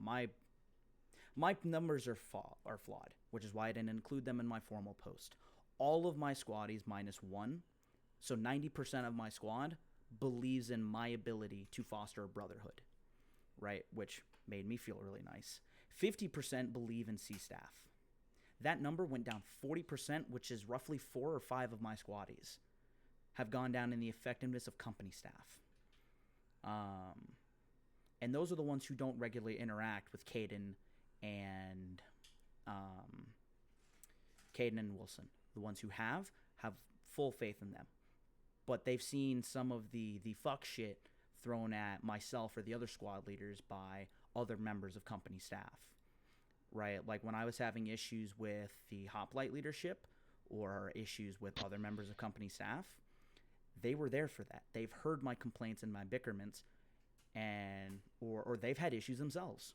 numbers are flawed, which is why I didn't include them in my formal post. All of my squaddies minus 1, so 90% of my squad believes in my ability to foster a brotherhood, right? Which made me feel really nice. 50% believe in C staff. That number went down 40%, which is roughly 4 or 5 of my squaddies have gone down in the effectiveness of company staff. And those are the ones who don't regularly interact with Caden and Wilson. The ones who have full faith in them. But they've seen some of the fuck shit thrown at myself or the other squad leaders by other members of company staff, right? Like when I was having issues with the Hoplite leadership or issues with other members of company staff, they were there for that. They've heard my complaints and my bickerments, and or they've had issues themselves.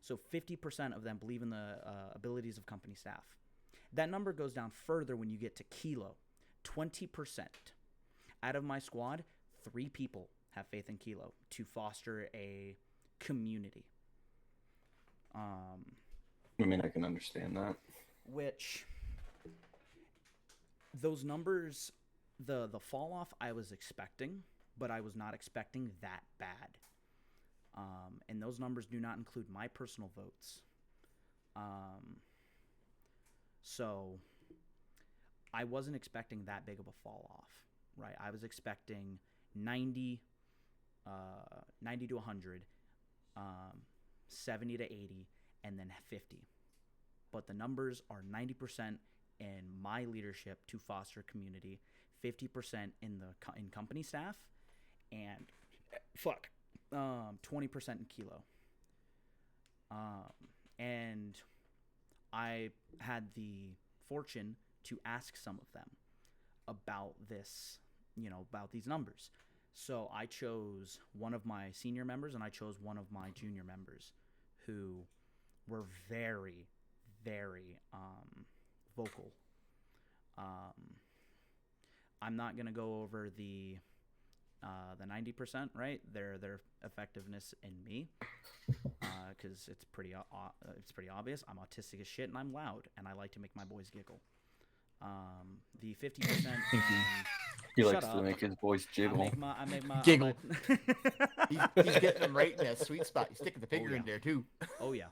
So 50% of them believe in the abilities of company staff. That number goes down further when you get to Kilo. 20%. Out of my squad, 3 people have faith in Kilo to foster a community. I mean, I can understand that. Which, those numbers, the fall off I was expecting, but I was not expecting that bad. And those numbers do not include my personal votes. So I wasn't expecting that big of a fall off, right? I was expecting 90 to 100, 70 to 80, and then 50. But the numbers are 90% in my leadership to foster community, 50% in company staff, and 20% in Kilo. And I had the fortune to ask some of them about this, about these numbers. So I chose one of my senior members and I chose one of my junior members who were very, very vocal. I'm not going to go over the 90%, right? Their effectiveness in me, because it's pretty obvious. I'm autistic as shit and I'm loud and I like to make my boys giggle. The 50%. He likes to make his boys jiggle. I make my giggle. He's getting them right in that sweet spot. He's sticking the finger in there too. Oh yeah.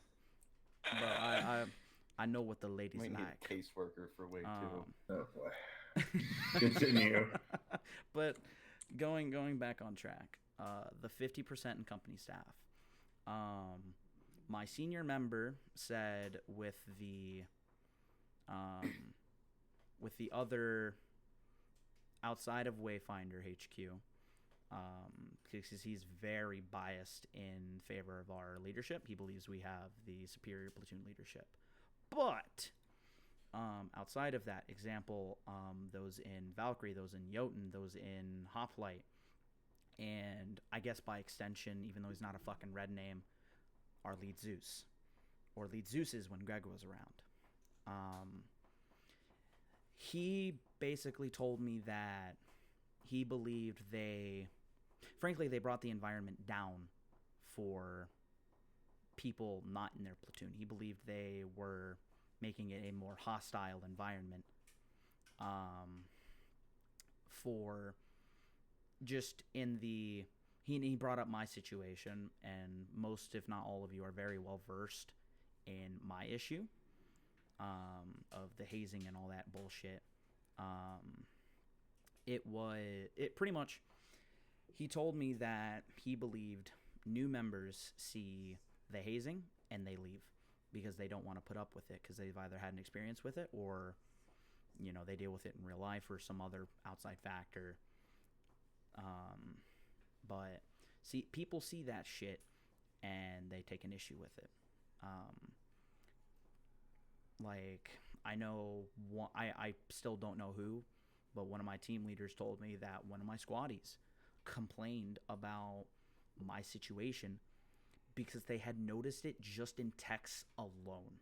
But I know what the ladies Might like. need a caseworker for way too. Oh boy. Continue. But going back on track, the 50% in company staff. My senior member said with the other outside of Wayfinder HQ, because he's very biased in favor of our leadership. He believes we have the superior platoon leadership. But outside of that, example, those in Valkyrie, those in Jotun, those in Hoplite, and I guess by extension, even though he's not a fucking red name, our lead Zeus. Or lead Zeus's when Greg was around. He basically told me that he believed they brought the environment down for people not in their platoon. He believed they were making it a more hostile environment for just in the... He brought up my situation, and most, if not all of you, are very well versed in my issue of the hazing and all that bullshit. It pretty much... He told me that he believed new members see the hazing and they leave because they don't want to put up with it because they've either had an experience with it or, they deal with it in real life or some other outside factor. But people see that shit and they take an issue with it. I know I still don't know who, but one of my team leaders told me that one of my squaddies complained about my situation because they had noticed it just in texts alone.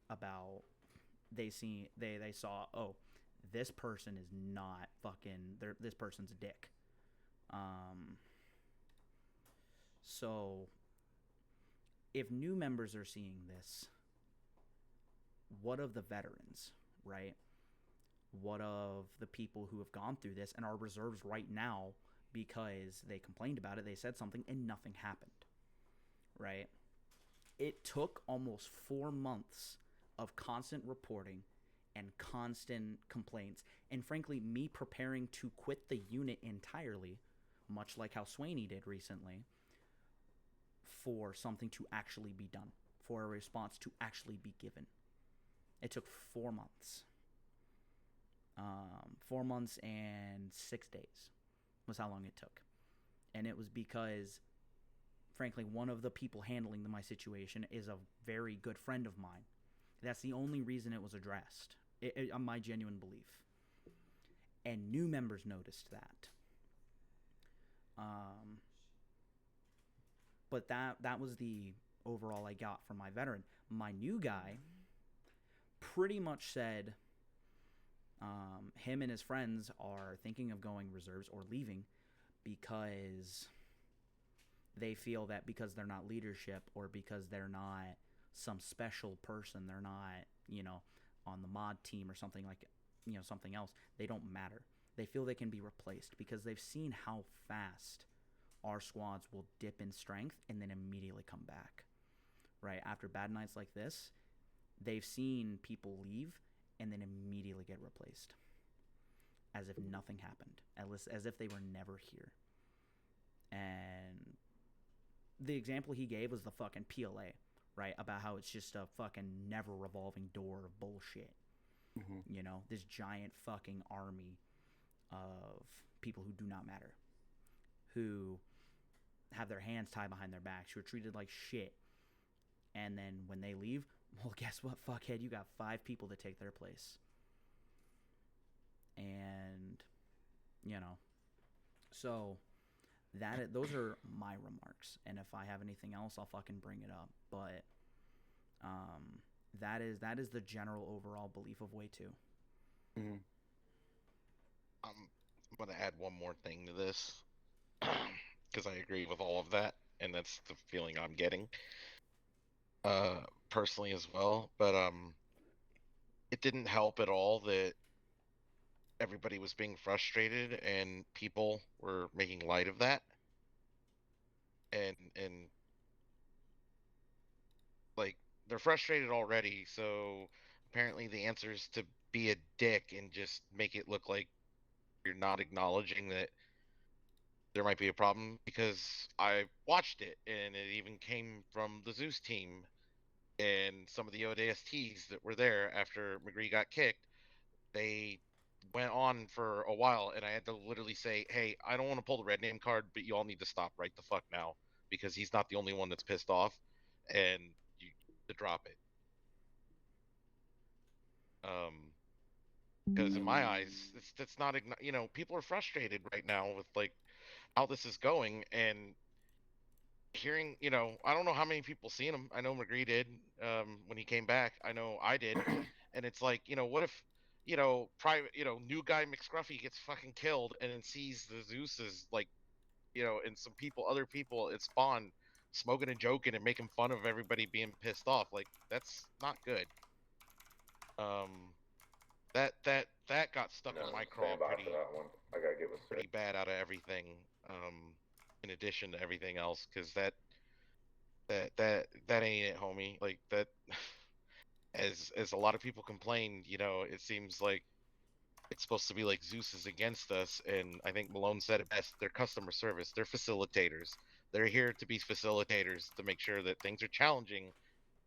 About they saw, oh, this person is not fucking, this person's a dick. So if new members are seeing this, what of the veterans, right? What of the people who have gone through this and are reserves right now because they complained about it, they said something, and nothing happened, right? It took almost 4 months of constant reporting and constant complaints, and frankly, me preparing to quit the unit entirely, much like how Swaney did recently, for something to actually be done, for a response to actually be given. It took 4 months. 4 months and 6 days was how long it took. And it was because, frankly, one of the people handling my situation is a very good friend of mine. That's the only reason it was addressed. My genuine belief. And new members noticed that. But that was the overall I got from my veteran. My new guy pretty much said him and his friends are thinking of going reserves or leaving because they feel that because they're not leadership or because they're not some special person, they're not, on the mod team or something like, something else, they don't matter. They feel they can be replaced because they've seen how fast our squads will dip in strength and then immediately come back. Right? After bad nights like this, they've seen people leave and then immediately get replaced. As if nothing happened. As if they were never here. And the example he gave was the fucking PLA, right? About how it's just a fucking never revolving door of bullshit. Mm-hmm. This giant fucking army of people who do not matter. Who have their hands tied behind their backs, who are treated like shit. And then when they leave, well, guess what, fuckhead? You got 5 people to take their place. And, so those are my remarks. And if I have anything else, I'll fucking bring it up. But that is the general overall belief of Way 2. Mm-hmm. I'm going to add one more thing to this because I agree with all of that, and that's the feeling I'm getting personally as well. But it didn't help at all that everybody was being frustrated and people were making light of that, and like they're frustrated already, so apparently the answer is to be a dick and just make it look like you're not acknowledging that there might be a problem, because I watched it and it even came from the Zeus team and some of the ODSTs that were there after McGree got kicked. They went on for a while and I had to literally say, hey, I don't want to pull the red name card, but you all need to stop right the fuck now, because he's not the only one that's pissed off, and you to drop it. Because in my eyes, that's not, people are frustrated right now with like how this is going, and hearing, I don't know how many people seen him. I know McGree did when he came back. I know I did, and it's like, what if, private, new guy McScruffy gets fucking killed and then sees the Zeus's like, and some other people at spawn smoking and joking and making fun of everybody being pissed off. Like, that's not good. That got stuck in my craw pretty bad out of everything. In addition to everything else, because that ain't it, homie. Like that, as a lot of people complained, it seems like it's supposed to be like Zeus is against us, and I think Malone said it best. They're customer service. They're facilitators. They're here to be facilitators to make sure that things are challenging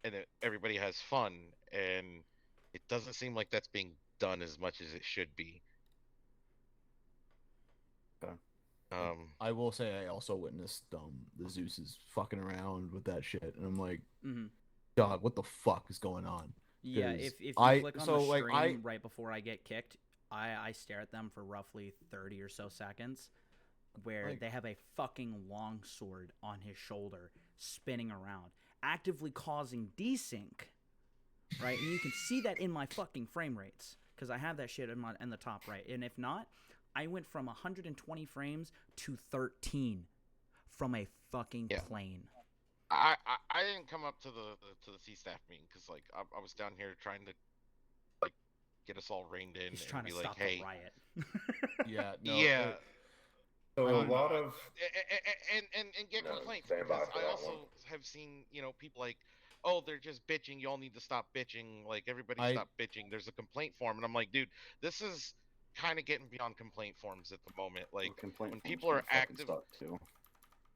and that everybody has fun. And it doesn't seem like that's being done as much as it should be. I will say I also witnessed the Zeus is fucking around with that shit, and I'm like, dog, what the fuck is going on? Yeah, if you click on the stream right before I get kicked, I stare at them for roughly 30 or so seconds, where they have a fucking longsword on his shoulder, spinning around, actively causing desync, right? And you can see that in my fucking frame rates, because I have that shit in the top right. And if not, I went from 120 frames to 13 from a fucking plane. I didn't come up to the C-staff meeting because like I was down here trying to like get us all reined in. He's and trying be to like, stop hey, the riot. Yeah. No, yeah. So a lot of and get complaints, because I also have seen people like, oh, they're just bitching. Y'all need to stop bitching. Like everybody stop bitching. There's a complaint form, and I'm like, dude, this is kind of getting beyond complaint forms at the moment. Like when people are active.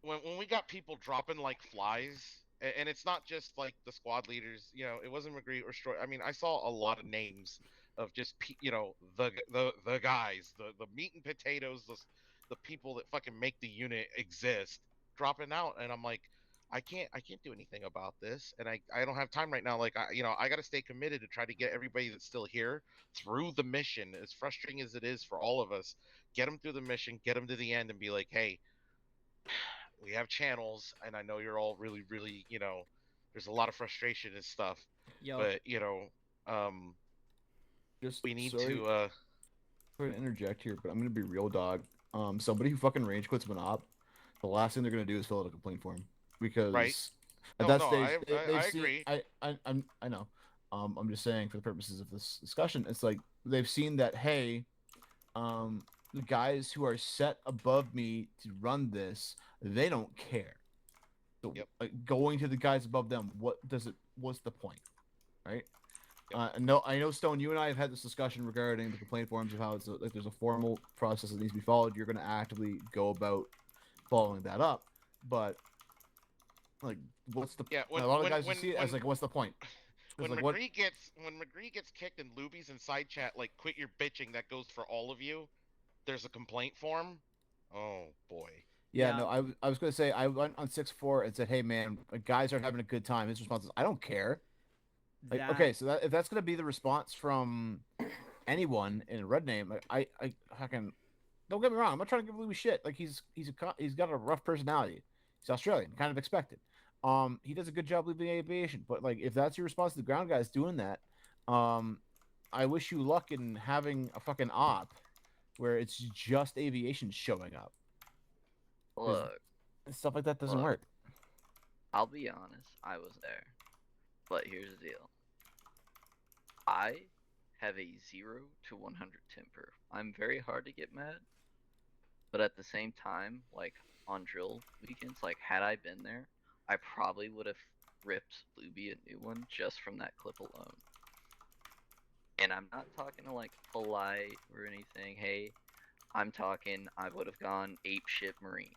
When we got people dropping like flies, and it's not just like the squad leaders, it wasn't McGree or Stroy. I mean, I saw a lot of names of just the guys, the meat and potatoes, the people that fucking make the unit exist, dropping out, and I'm like, I can't do anything about this, and I don't have time right now. Like I got to stay committed to try to get everybody that's still here through the mission, as frustrating as it is for all of us. Get them through the mission, get them to the end, and be like, hey, we have channels, and I know you're all really, really, there's a lot of frustration and stuff. Yo. But just we need sorry to interject here, but I'm gonna be real, dog. Somebody who fucking rage quits an op, the last thing they're gonna do is fill out a complaint form because at that stage I agree. I know. I'm just saying for the purposes of this discussion, it's like they've seen that hey, the guys who are set above me to run this, they don't care. So going to the guys above them, what's the point, right? No, I know, Stone, you and I have had this discussion regarding the complaint forms of how it's like there's a formal process that needs to be followed. You're going to actively go about following that up, but like, what's the a lot of guys see it as like, what's the point? When McGree gets kicked and Luby's in side chat, like, quit your bitching, that goes for all of you. There's a complaint form. Oh boy. Yeah, no, I was going to say I went on 6-4 and said, hey man, guys aren't having a good time. His response is, I don't care. Like, okay, so if that's gonna be the response from anyone in a red name, I fucking don't get me wrong. I'm not trying to give Louis shit. Like he's got a rough personality. He's Australian, kind of expected. He does a good job leaving aviation, but like if that's your response to the ground guys doing that, I wish you luck in having a fucking op where it's just aviation showing up. Look, stuff like that doesn't work. I'll be honest, I was there. But here's the deal. I have a 0 to 100 temper. I'm very hard to get mad. But at the same time, like on drill weekends, like had I been there, I probably would have ripped Luby a new one just from that clip alone. And I'm not talking to like polite or anything. Hey, I'm talking I would have gone apeshit Marine.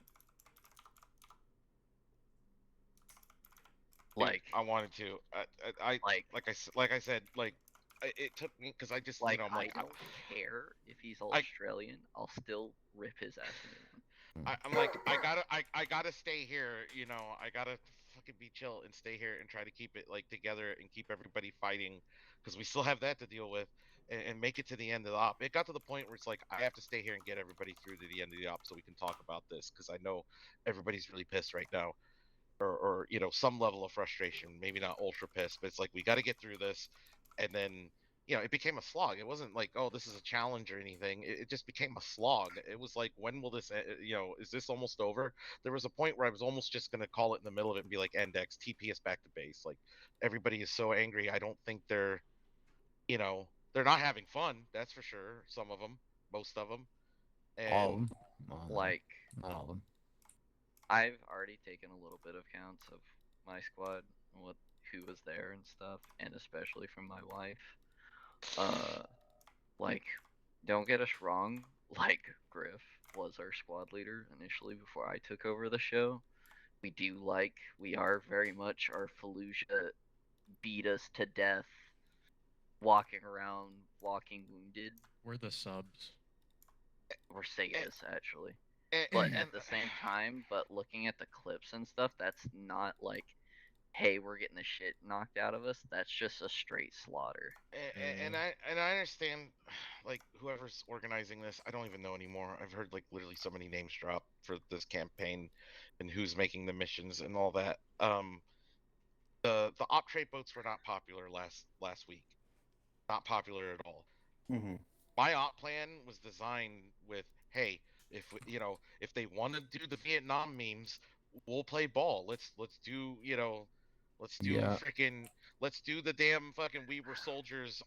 Like I wanted to. I like I said, like it took me because I just like I'm like I don't care if he's Australian. I'll still rip his ass. I'm like I gotta stay here. I gotta fucking be chill and stay here and try to keep it like together and keep everybody fighting because we still have that to deal with and make it to the end of the op. It got to the point where it's like I have to stay here and get everybody through to the end of the op so we can talk about this because I know everybody's really pissed right now. Or some level of frustration, maybe not ultra pissed, but it's like we got to get through this. And then it became a slog. It wasn't like, oh, this is a challenge or anything. It just became a slog. It was like, when will this is this almost over? There was a point where I was almost just going to call it in the middle of it and be like, Index, TP us back to base. Like everybody is so angry. I don't think they're not having fun, that's for sure. Some of them, most of them, and all of them. Like not all of them. I've already taken a little bit of counts of my squad and who was there and stuff, and especially from my wife. Like, don't get us wrong, like, Griff was our squad leader initially before I took over the show. We are very much our Fallujah beat us to death, walking around, walking wounded. We're the subs. We're Segas, actually. But at the same time, looking at the clips and stuff, that's not like, hey, we're getting the shit knocked out of us. That's just a straight slaughter. And I understand, like, whoever's organizing this, I don't even know anymore. I've heard like literally so many names drop for this campaign, and who's making the missions and all that. The op trade boats were not popular last week. Not popular at all. Mm-hmm. My op plan was designed with, hey, if they want to do the Vietnam memes, we'll play ball. Let's do let's do the damn fucking we were soldiers,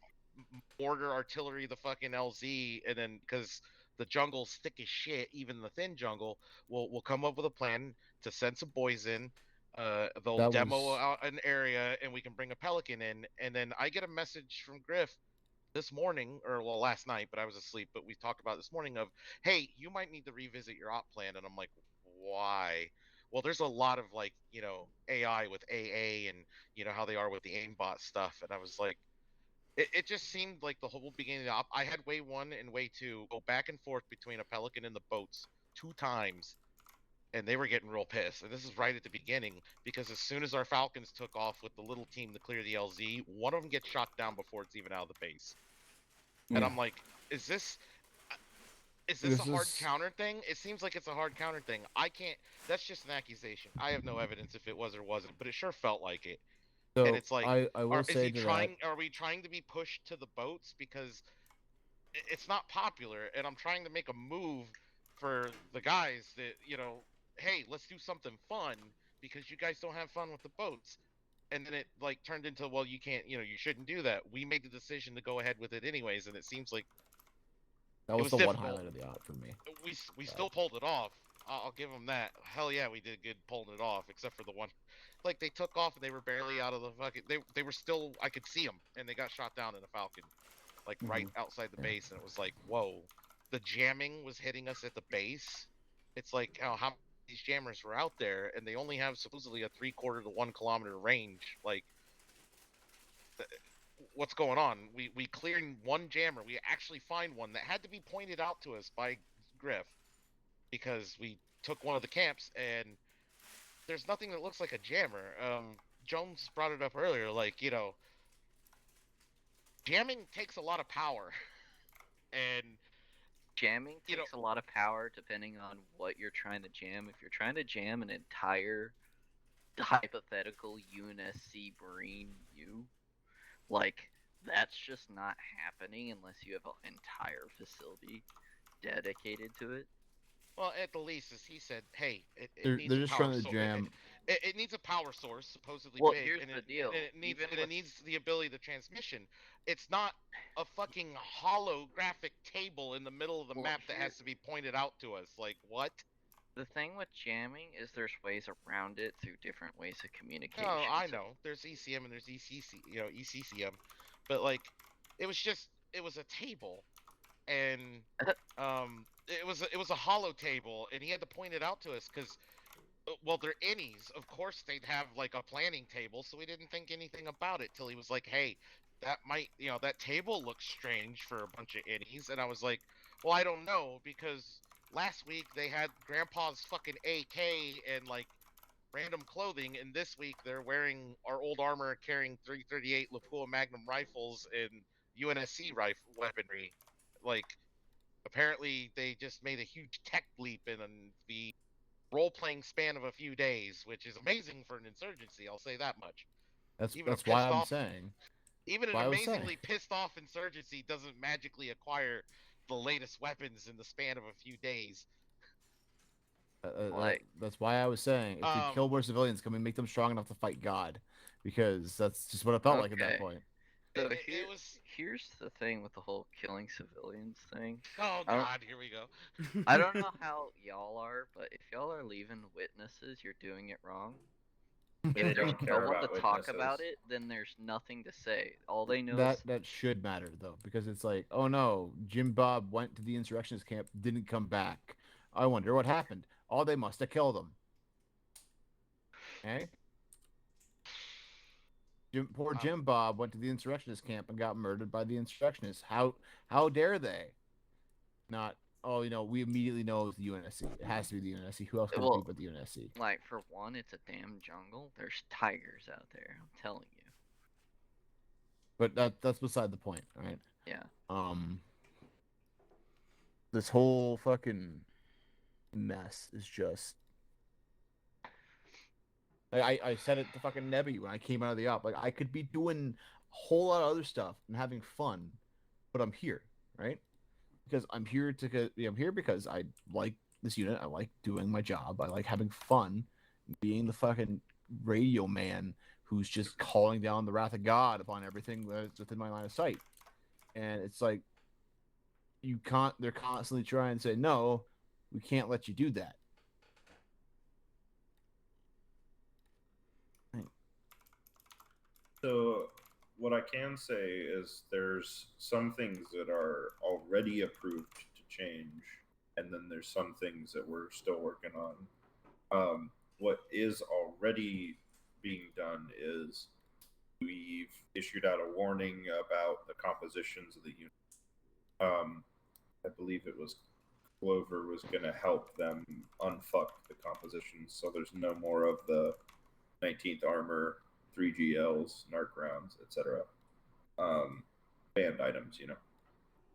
mortar artillery, the fucking LZ, and then because the jungle's thick as shit, even the thin jungle, we'll come up with a plan to send some boys in. They'll demo out an area, and we can bring a Pelican in, and then I get a message from Griff this morning, or well, last night, but I was asleep. But we talked about this morning of, hey, you might need to revisit your op plan, and I'm like, why? Well, there's a lot of like, AI with AA, and how they are with the aimbot stuff, and I was like, it just seemed like the whole beginning of the op. I had Way 1 and Way 2 go back and forth between a Pelican and the boats 2 times, and they were getting real pissed. And this is right at the beginning, because as soon as our Falcons took off with the little team to clear the LZ, one of them gets shot down before it's even out of the base. And I'm like, is this Is this a hard counter thing? It seems like it's a hard counter thing. I can't. That's just an accusation. I have no evidence if it was or wasn't, but it sure felt like it. So and it's like, I will say to that. Are we trying to be pushed to the boats because it's not popular? And I'm trying to make a move for the guys that hey, let's do something fun because you guys don't have fun with the boats. And then it like turned into, well, you can't, you shouldn't do that. We made the decision to go ahead with it anyways, and it seems like That was the difficult. one highlight of the op for me. We still pulled it off. I'll give them that. Hell yeah, we did good pulling it off, except for the one, like they took off and they were barely out of the fucking. They were still. I could see them, and they got shot down in a Falcon, like right outside the base, and it was like, whoa, the jamming was hitting us at the base. It's like how many of these jammers were out there, and they only have supposedly a 3/4 to 1 kilometer range. Like, what's going on? We cleared one jammer. We actually find one that had to be pointed out to us by Griff, because we took one of the camps and there's nothing that looks like a jammer. Jones brought it up earlier, like, jamming takes a lot of power. And jamming takes a lot of power depending on what you're trying to jam. If you're trying to jam an entire hypothetical UNSC Marine U, like, that's just not happening unless you have an entire facility dedicated to it. Well, at the least, as he said, hey, it they're needs just trying to jam. It needs a power source, supposedly well, big. here's and the deal. And it needs the ability to transmission. It's not a fucking holographic table in the middle of the map that has to be pointed out to us. Like, what? The thing with jamming is there's ways around it through different ways of communication. Oh, I know. There's ECM and there's ECCM. But, like, it was a table. And it was a hollow table, and he had to point it out to us because, well, they're innies. Of course, they'd have like a planning table, so we didn't think anything about it till he was like, "Hey, that might, that table looks strange for a bunch of innies." And I was like, "Well, I don't know, because last week they had Grandpa's fucking AK and like random clothing, and this week they're wearing our old armor, carrying 338 Lapua Magnum rifles and UNSC weaponry." Like, apparently they just made a huge tech leap in the role-playing span of a few days, which is amazing for an insurgency, I'll say that much. That's why I'm saying. Even an amazingly pissed off insurgency doesn't magically acquire the latest weapons in the span of a few days. That's why I was saying, if you kill more civilians, can we make them strong enough to fight God? Because that's just what it felt like at that point. So here's the thing with the whole killing civilians thing. Oh God, here we go. I don't know how y'all are, but if y'all are leaving witnesses, you're doing it wrong. If there's no one to talk about it, then there's nothing to say. All they know that should matter though, because it's like, oh no, Jim Bob went to the insurrectionist camp, didn't come back. I wonder what happened. Oh, they must have killed him. Okay. Poor Jim Bob went to the insurrectionist camp and got murdered by the insurrectionists. How dare they? Not, oh, we immediately know it's the UNSC. It has to be the UNSC. Who else could it be but the UNSC? Like, for one, it's a damn jungle. There's tigers out there, I'm telling you. But that's beside the point, right? Yeah. This whole fucking mess is just... I said it to fucking Nebby when I came out of the op. Like, I could be doing a whole lot of other stuff and having fun, but I'm here, right? Because I'm here because I like this unit. I like doing my job. I like having fun, being the fucking radio man who's just calling down the wrath of God upon everything that's within my line of sight. And it's like, they're constantly trying to say, no, we can't let you do that. So what I can say is there's some things that are already approved to change, and then there's some things that we're still working on. What is already being done is we've issued out a warning about the compositions of the unit. I believe it was Clover was going to help them unfuck the compositions, so there's no more of the 19th Armor, 3GLs, narc rounds, etc. Banned items,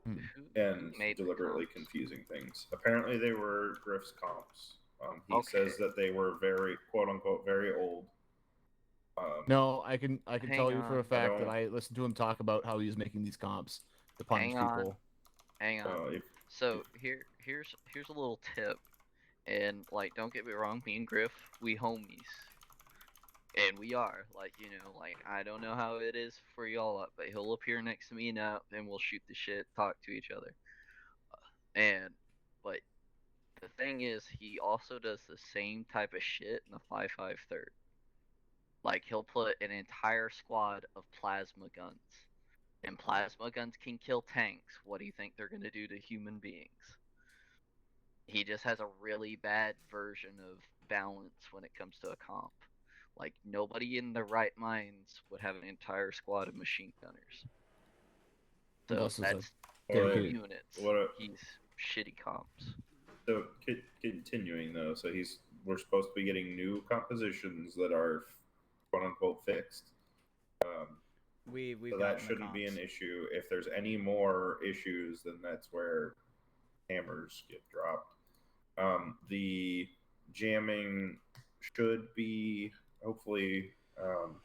and made the deliberately comps? confusing things. Apparently, they were Griff's comps. He Okay. says that they were very, quote unquote, very old. No, I can tell you for a on. fact that I listened to him talk about how he's making these comps to punish Hang on. people. Hang on. So here's a little tip, and like, don't get me wrong, me and Griff, we homies, and we are like, like, I don't know how it is for y'all up, but he'll appear next to me now, and we'll shoot the shit, talk to each other, and but the thing is, he also does the same type of shit in the 5.5 third. Like, he'll put an entire squad of plasma guns. And plasma guns can kill tanks. What do you think they're going to do to human beings? He just has a really bad version of balance when it comes to a comp. Like, nobody in their right minds would have an entire squad of machine gunners. So that's 2 units. He's shitty comps. So continuing though, so we're supposed to be getting new compositions that are quote unquote fixed. So that shouldn't be an issue. If there's any more issues, then that's where hammers get dropped. The jamming should be hopefully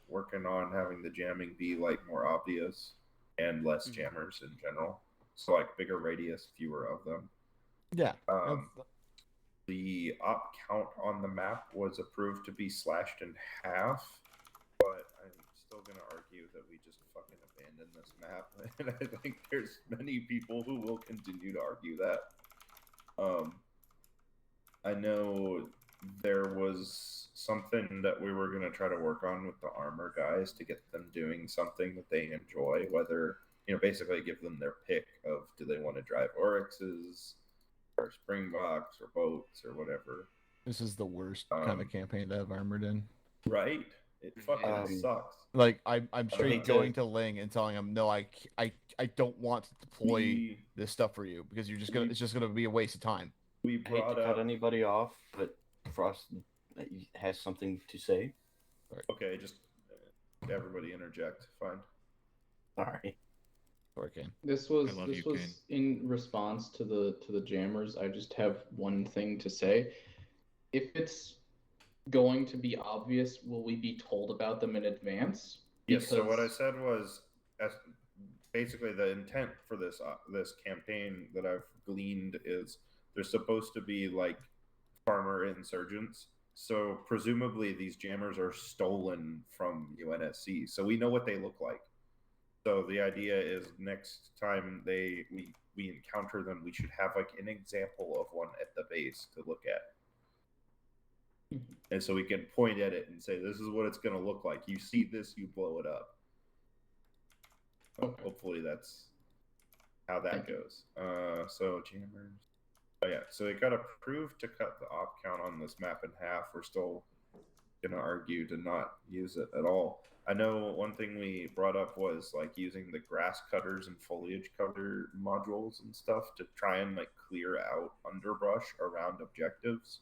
working on having the jamming be like more obvious and less jammers in general. So like bigger radius, fewer of them. Yeah. The op count on the map was approved to be slashed in half, but I'm still going to argue that we just fucking abandon this map. And I think there's many people who will continue to argue that. I know there was something that we were going to try to work on with the armor guys to get them doing something that they enjoy, whether, basically give them their pick of do they want to drive Oryxes or Springboks or boats or whatever. This is the worst kind of campaign to have armored in. Right? It fucking sucks. Like I'm straight going to Ling and telling him, no, I don't want to deploy this stuff for you because it's just gonna be a waste of time. We hate to cut anybody off, but Frost has something to say. Okay, just everybody interject. Fine. Sorry. This was in response to the jammers. I just have one thing to say. If it's going to be obvious, will we be told about them in advance? Yes. So what I said was, basically the intent for this campaign that I've gleaned is there's supposed to be like farmer insurgents. So presumably these jammers are stolen from UNSC. So we know what they look like. So the idea is next time we encounter them, we should have like an example of one at the base to look at. And so we can point at it and say, this is what it's going to look like. You see this, you blow it up. Hopefully that's how that goes. So jammers. Oh yeah, so it got approved to cut the op count on this map in half. We're still going to argue to not use it at all. I know one thing we brought up was like using the grass cutters and foliage cutter modules and stuff to try and like clear out underbrush around objectives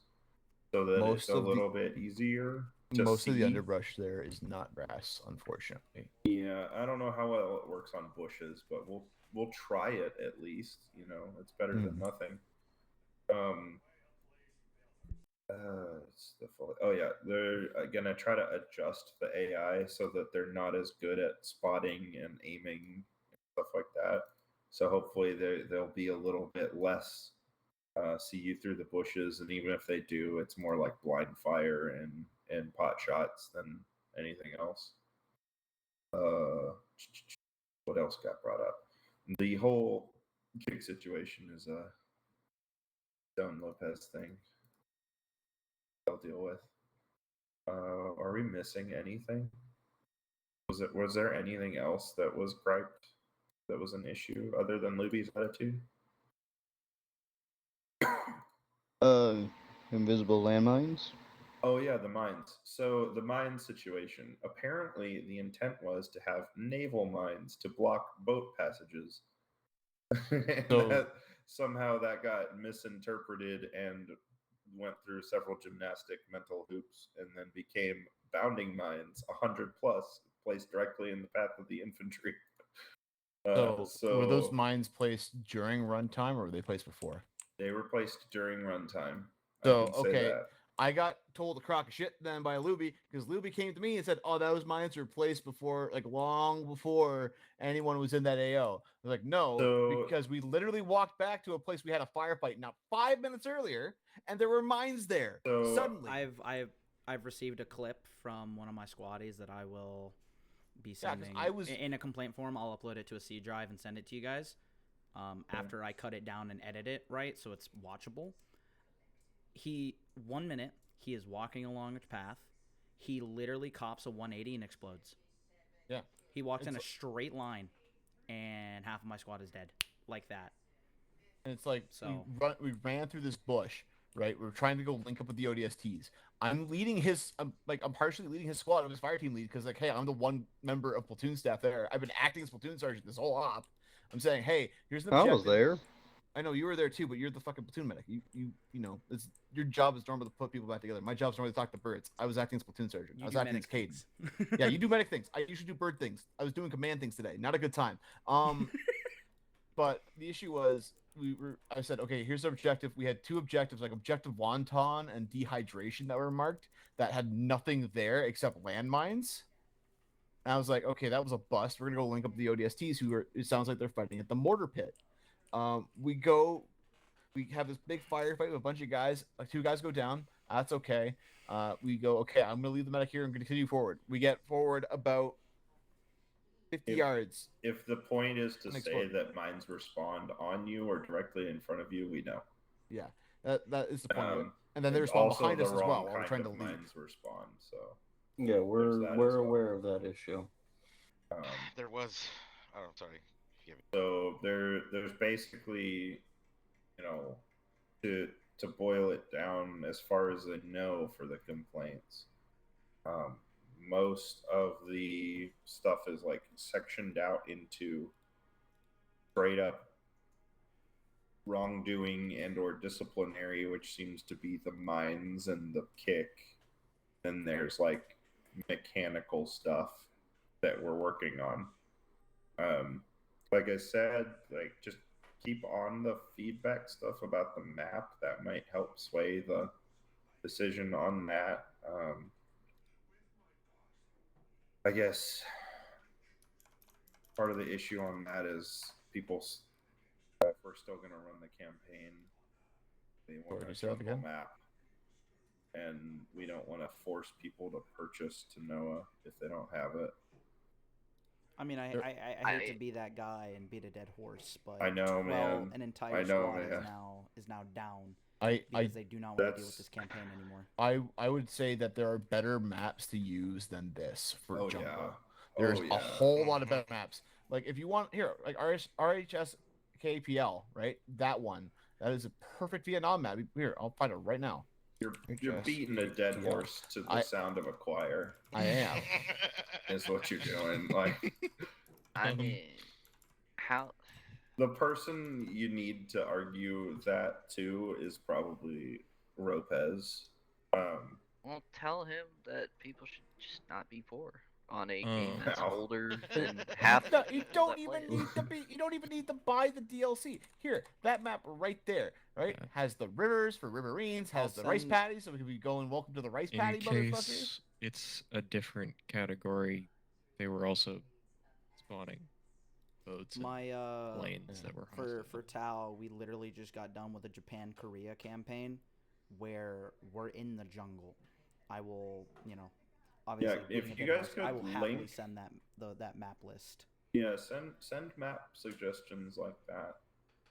so that it's a little bit easier to Most of the underbrush there is not grass, unfortunately. Yeah, I don't know how well it works on bushes, but we'll try it at least. It's better than nothing. Oh yeah, they're gonna try to adjust the AI so that they're not as good at spotting and aiming and stuff like that. So hopefully they'll be a little bit less see you through the bushes, and even if they do, it's more like blind fire and pot shots than anything else. What else got brought up? The whole kick situation is a Stone Lopez thing. I'll deal with. Are we missing anything? Was there anything else that was griped that was an issue other than Luby's attitude? Invisible landmines. Oh yeah, the mines. So the mine situation. Apparently, the intent was to have naval mines to block boat passages. Somehow that got misinterpreted and went through several gymnastic mental hoops and then became bounding mines, 100 plus, placed directly in the path of the infantry. So were those mines placed during runtime, or were they placed before? They were placed during runtime. So okay, I got told a crock of shit then by Luby, because Luby came to me and said, "Oh, those mines were placed before, like long before anyone was in that AO." I was like, "No, because we literally walked back to a place we had a firefight not 5 minutes earlier, and there were mines there." So Suddenly, I've received a clip from one of my squaddies that I will be Yeah, 'cause sending I was- in a complaint form. I'll upload it to a C drive and send it to you guys after I cut it down and edit it right so it's watchable. 1 minute he is walking along a path. He literally cops a 180 and explodes. Yeah. He walks in a straight line, and half of my squad is dead, like that. And it's like So we ran through this bush, right? We're trying to go link up with the ODSTs. I'm leading his, I'm partially leading his squad. I'm his fire team lead because, like, hey, I'm the one member of platoon staff there. I've been acting as platoon sergeant this whole op. I'm saying, hey, here's an objective. I was there. I know you were there too, but you're the fucking platoon medic. You know, it's your job is normally to put people back together. My job is normally to talk to birds. I was acting as platoon sergeant. I was acting as Caden. Yeah, you do medic things. I usually do bird things. I was doing command things today. Not a good time. But the issue was I said, okay, here's our objective. We had two objectives, like objective wonton and dehydration, that were marked that had nothing there except landmines. And I was like, okay, that was a bust. We're gonna go link up the ODSTs who it sounds like they're fighting at the mortar pit. We have this big firefight with a bunch of guys. Like 2 guys go down. That's okay. We go, okay, I'm gonna leave the medic here and continue forward. We get forward about 50 yards. If the point is to say that mines respawned on you or directly in front of you, we know. Yeah, that is the point of it. And then they respawn behind us as well while we're trying to leave. Mines respawn, so yeah, we're aware of that issue. There was, oh, sorry. So there's basically, you know, to boil it down as far as I know for the complaints, most of the stuff is like sectioned out into straight up wrongdoing and or disciplinary, which seems to be the mines and the kick. Then there's like mechanical stuff that we're working on. Like I said, like just keep on the feedback stuff about the map. That might help sway the decision on that. I guess part of the issue on that is people, if we're still going to run the campaign, they want a jungle map. And we don't want to force people to purchase to Noah if they don't have it. I mean, I hate to be that guy and beat a dead horse, but I know, man. An entire squad is now down because they do not want to deal with this campaign anymore. I would say that there are better maps to use than this for jungle. Yeah. There's a whole lot of better maps. Like if you want here, like RHS KPL, right? That one. That is a perfect Vietnam map. Here, I'll find it right now. You're beating a dead horse to the sound of a choir. I am. Is what you're doing. Like, I mean, how? The person you need to argue that to is probably Lopez. Well, tell him that people should just not be poor on a game that's older than half. No, you don't even need to be. You don't even need to buy the DLC. Here, that map right there, right, has the rivers for riverines, has the rice paddies, so we can be going. Welcome to the rice paddy, motherfuckers. It's a different category. They were also spawning boats and planes that were for Tau. We literally just got done with the Japan-Korea campaign, where we're in the jungle. I will, obviously, if you guys could I will happily send that map list. Yeah, send map suggestions like that,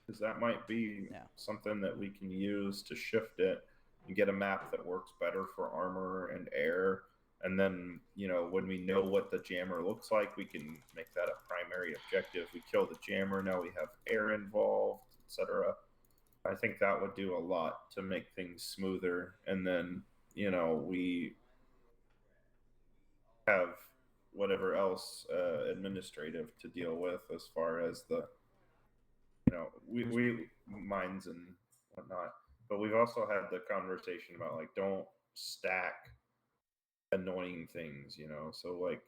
because that might be something that we can use to shift it and get a map that works better for armor and air. And then, when we know what the jammer looks like, we can make that a primary objective. We kill the jammer, now we have air involved, etc. I think that would do a lot to make things smoother. And then, we have whatever else administrative to deal with as far as the, we mines and whatnot. But we've also had the conversation about, like, don't stack annoying things, so like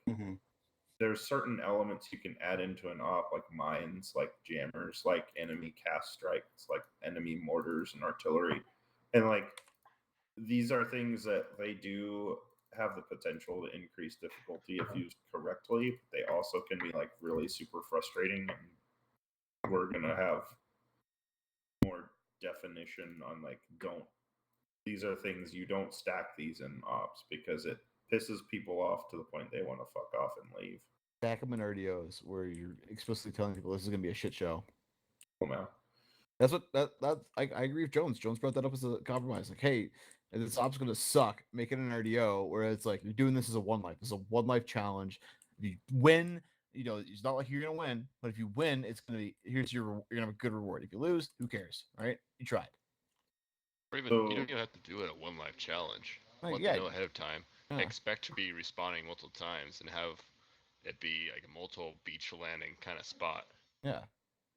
there's certain elements you can add into an op, like mines, like jammers, like enemy cast strikes, like enemy mortars and artillery, and like these are things that they do have the potential to increase difficulty if used correctly. They also can be like really super frustrating, and we're gonna have more definition on like these are things you don't stack these in ops because it pisses people off to the point they want to fuck off and leave. Stack them in RDOs where you're explicitly telling people this is gonna be a shit show. Oh man. That's what I agree with Jones. Jones brought that up as a compromise. Like, hey, if this op's gonna suck, make it an RDO where it's like you're doing this as a one life. It's a one life challenge. If you win, it's not like you're gonna win, but if you win, it's gonna be you're gonna have a good reward. If you lose, who cares? All right, you tried. Or even you don't even have to do it a one life challenge. Let them know ahead of time. Yeah. Expect to be respawning multiple times and have it be like a multiple beach landing kind of spot. Yeah.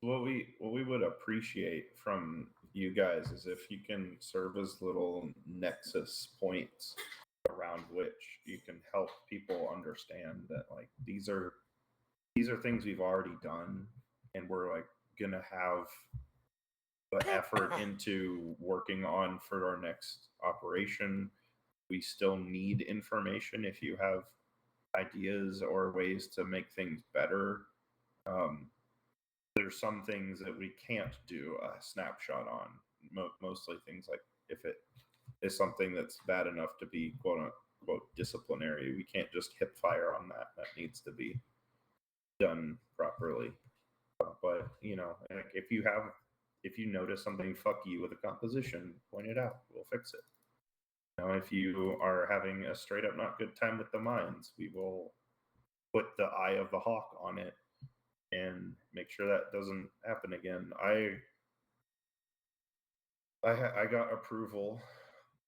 What we would appreciate from you guys is if you can serve as little nexus points around which you can help people understand that like these are things we've already done, and we're like gonna have the effort into working on for our next operation. We still need information if you have ideas or ways to make things better. There's some things that we can't do a snapshot on. Mostly things like if it is something that's bad enough to be quote unquote disciplinary, we can't just hip fire on that. That needs to be done properly. But like if you notice something fuck you with a composition, point it out. We'll fix it. If you are having a straight up not good time with the mines, we will put the eye of the hawk on it and make sure that doesn't happen again. I got approval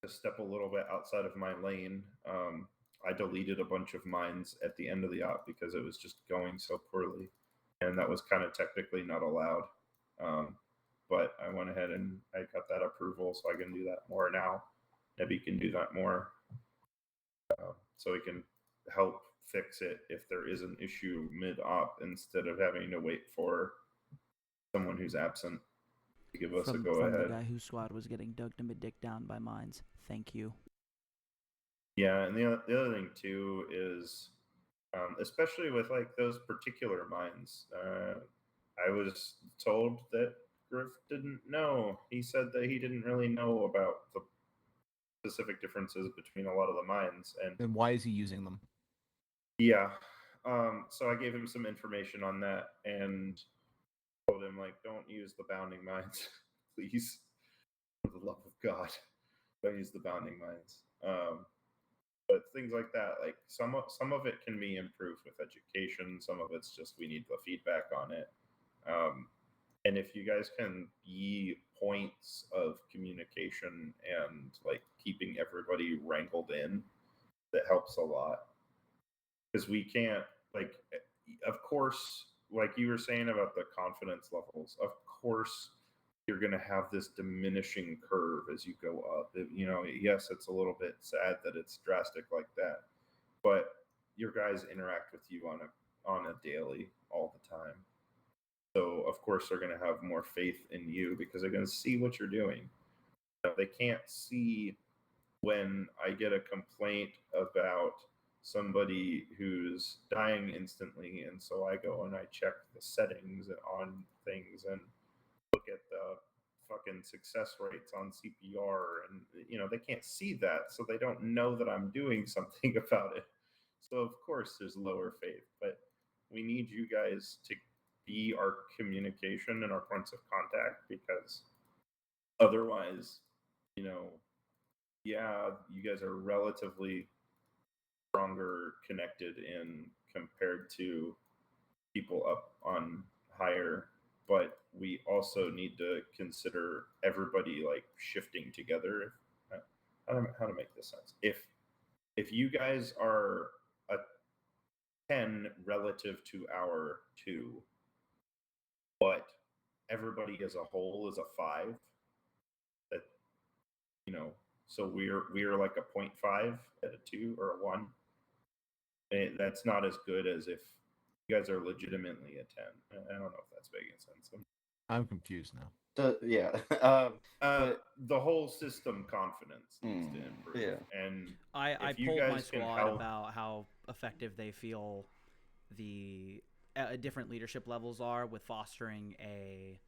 to step a little bit outside of my lane. I deleted a bunch of mines at the end of the op because it was just going so poorly, and that was kind of technically not allowed. But I went ahead and I got that approval, so I can do that more now. Maybe can do that more, so we can help fix it if there is an issue mid-op instead of having to wait for someone who's absent to give us a go-ahead. From the guy whose squad was getting dug to mid-dick down by mines. Thank you. Yeah, and the other thing too is, especially with like those particular mines, I was told that Griff didn't know. He said that he didn't really know about the specific differences between a lot of the mines. And why is he using them? Yeah. So I gave him some information on that and told him like, don't use the bounding mines, please. For the love of God, don't use the bounding mines. But things like that, like some of it can be improved with education. Some of it's just we need the feedback on it. And if you guys can be points of communication and like keeping everybody wrangled in, that helps a lot. Because we can't, like, of course, like you were saying about the confidence levels, of course you're going to have this diminishing curve as you go up. Yes, it's a little bit sad that it's drastic like that, but your guys interact with you on a daily all the time. So of course they're going to have more faith in you because they're going to see what you're doing. They can't see when I get a complaint about somebody who's dying instantly, and so I go and I check the settings on things and look at the fucking success rates on CPR, and they can't see that, so they don't know that I'm doing something about it. So of course there's lower faith, but we need you guys to be our communication and our points of contact, because otherwise, yeah, you guys are relatively stronger connected in compared to people up on higher, but we also need to consider everybody like shifting together. How to make this sense? If you guys are a 10 relative to our 2, but everybody as a whole is a 5, that so we're like a 0.5 at a 2 or a 1. That's not as good as if You guys are legitimately a 10. I don't know if that's making sense. I'm confused now. Yeah. The whole system confidence needs to improve. Yeah. And I if you polled guys my can squad help- about how effective they feel the different leadership levels are with fostering a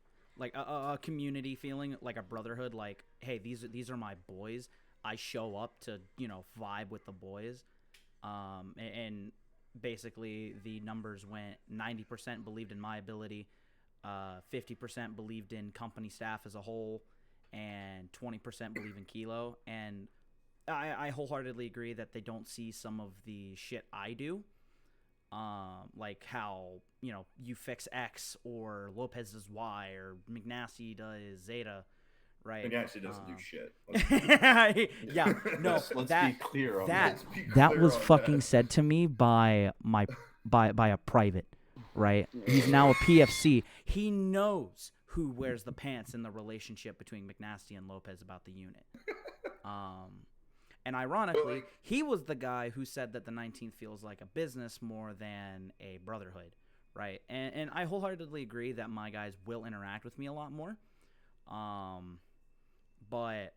community feeling, like a brotherhood. Like, hey, these are my boys. I show up to vibe with the boys, and basically the numbers went 90% believed in my ability, 50% believed in company staff as a whole, and 20% believe in Kilo. And I wholeheartedly agree that they don't see some of the shit I do, like how you fix X or Lopez does Y or McNasty does Zeta, right? McNasty doesn't do shit. Yeah, no, let's that be clear on that that. that was fucking said to me by a private, right? He's now a PFC. He knows who wears the pants in the relationship between McNasty and Lopez about the unit. And ironically, he was the guy who said that the 19th feels like a business more than a brotherhood, right? And I wholeheartedly agree that my guys will interact with me a lot more. But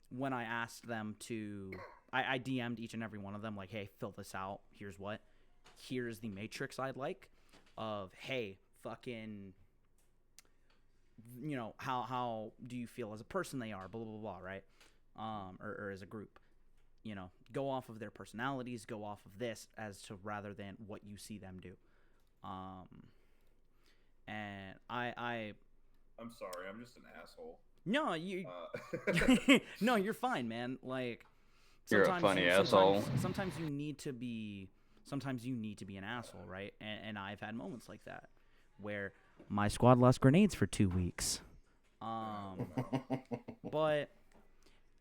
when I asked them to, I DM'd each and every one of them like, hey, fill this out. Here's the matrix I'd like of, hey, fucking, how do you feel as a person they are, blah, blah, blah, right? Or as a group, go off of their personalities, go off of this rather than what you see them do. And I'm sorry, I'm just an asshole. No, no, you're fine, man. Like, you're a funny asshole. Sometimes you need to be an asshole, right? And I've had moments like that where my squad lost grenades for 2 weeks. But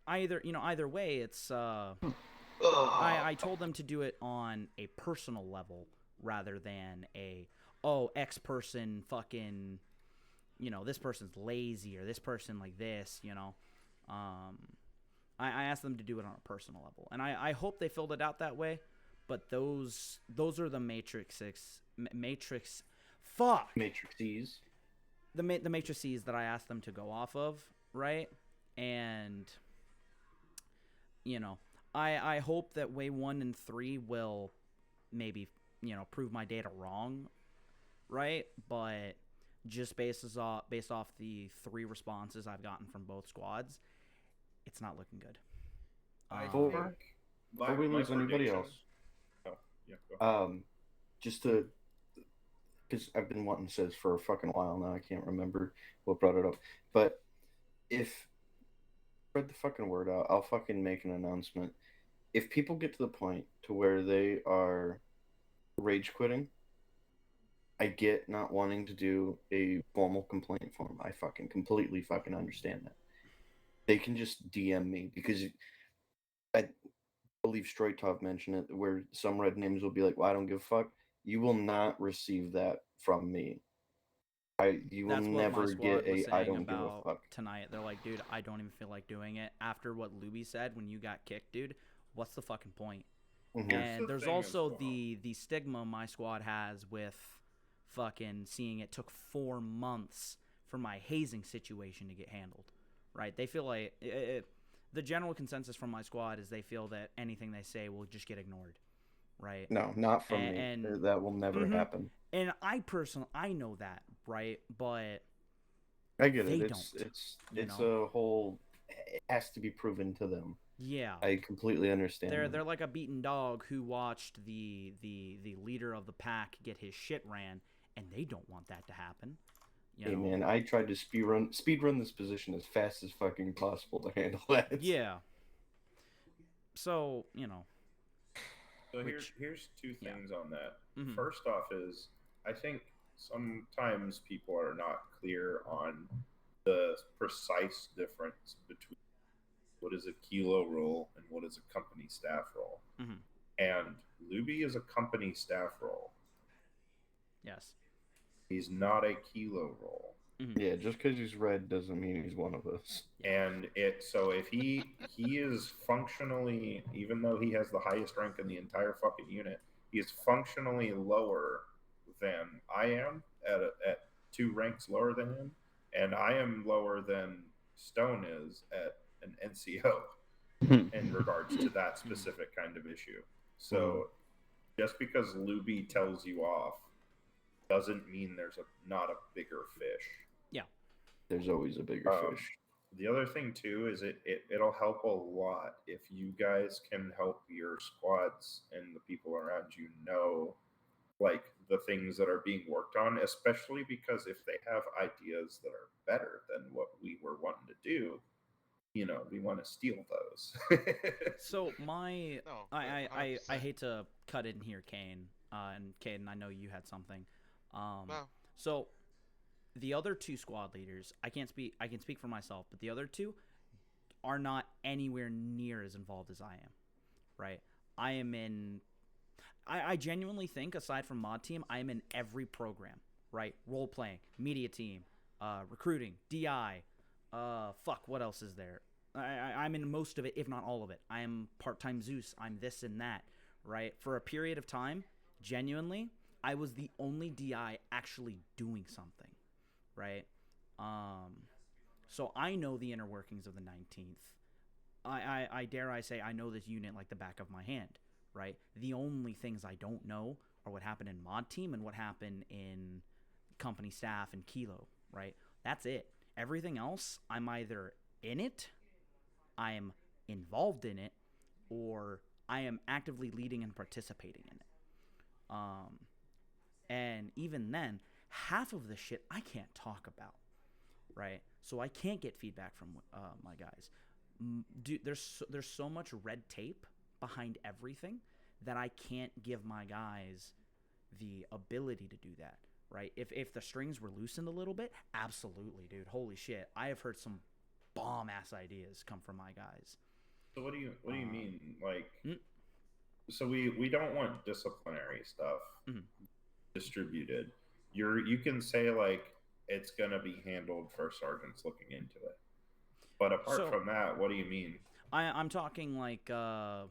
either way, it's I told them to do it on a personal level rather than X person fucking, this person's lazy or this person like this, I asked them to do it on a personal level, and I hope they filled it out that way. But those are the matrices. The matrices that I asked them to go off of, right? And I hope that Way 1 and 3 will maybe prove my data wrong, right? But just based off the 3 responses I've gotten from both squads, it's not looking good. Before we lose anybody else, just to, because I've been wanting to say this for a fucking while now, I can't remember what brought it up, but if spread the fucking word out, I'll fucking make an announcement. If people get to the point to where they are rage quitting, I get not wanting to do a formal complaint form. I fucking completely fucking understand that. They can just DM me, because I believe Stroitov mentioned it, where some red names will be like, well, I don't give a fuck. You will not receive that from me. You will never get I don't give a fuck. Tonight, they're like, dude, I don't even feel like doing it. After what Luby said when you got kicked, dude, what's the fucking point? Mm-hmm. And there's also the stigma my squad has with fucking seeing it took 4 months for my hazing situation to get handled, right? They feel like the general consensus from my squad is they feel that anything they say will just get ignored, right? No, not from me. That will never happen. And I know that, right? But I get it. It's a whole. It has to be proven to them. Yeah, I completely understand. They're like a beaten dog who watched the leader of the pack get his shit ran, and they don't want that to happen. Hey man, I tried to speed run this position as fast as fucking possible to handle that. Yeah. So So here's 2 things on that. Mm-hmm. First off is, I think sometimes people are not clear on the precise difference between what is a kilo role and what is a company staff role. Mm-hmm. And Luby is a company staff role. Yes. He's not a kilo role. Mm-hmm. Yeah, just because he's red doesn't mean he's one of us. And so if he is functionally, even though he has the highest rank in the entire fucking unit, he is functionally lower I am at 2 ranks lower than him, and I am lower than Stone is at an NCO in regards to that specific kind of issue. So just because Luby tells you off doesn't mean there's not a bigger fish. Yeah. There's always a bigger fish. The other thing too is it'll help a lot if you guys can help your squads and the people around you know like the things that are being worked on, especially because if they have ideas that are better than what we were wanting to do, you know, we want to steal those. So I hate to cut in here, Kane, and Caden, I know you had something. So the other 2 squad leaders, I can speak for myself, but the other 2 are not anywhere near as involved as I am, right? I genuinely think, aside from mod team, I am in every program, right? Role playing, media team, recruiting, DI, what else is there? I'm in most of it, if not all of it. I am part-time Zeus. I'm this and that, right? For a period of time, genuinely, I was the only DI actually doing something, right? So I know the inner workings of the 19th. I dare I say I know this unit like the back of my hand, right? The only things I don't know are what happened in mod team and what happened in company staff and Kilo, right? That's it. Everything else, I'm either in it, I am involved in it, or I am actively leading and participating in it. And even then, half of the shit I can't talk about, right? So I can't get feedback from my guys. Dude, there's so much red tape behind everything that I can't give my guys the ability to do that, right? If the strings were loosened a little bit, absolutely, dude. Holy shit. I have heard some bomb-ass ideas come from my guys. So what do you mean? Like, so we don't want disciplinary stuff distributed. You can say, like, it's going to be handled for sergeants looking into it. But apart from that, what do you mean? I'm talking like, oh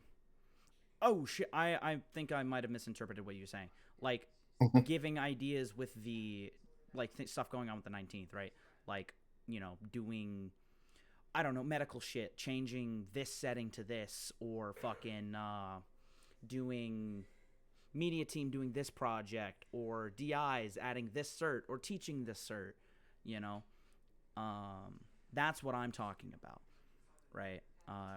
shit, I think I might have misinterpreted what you're saying. Like, giving ideas with the, like, stuff going on with the 19th, right? Like, you know, doing, I don't know, medical shit, changing this setting to this, or fucking doing media team doing this project, or DIs adding this cert, or teaching this cert, you know? That's what I'm talking about, right?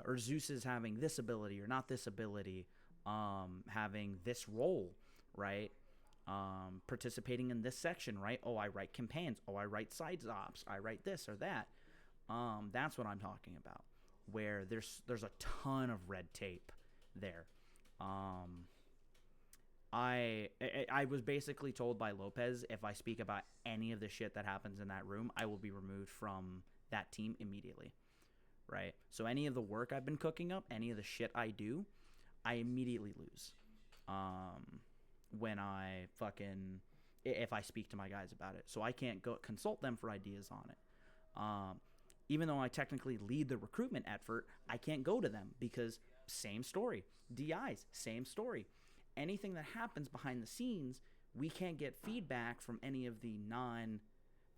Or Zeus is having this ability or not this ability, having this role, right? Participating in this section, right? Oh, I write campaigns. Oh, I write side ops. I write this or that. That's what I'm talking about, where there's a ton of red tape there. I was basically told by Lopez, if I speak about any of the shit that happens in that room, I will be removed from that team immediately, right? So any of the work I've been cooking up, any of the shit I do, I immediately lose. When I fucking, if I speak to my guys about it. So I can't go consult them for ideas on it. Even though I technically lead the recruitment effort, I can't go to them because same story. DIs, same story. Anything that happens behind the scenes, we can't get feedback from any of the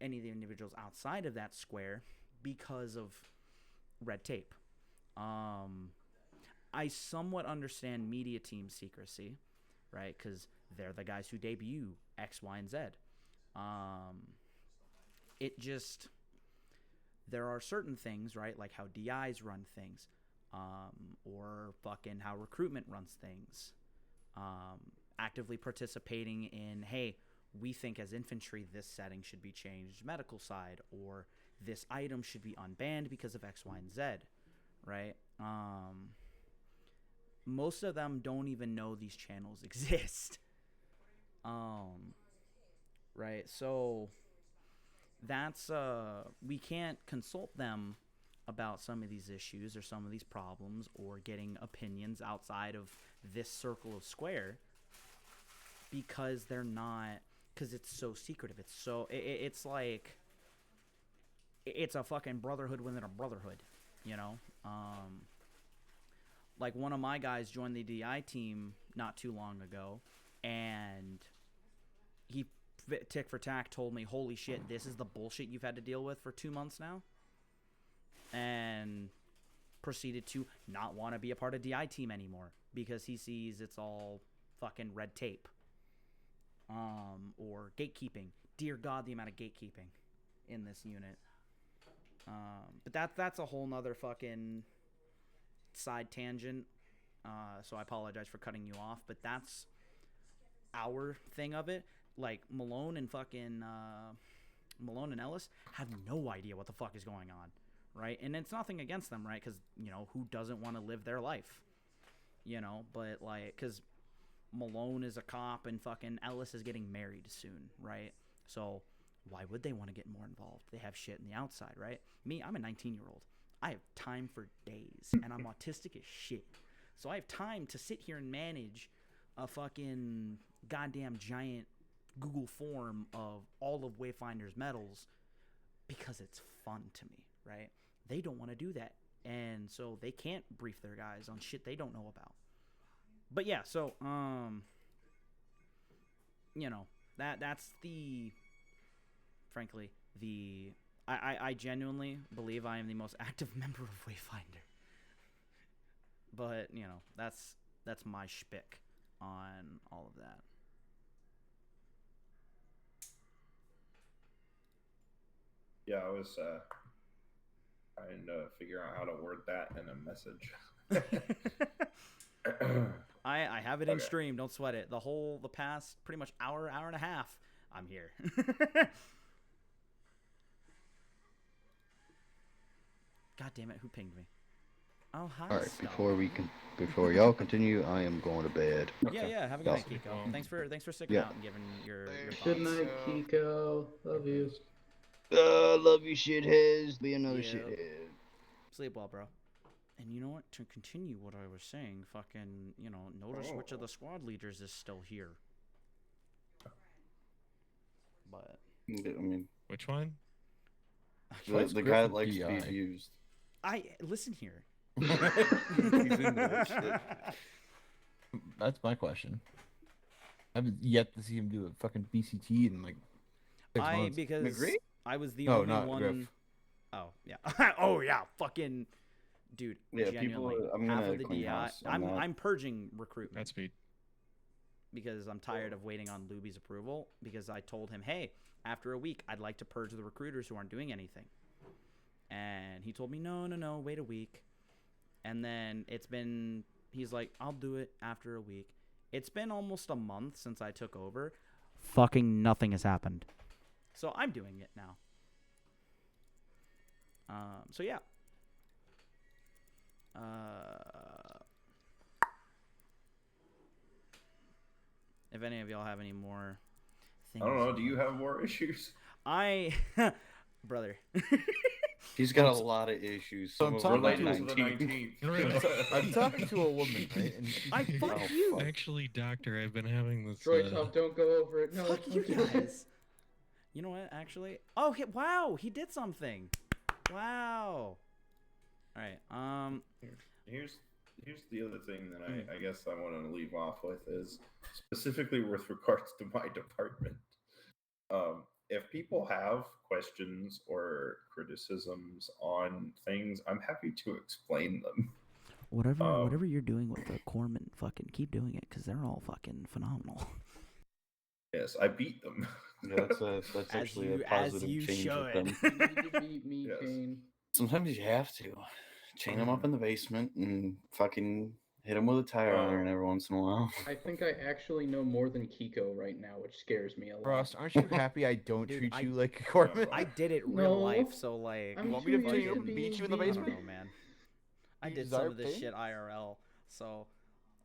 individuals outside of that square because of red tape. I somewhat understand media team secrecy, right? Because they're the guys who debut X, Y, and Z. It just, there are certain things, right? Like how DIs run things, or fucking how recruitment runs things. Actively participating in, hey, we think as infantry this setting should be changed medical side, or this item should be unbanned because of X, Y, and Z, right? Most of them don't even know these channels exist. Right, so that's, we can't consult them about some of these issues or some of these problems or getting opinions outside of this circle of square because they're not, because it's so secretive. It's so, it's like, it's a fucking brotherhood within a brotherhood, you know? Like one of my guys joined the DI team not too long ago, and he Tick for Tack told me, holy shit, this is the bullshit you've had to deal with for 2 months now. And proceeded to not want to be a part of DI team anymore because he sees it's all fucking red tape. Or gatekeeping. Dear God, the amount of gatekeeping in this unit. But that's a whole nother fucking side tangent. So I apologize for cutting you off, but that's our thing of it. Like Malone and Ellis have no idea what the fuck is going on, right? And it's nothing against them, right? Because, you know, who doesn't want to live their life, you know? But like, because Malone is a cop and fucking Ellis is getting married soon, right? So why would they want to get more involved? They have shit in the outside, right? Me, I'm a 19-year-old. I have time for days, and I'm autistic as shit. So I have time to sit here and manage a fucking goddamn giant Google form of all of Wayfinder's medals because it's fun to me, right? They don't want to do that, and so they can't brief their guys on shit they don't know about. But yeah, so you know, that's the, frankly, the I genuinely believe I am the most active member of Wayfinder. But, you know, that's my shtick on all of that. Yeah, I was trying to figure out how to word that in a message. I have it in stream. Don't sweat it. The past pretty much hour and a half, I'm here. God damn it! Who pinged me? Oh, hi. All right, Stella. before y'all continue, I am going to bed. Yeah. Have a good night, Kiko. Thanks for sticking out and giving your thoughts. Good night, Kiko. Love you. Love you, shitheads. Be another shithead. Sleep well, bro. And you know what? To continue what I was saying, fucking, you know, notice which of the squad leaders is still here. But I mean, which one? The guy that likes to be abused. Listen here. That's my question. I haven't yet to see him do a fucking BCT in like 6 months. Because I was the only one. Griff. Oh yeah. Oh yeah. Fucking dude. Yeah, genuinely. I'm half gonna of the clean DI. house on that. I'm purging recruitment. That's speed. Because I'm tired of waiting on Luby's approval. Because I told him, hey, after a week, I'd like to purge the recruiters who aren't doing anything. And he told me, no, wait a week. And then he's like, I'll do it after a week. It's been almost a month since I took over. Fucking nothing has happened. So I'm doing it now. So yeah. If any of y'all have any more things. I don't know. Do you have more issues? Brother. He's got a lot of issues. So I'm talking to the 19th. I'm talking to a woman, right? And fuck you. Actually, doctor, I've been having this. Troy Top, don't go over it. No, fuck you guys. You know what? Actually, wow, he did something. Wow. All right. Here's the other thing that I guess I want to leave off with is specifically with regards to my department. If people have questions or criticisms on things, I'm happy to explain them. Whatever you're doing with the corpsmen, fucking keep doing it because they're all fucking phenomenal. Yes, I beat them. Yeah, that's actually a positive change with them. You need to beat me, Kane. Sometimes you have to chain them up in the basement and fucking hit them with a tire iron every once in a while. I think I actually know more than Kiko right now, which scares me a lot. Ross, aren't you happy I don't treat you like a corpsman? I did it real life, so like. I'm You want me to chain up and beat you in the basement? I don't know, man. I did some of this shit IRL, so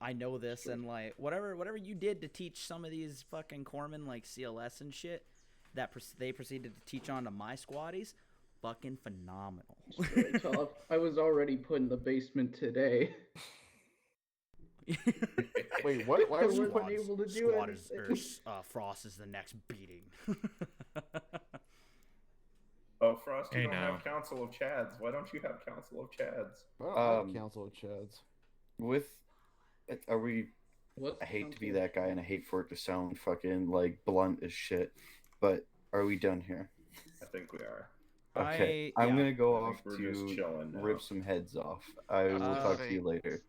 I know this, and like whatever you did to teach some of these fucking corpsmen like CLS and shit that they proceeded to teach on to my squaddies, fucking phenomenal. Tough. I was already put in the basement today. Wait, what? Why I was you wasn't put? able to do Frost is the next beating. Oh, Frost, you Hey, don't now. have Council of Chads. Why don't you have Council of Chads? Well, Council of Chads. Are we I hate to be that guy, and I hate for it to sound fucking like blunt as shit. But are we done here? I think we are. Okay, I'm gonna go off we're to just chilling now. rip some heads off. I will talk to you later.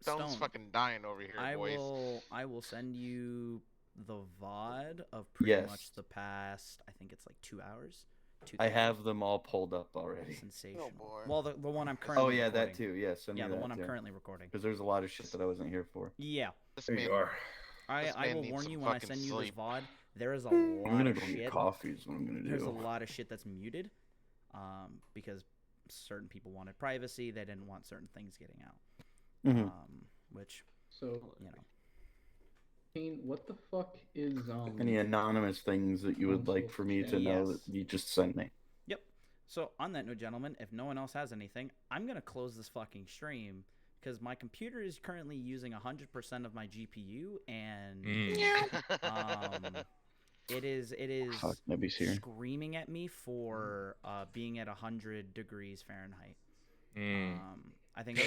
Stone's Stone, fucking dying over here, boys. I will send you the VOD of pretty much the past. I think it's like 2 hours. I have them all pulled up already. Sensational. Well, the one I'm currently. Oh yeah, recording. that too. Yeah, send me the that one I'm too. currently recording. Because there's a lot of shit that I wasn't here for. Yeah. There you are. I will warn you when I send you this VOD. There is a I'm lot gonna of go shit. get coffee is what I'm gonna do. There's a lot of shit that's muted, because certain people wanted privacy. They didn't want certain things getting out. Mhm. Which So you know. What the fuck is Any anonymous things that you would like for me to know that you just sent me? Yep. So on that note, gentlemen, if no one else has anything, I'm gonna close this fucking stream because my computer is currently using 100% of my GPU, and it is Fuck, Nebby's here. screaming at me for being at 100 degrees Fahrenheit. I think.